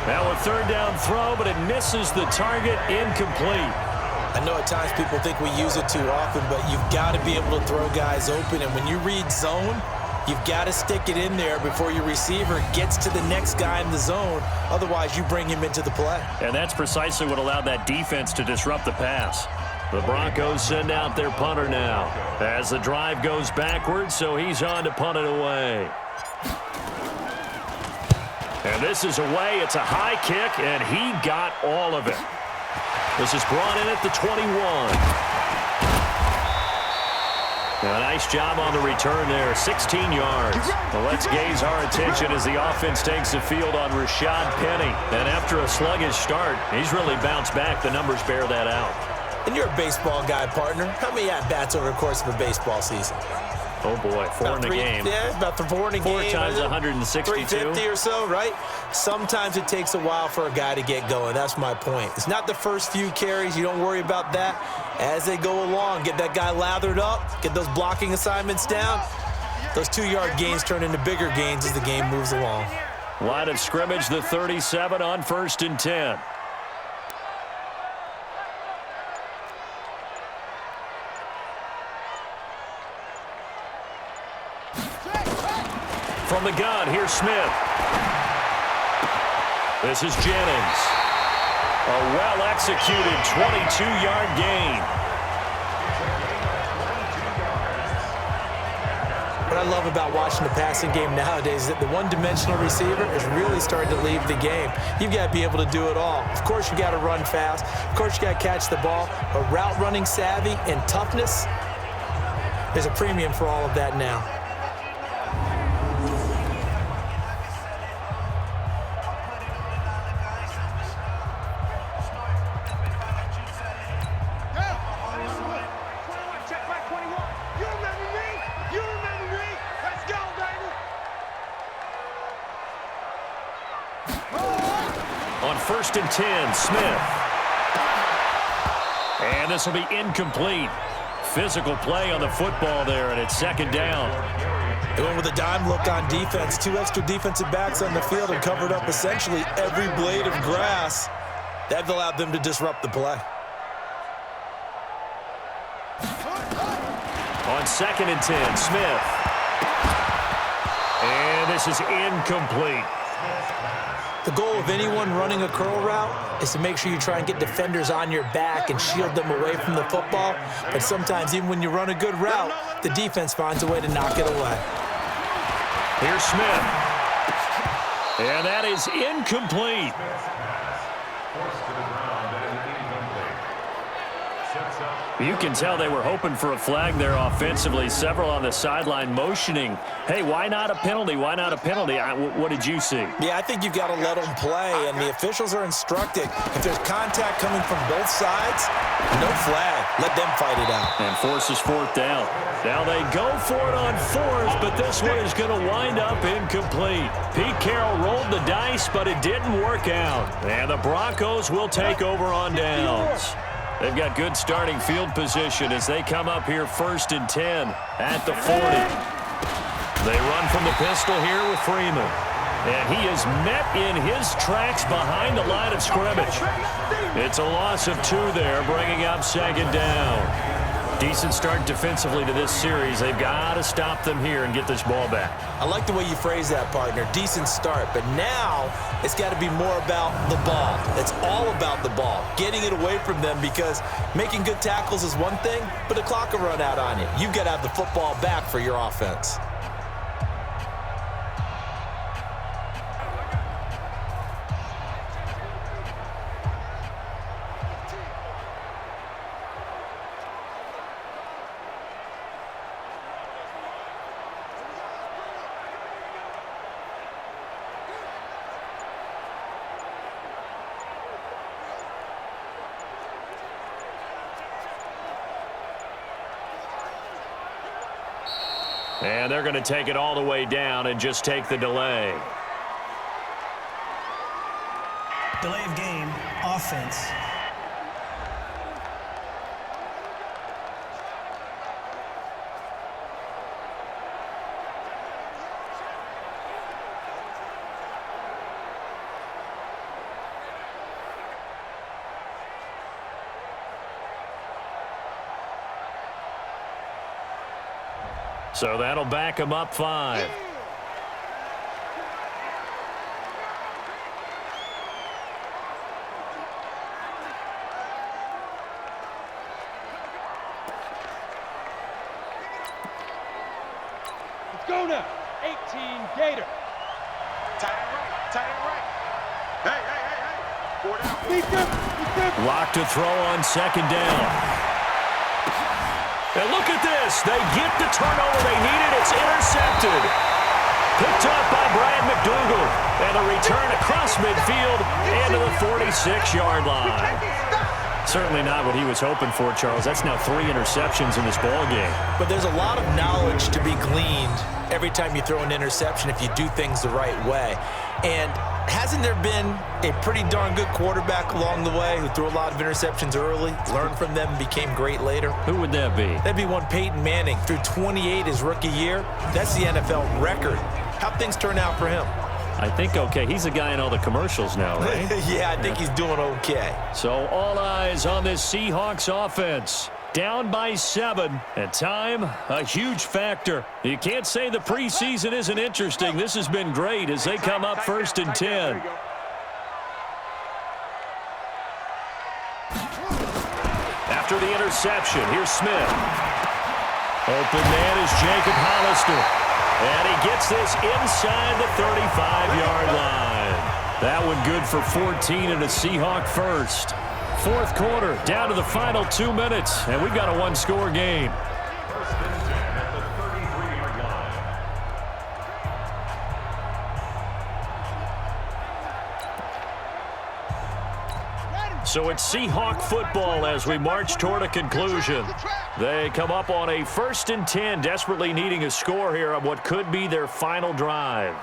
Now a 3rd down throw, but it misses the target, incomplete. I know at times people think we use it too often, but you've got to be able to throw guys open. And when you read zone, you've got to stick it in there before your receiver gets to the next guy in the zone. Otherwise, you bring him into the play. And that's precisely what allowed that defense to disrupt the pass. The Broncos send out their punter now as the drive goes backwards, so he's on to punt it away. And this is away. It's a high kick, and he got all of it. This is brought in at the 21. A nice job on the return there, 16 yards. Well, let's gaze our attention as the offense takes the field on Rashad Penny. And after a sluggish start, he's really bounced back. The numbers bear that out. And you're a baseball guy, partner. How many at-bats over the course of a baseball season? Oh, boy, 4 in a game. Yeah, about 4 in a game. 4 times 162. 350 or so, right? Sometimes it takes a while for a guy to get going. That's my point. It's not the first few carries. You don't worry about that. As they go along, get that guy lathered up, get those blocking assignments down. Those 2-yard gains turn into bigger gains as the game moves along. Line of scrimmage, the 37 on 1st and 10. From the gun, here's Smith. This is Jennings. A well-executed 22-yard gain. What I love about watching the passing game nowadays is that the one-dimensional receiver is really starting to leave the game. You've got to be able to do it all. Of course, you got to run fast. Of course, you got to catch the ball. But route running savvy and toughness, there's a premium for all of that now. On 1st and 10, Smith. And this will be incomplete. Physical play on the football there, and it's 2nd down. They went with a dime look on defense. 2 extra defensive backs on the field and covered up essentially every blade of grass. That allowed them to disrupt the play. On 2nd and 10, Smith. And this is incomplete. The goal of anyone running a curl route is to make sure you try and get defenders on your back and shield them away from the football. But sometimes, even when you run a good route, the defense finds a way to knock it away. Here's Smith. And that is incomplete. You can tell they were hoping for a flag there offensively. Several on the sideline motioning, hey, why not a penalty? Why not a penalty? What did you see? Yeah, I think you've got to let them play, and the officials are instructed. If there's contact coming from both sides, no flag. Let them fight it out. And forces fourth down. Now they go for it on fourth, but this one is going to wind up incomplete. Pete Carroll rolled the dice, but it didn't work out. And the Broncos will take over on downs. They've got good starting field position as they come up here 1st and 10 at the 40. They run from the pistol here with Freeman. And he is met in his tracks behind the line of scrimmage. It's a loss of 2 there, bringing up 2nd down. Decent start defensively to this series. They've got to stop them here and get this ball back. I like the way you phrase that, partner. Decent start, but now it's got to be more about the ball. It's all about the ball, getting it away from them, because making good tackles is one thing, but the clock will run out on you. You've got to have the football back for your offense. And they're going to take it all the way down and just take the delay. Delay of game, offense. So that'll back them up 5. Let's go now. 18 Gator. Tight end right. Hey. 4 down. Lock to throw on 2nd down. And look at this. They get the turnover they needed. It's intercepted. Picked up by Brian McDougal. And a return across midfield into the 46-yard line. Certainly not what he was hoping for, Charles. That's now 3 interceptions in this ball game. But there's a lot of knowledge to be gleaned every time you throw an interception if you do things the right way. And hasn't there been a pretty darn good quarterback along the way who threw a lot of interceptions early, learned from them, and became great later? Who would that be? That'd be one Peyton Manning. Threw 28 his rookie year. That's the NFL record. How'd things turn out for him? I think okay. He's the guy in all the commercials now, right? Yeah, I think he's doing okay. So all eyes on this Seahawks offense. Down by 7, and time, a huge factor. You can't say the preseason isn't interesting. This has been great as they come up 1st and 10. After the interception, here's Smith. Open man is Jacob Hollister. And he gets this inside the 35-yard line. That one good for 14 and a Seahawk first. 4th quarter, down to the final 2 minutes, and we've got a 1-score game. So it's Seahawk football as we march toward a conclusion. They come up on a 1st and 10, desperately needing a score here on what could be their final drive.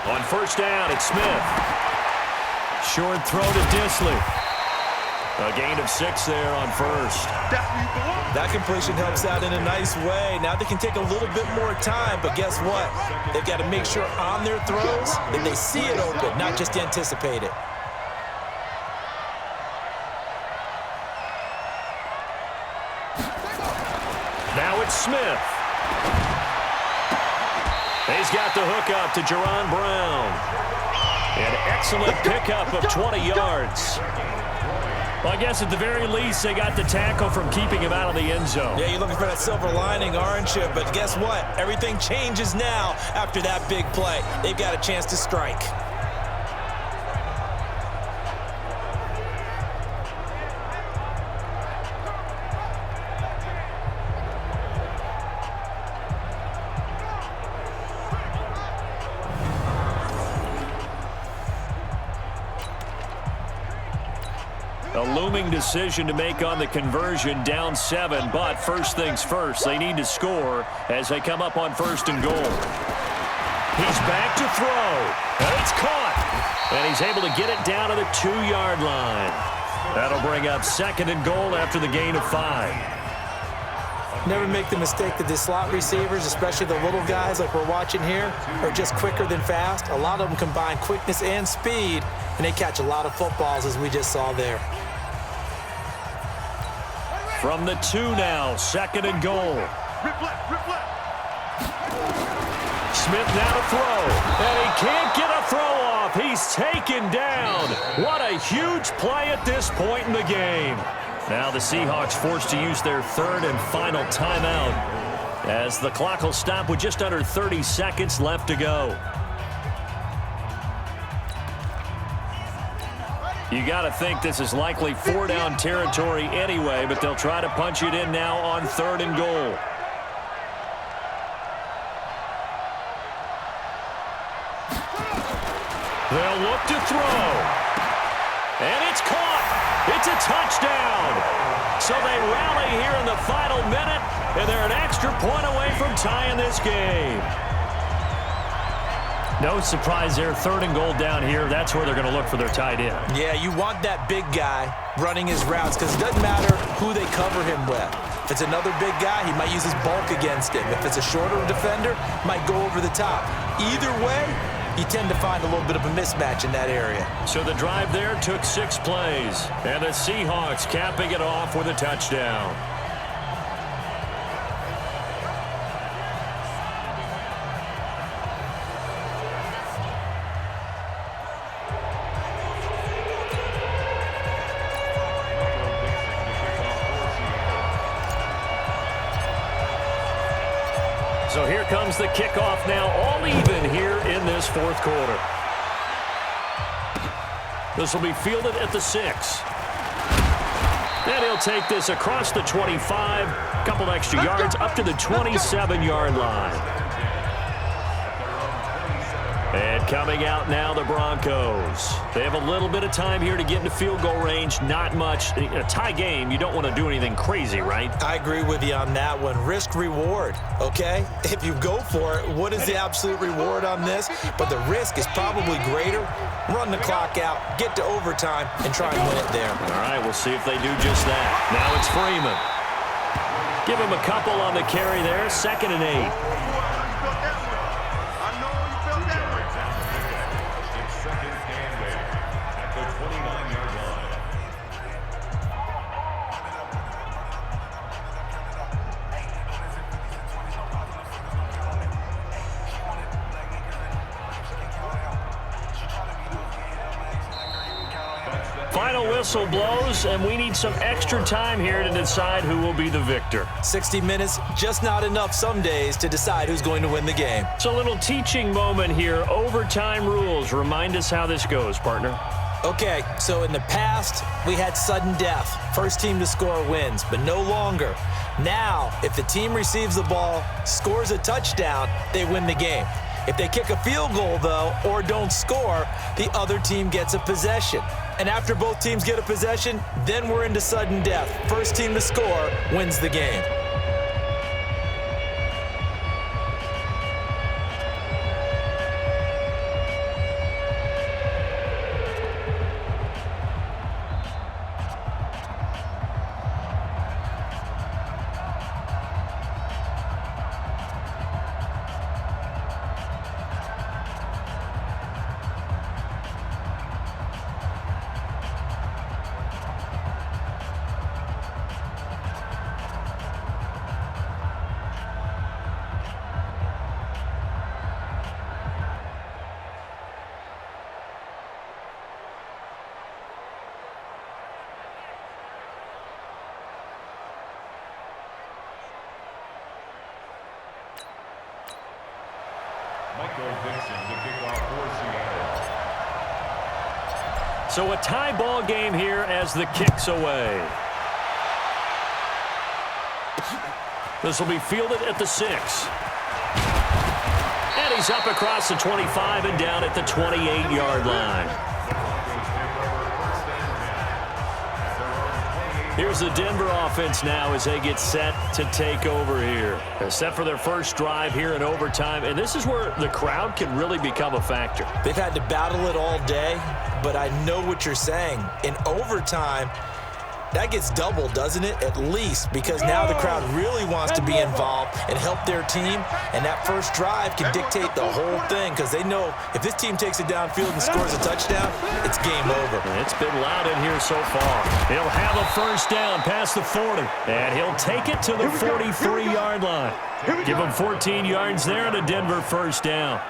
On 1st down, it's Smith. Short throw to Disley. A gain of 6 there on 1st. That completion helps out in a nice way. Now they can take a little bit more time, but guess what? They've got to make sure on their throws that they see it open, not just anticipate it. Now it's Smith. He's got the hookup to Jerron Brown. An excellent pickup of 20 yards. Well, I guess at the very least, they got the tackle from keeping him out of the end zone. Yeah, you're looking for that silver lining, aren't you? But guess what? Everything changes now after that big play. They've got a chance to strike. A looming decision to make on the conversion, down 7, but first things first, they need to score as they come up on 1st and goal. He's back to throw, and it's caught, and he's able to get it down to the 2-yard line. That'll bring up 2nd and goal after the gain of 5. Never make the mistake that the slot receivers, especially the little guys like we're watching here, are just quicker than fast. A lot of them combine quickness and speed, and they catch a lot of footballs, as we just saw there. From the 2 now, 2nd and goal. Smith now to throw, and he can't get a throw off. He's taken down. What a huge play at this point in the game. Now the Seahawks forced to use their 3rd and final timeout as the clock will stop with just under 30 seconds left to go. You got to think this is likely 4-down territory anyway, but they'll try to punch it in now on 3rd and goal. They'll look to throw. And it's caught. It's a touchdown. So they rally here in the final minute, and they're an extra point away from tying this game. No surprise there, 3rd and goal down here. That's where they're going to look for their tight end. Yeah, you want that big guy running his routes because it doesn't matter who they cover him with. If it's another big guy, he might use his bulk against him. If it's a shorter defender, might go over the top. Either way, you tend to find a little bit of a mismatch in that area. So the drive there took 6 plays, and the Seahawks capping it off with a touchdown. So here comes the kickoff now, all even here in this 4th quarter. This will be fielded at the 6. And he'll take this across the 25, couple extra yards up to the 27-yard line. And coming out now, the Broncos. They have a little bit of time here to get into field goal range, not much. In a tie game, you don't want to do anything crazy, right? I agree with you on that one. Risk reward, okay? If you go for it, what is the absolute reward on this? But the risk is probably greater. Run the clock out, get to overtime, and try and win it there. All right, we'll see if they do just that. Now it's Freeman. Give him a couple on the carry there, 2nd and 8. Final whistle blows, and we need some extra time here to decide who will be the victor. 60 minutes, just not enough some days to decide who's going to win the game. It's a little teaching moment here. Overtime rules. Remind us how this goes, partner. Okay, so in the past, we had sudden death. First team to score wins, but no longer. Now, if the team receives the ball, scores a touchdown, they win the game. If they kick a field goal, though, or don't score, the other team gets a possession. And after both teams get a possession, then we're into sudden death. First team to score wins the game. So a tie ball game here as the kick's away. This will be fielded at the 6. And he's up across the 25 and down at the 28-yard line. Here's the Denver offense now as they get set to take over here. They're set for their first drive here in overtime, and this is where the crowd can really become a factor. They've had to battle it all day, but I know what you're saying. In overtime, that gets doubled, doesn't it? At least, because now the crowd really wants to be involved and help their team, and that first drive can dictate the whole thing because they know if this team takes it downfield and scores a touchdown, it's game over. It's been loud in here so far. He'll have a first down past the 40, and he'll take it to the 43-yard line. Give him 14 yards there and a Denver first down.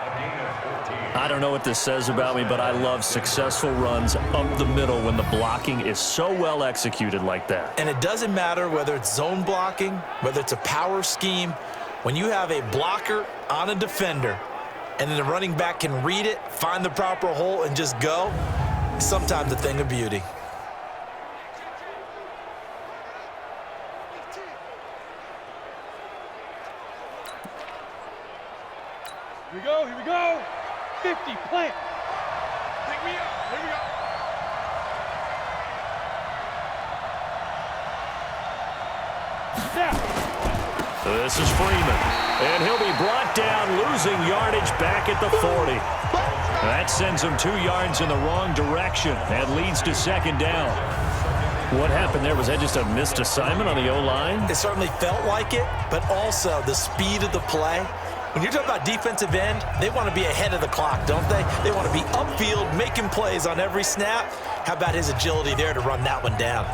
I don't know what this says about me, but I love successful runs up the middle when the blocking is so well executed like that. And it doesn't matter whether it's zone blocking, whether it's a power scheme. When you have a blocker on a defender and then the running back can read it, find the proper hole, and just go, it's sometimes a thing of beauty. Here we go, here we go. 50, plant. Pick me up. Here we go. Snap. This is Freeman, and he'll be brought down, losing yardage back at the 40. That sends him 2 yards in the wrong direction and leads to second down. What happened there? Was that just a missed assignment on the O-line? It certainly felt like it, but also the speed of the play. When you're talking about defensive end, they want to be ahead of the clock, don't they? They want to be upfield, making plays on every snap. How about his agility there to run that one down?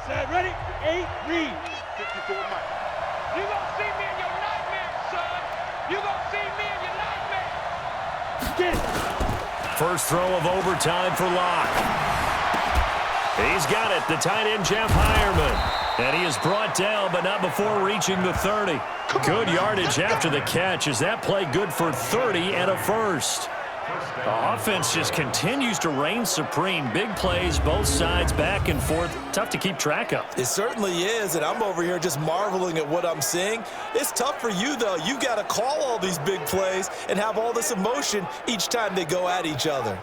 Set, ready? 8, read. 54 Mike. You gonna see me in your nightmare, son. You gonna see me in your nightmare. Get it. First throw of overtime for Locke. He's got it, the tight end Jeff Hireman. And he is brought down, but not before reaching the 30. Good yardage after the catch. Is that play good for 30 and a first? The offense just continues to reign supreme. Big plays, both sides, back and forth. Tough to keep track of. It certainly is, and I'm over here just marveling at what I'm seeing. It's tough for you, though. You got to call all these big plays and have all this emotion each time they go at each other.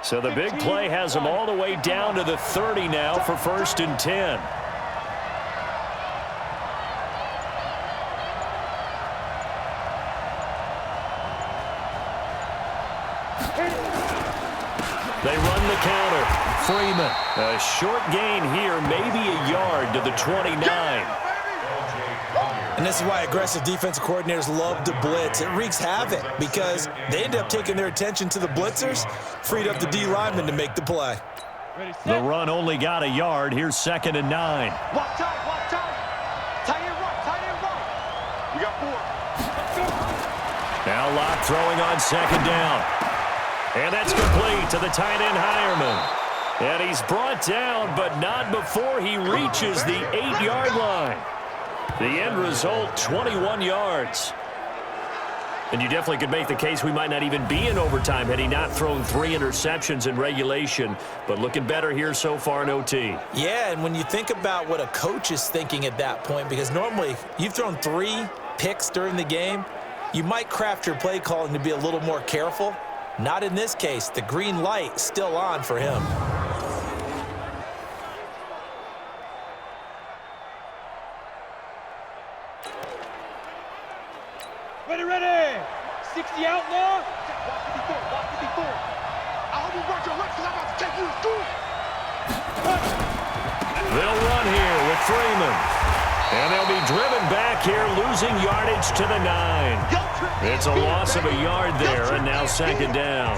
So the big play has them all the way down to the 30 now for 1st and 10. They run the counter. Freeman, a short gain here, maybe a yard to the 29. And this is why aggressive defensive coordinators love to blitz. It wreaks havoc because they end up taking their attention to the blitzers, freed up the D lineman to make the play. The run only got a yard. Here's 2nd and 9. Walk tight, walk tight. Tight end right, tight end right. We got 4. Now Locke throwing on 2nd down. And that's complete to the tight end Hireman. And he's brought down, but not before he reaches the 8-yard line. The end result, 21 yards. And you definitely could make the case we might not even be in overtime had he not thrown 3 interceptions in regulation. But looking better here so far in OT. Yeah, and when you think about what a coach is thinking at that point, because normally you've thrown 3 picks during the game, you might craft your play calling to be a little more careful. Not in this case. The green light still on for him. Ready, ready. 60 out now. Walk 54, walk 54. I hope you brought your legs because I'm about to take you to school. They'll run here with Freeman. And they'll be driven back here, losing yardage to the 9. It's a loss of a yard there, and now 2nd down.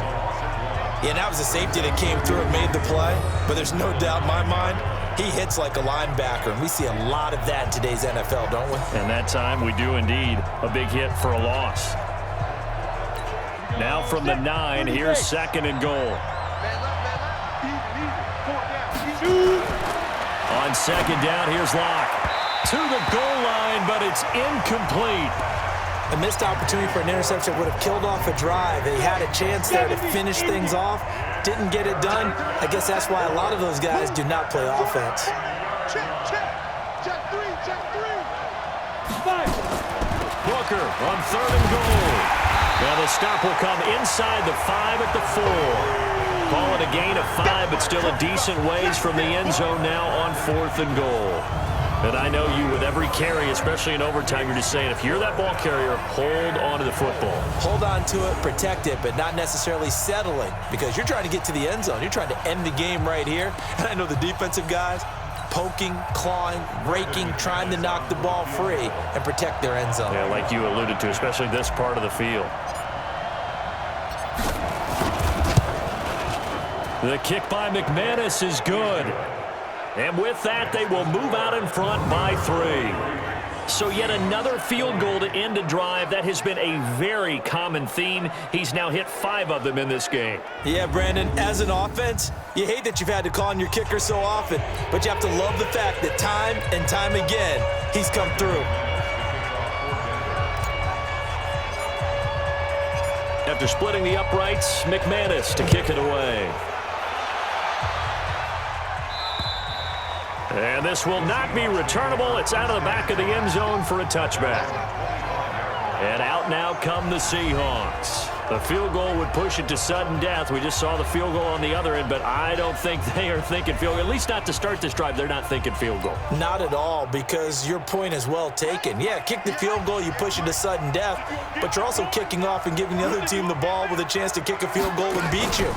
Yeah, and that was a safety that came through and made the play. But there's no doubt in my mind, he hits like a linebacker. And we see a lot of that in today's NFL, don't we? And that time we do indeed. A big hit for a loss. Now from the 9, here's 2nd and goal. On 2nd down, here's Locke. To the goal line, but it's incomplete. A missed opportunity for an interception would have killed off a drive. They had a chance there to finish things off. Didn't get it done. I guess that's why a lot of those guys do not play offense. Check three. Booker on 3rd and goal. Now the stop will come inside the 5 at the 4. Call it a gain of 5, but still a decent ways from the end zone now on 4th and goal. And I know you with every carry, especially in overtime, you're just saying if you're that ball carrier, hold on to the football. Hold on to it, protect it, but not necessarily settling because you're trying to get to the end zone. You're trying to end the game right here. And I know the defensive guys poking, clawing, raking, trying to knock the ball free and protect their end zone. Yeah, like you alluded to, especially this part of the field. The kick by McManus is good. And with that, they will move out in front by 3. So yet another field goal to end a drive. That has been a very common theme. He's now hit 5 of them in this game. Yeah, Brandon, as an offense, you hate that you've had to call on your kicker so often, but you have to love the fact that time and time again, he's come through. After splitting the uprights, McManus to kick it away. And this will not be returnable. It's out of the back of the end zone for a touchback. And out now come the Seahawks. The field goal would push it to sudden death. We just saw the field goal on the other end, but I don't think they are thinking field goal. At least not to start this drive. They're not thinking field goal. Not at all, because your point is well taken. Yeah, kick the field goal, you push it to sudden death, but you're also kicking off and giving the other team the ball with a chance to kick a field goal and beat you.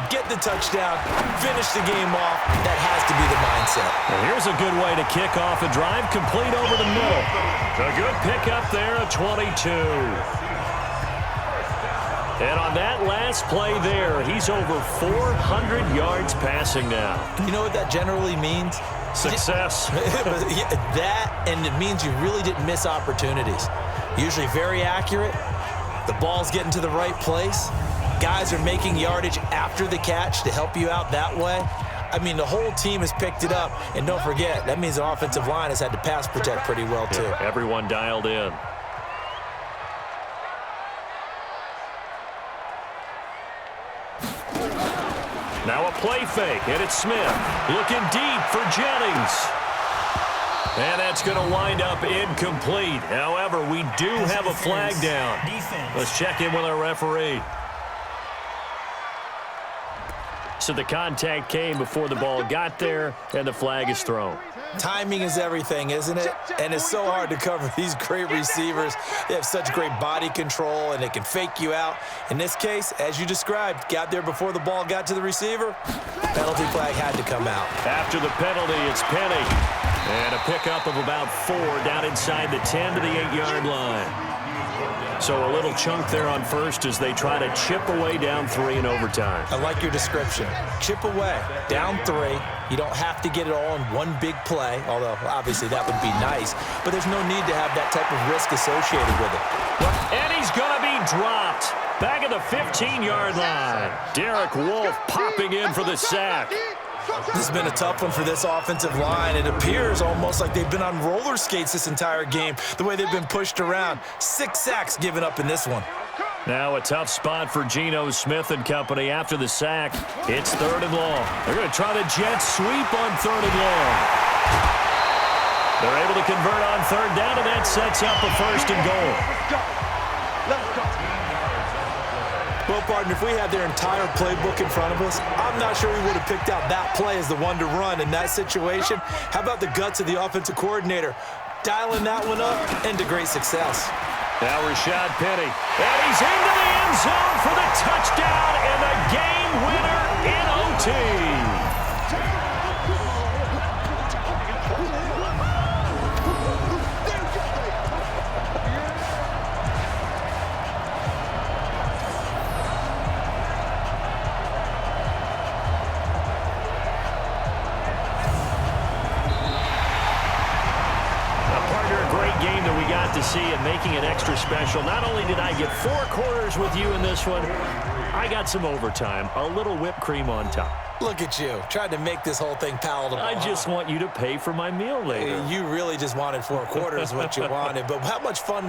Get the touchdown, finish the game off. That has to be the mindset. And here's a good way to kick off a drive, complete over the middle. A good pickup there, a 22. And on that last play there, he's over 400 yards passing now. You know what that generally means? Success. That, and it means you really didn't miss opportunities. Usually very accurate. The ball's getting to the right place. Guys are making yardage after the catch to help you out that way. I mean, the whole team has picked it up. And don't forget, that means the offensive line has had to pass protect pretty well, too. Yeah, everyone dialed in. Now a play fake, and it's Smith. Looking deep for Jennings. And that's going to wind up incomplete. However, we do have a flag down. Let's check in with our referee. So the contact came before the ball got there, and the flag is thrown. Timing is everything, isn't it? And it's so hard to cover these great receivers. They have such great body control, and they can fake you out. In this case, as you described, got there before the ball got to the receiver. Penalty flag had to come out. After the penalty, it's Penny. And a pickup of about 4 down inside the 10 to the 8-yard line. So a little chunk there on first as they try to chip away down 3 in overtime. I like your description. Chip away, down 3. You don't have to get it all in one big play, although obviously that would be nice. But there's no need to have that type of risk associated with it. And he's going to be dropped. Back at the 15-yard line. Derek Wolfe popping in for the sack. This has been a tough one for this offensive line. It appears almost like they've been on roller skates this entire game, the way they've been pushed around. 6 sacks given up in this one. Now a tough spot for Geno Smith and company after the sack. It's 3rd and long. They're going to try the jet sweep on 3rd and long. They're able to convert on 3rd down, and that sets up a 1st and goal. Well, partner, if we had their entire playbook in front of us, I'm not sure we would have picked out that play as the one to run in that situation. How about the guts of the offensive coordinator? Dialing that one up into great success. Now Rashad Penny. And he's into the end zone for the touchdown and the game winner in OT. have to see, and making it extra special, not only did I get 4 quarters with you in this one, I got some overtime, a little whipped cream on top. Look at you, trying to make this whole thing palatable. I just want you to pay for my meal later. You really just wanted 4 quarters what you wanted, but how much fun was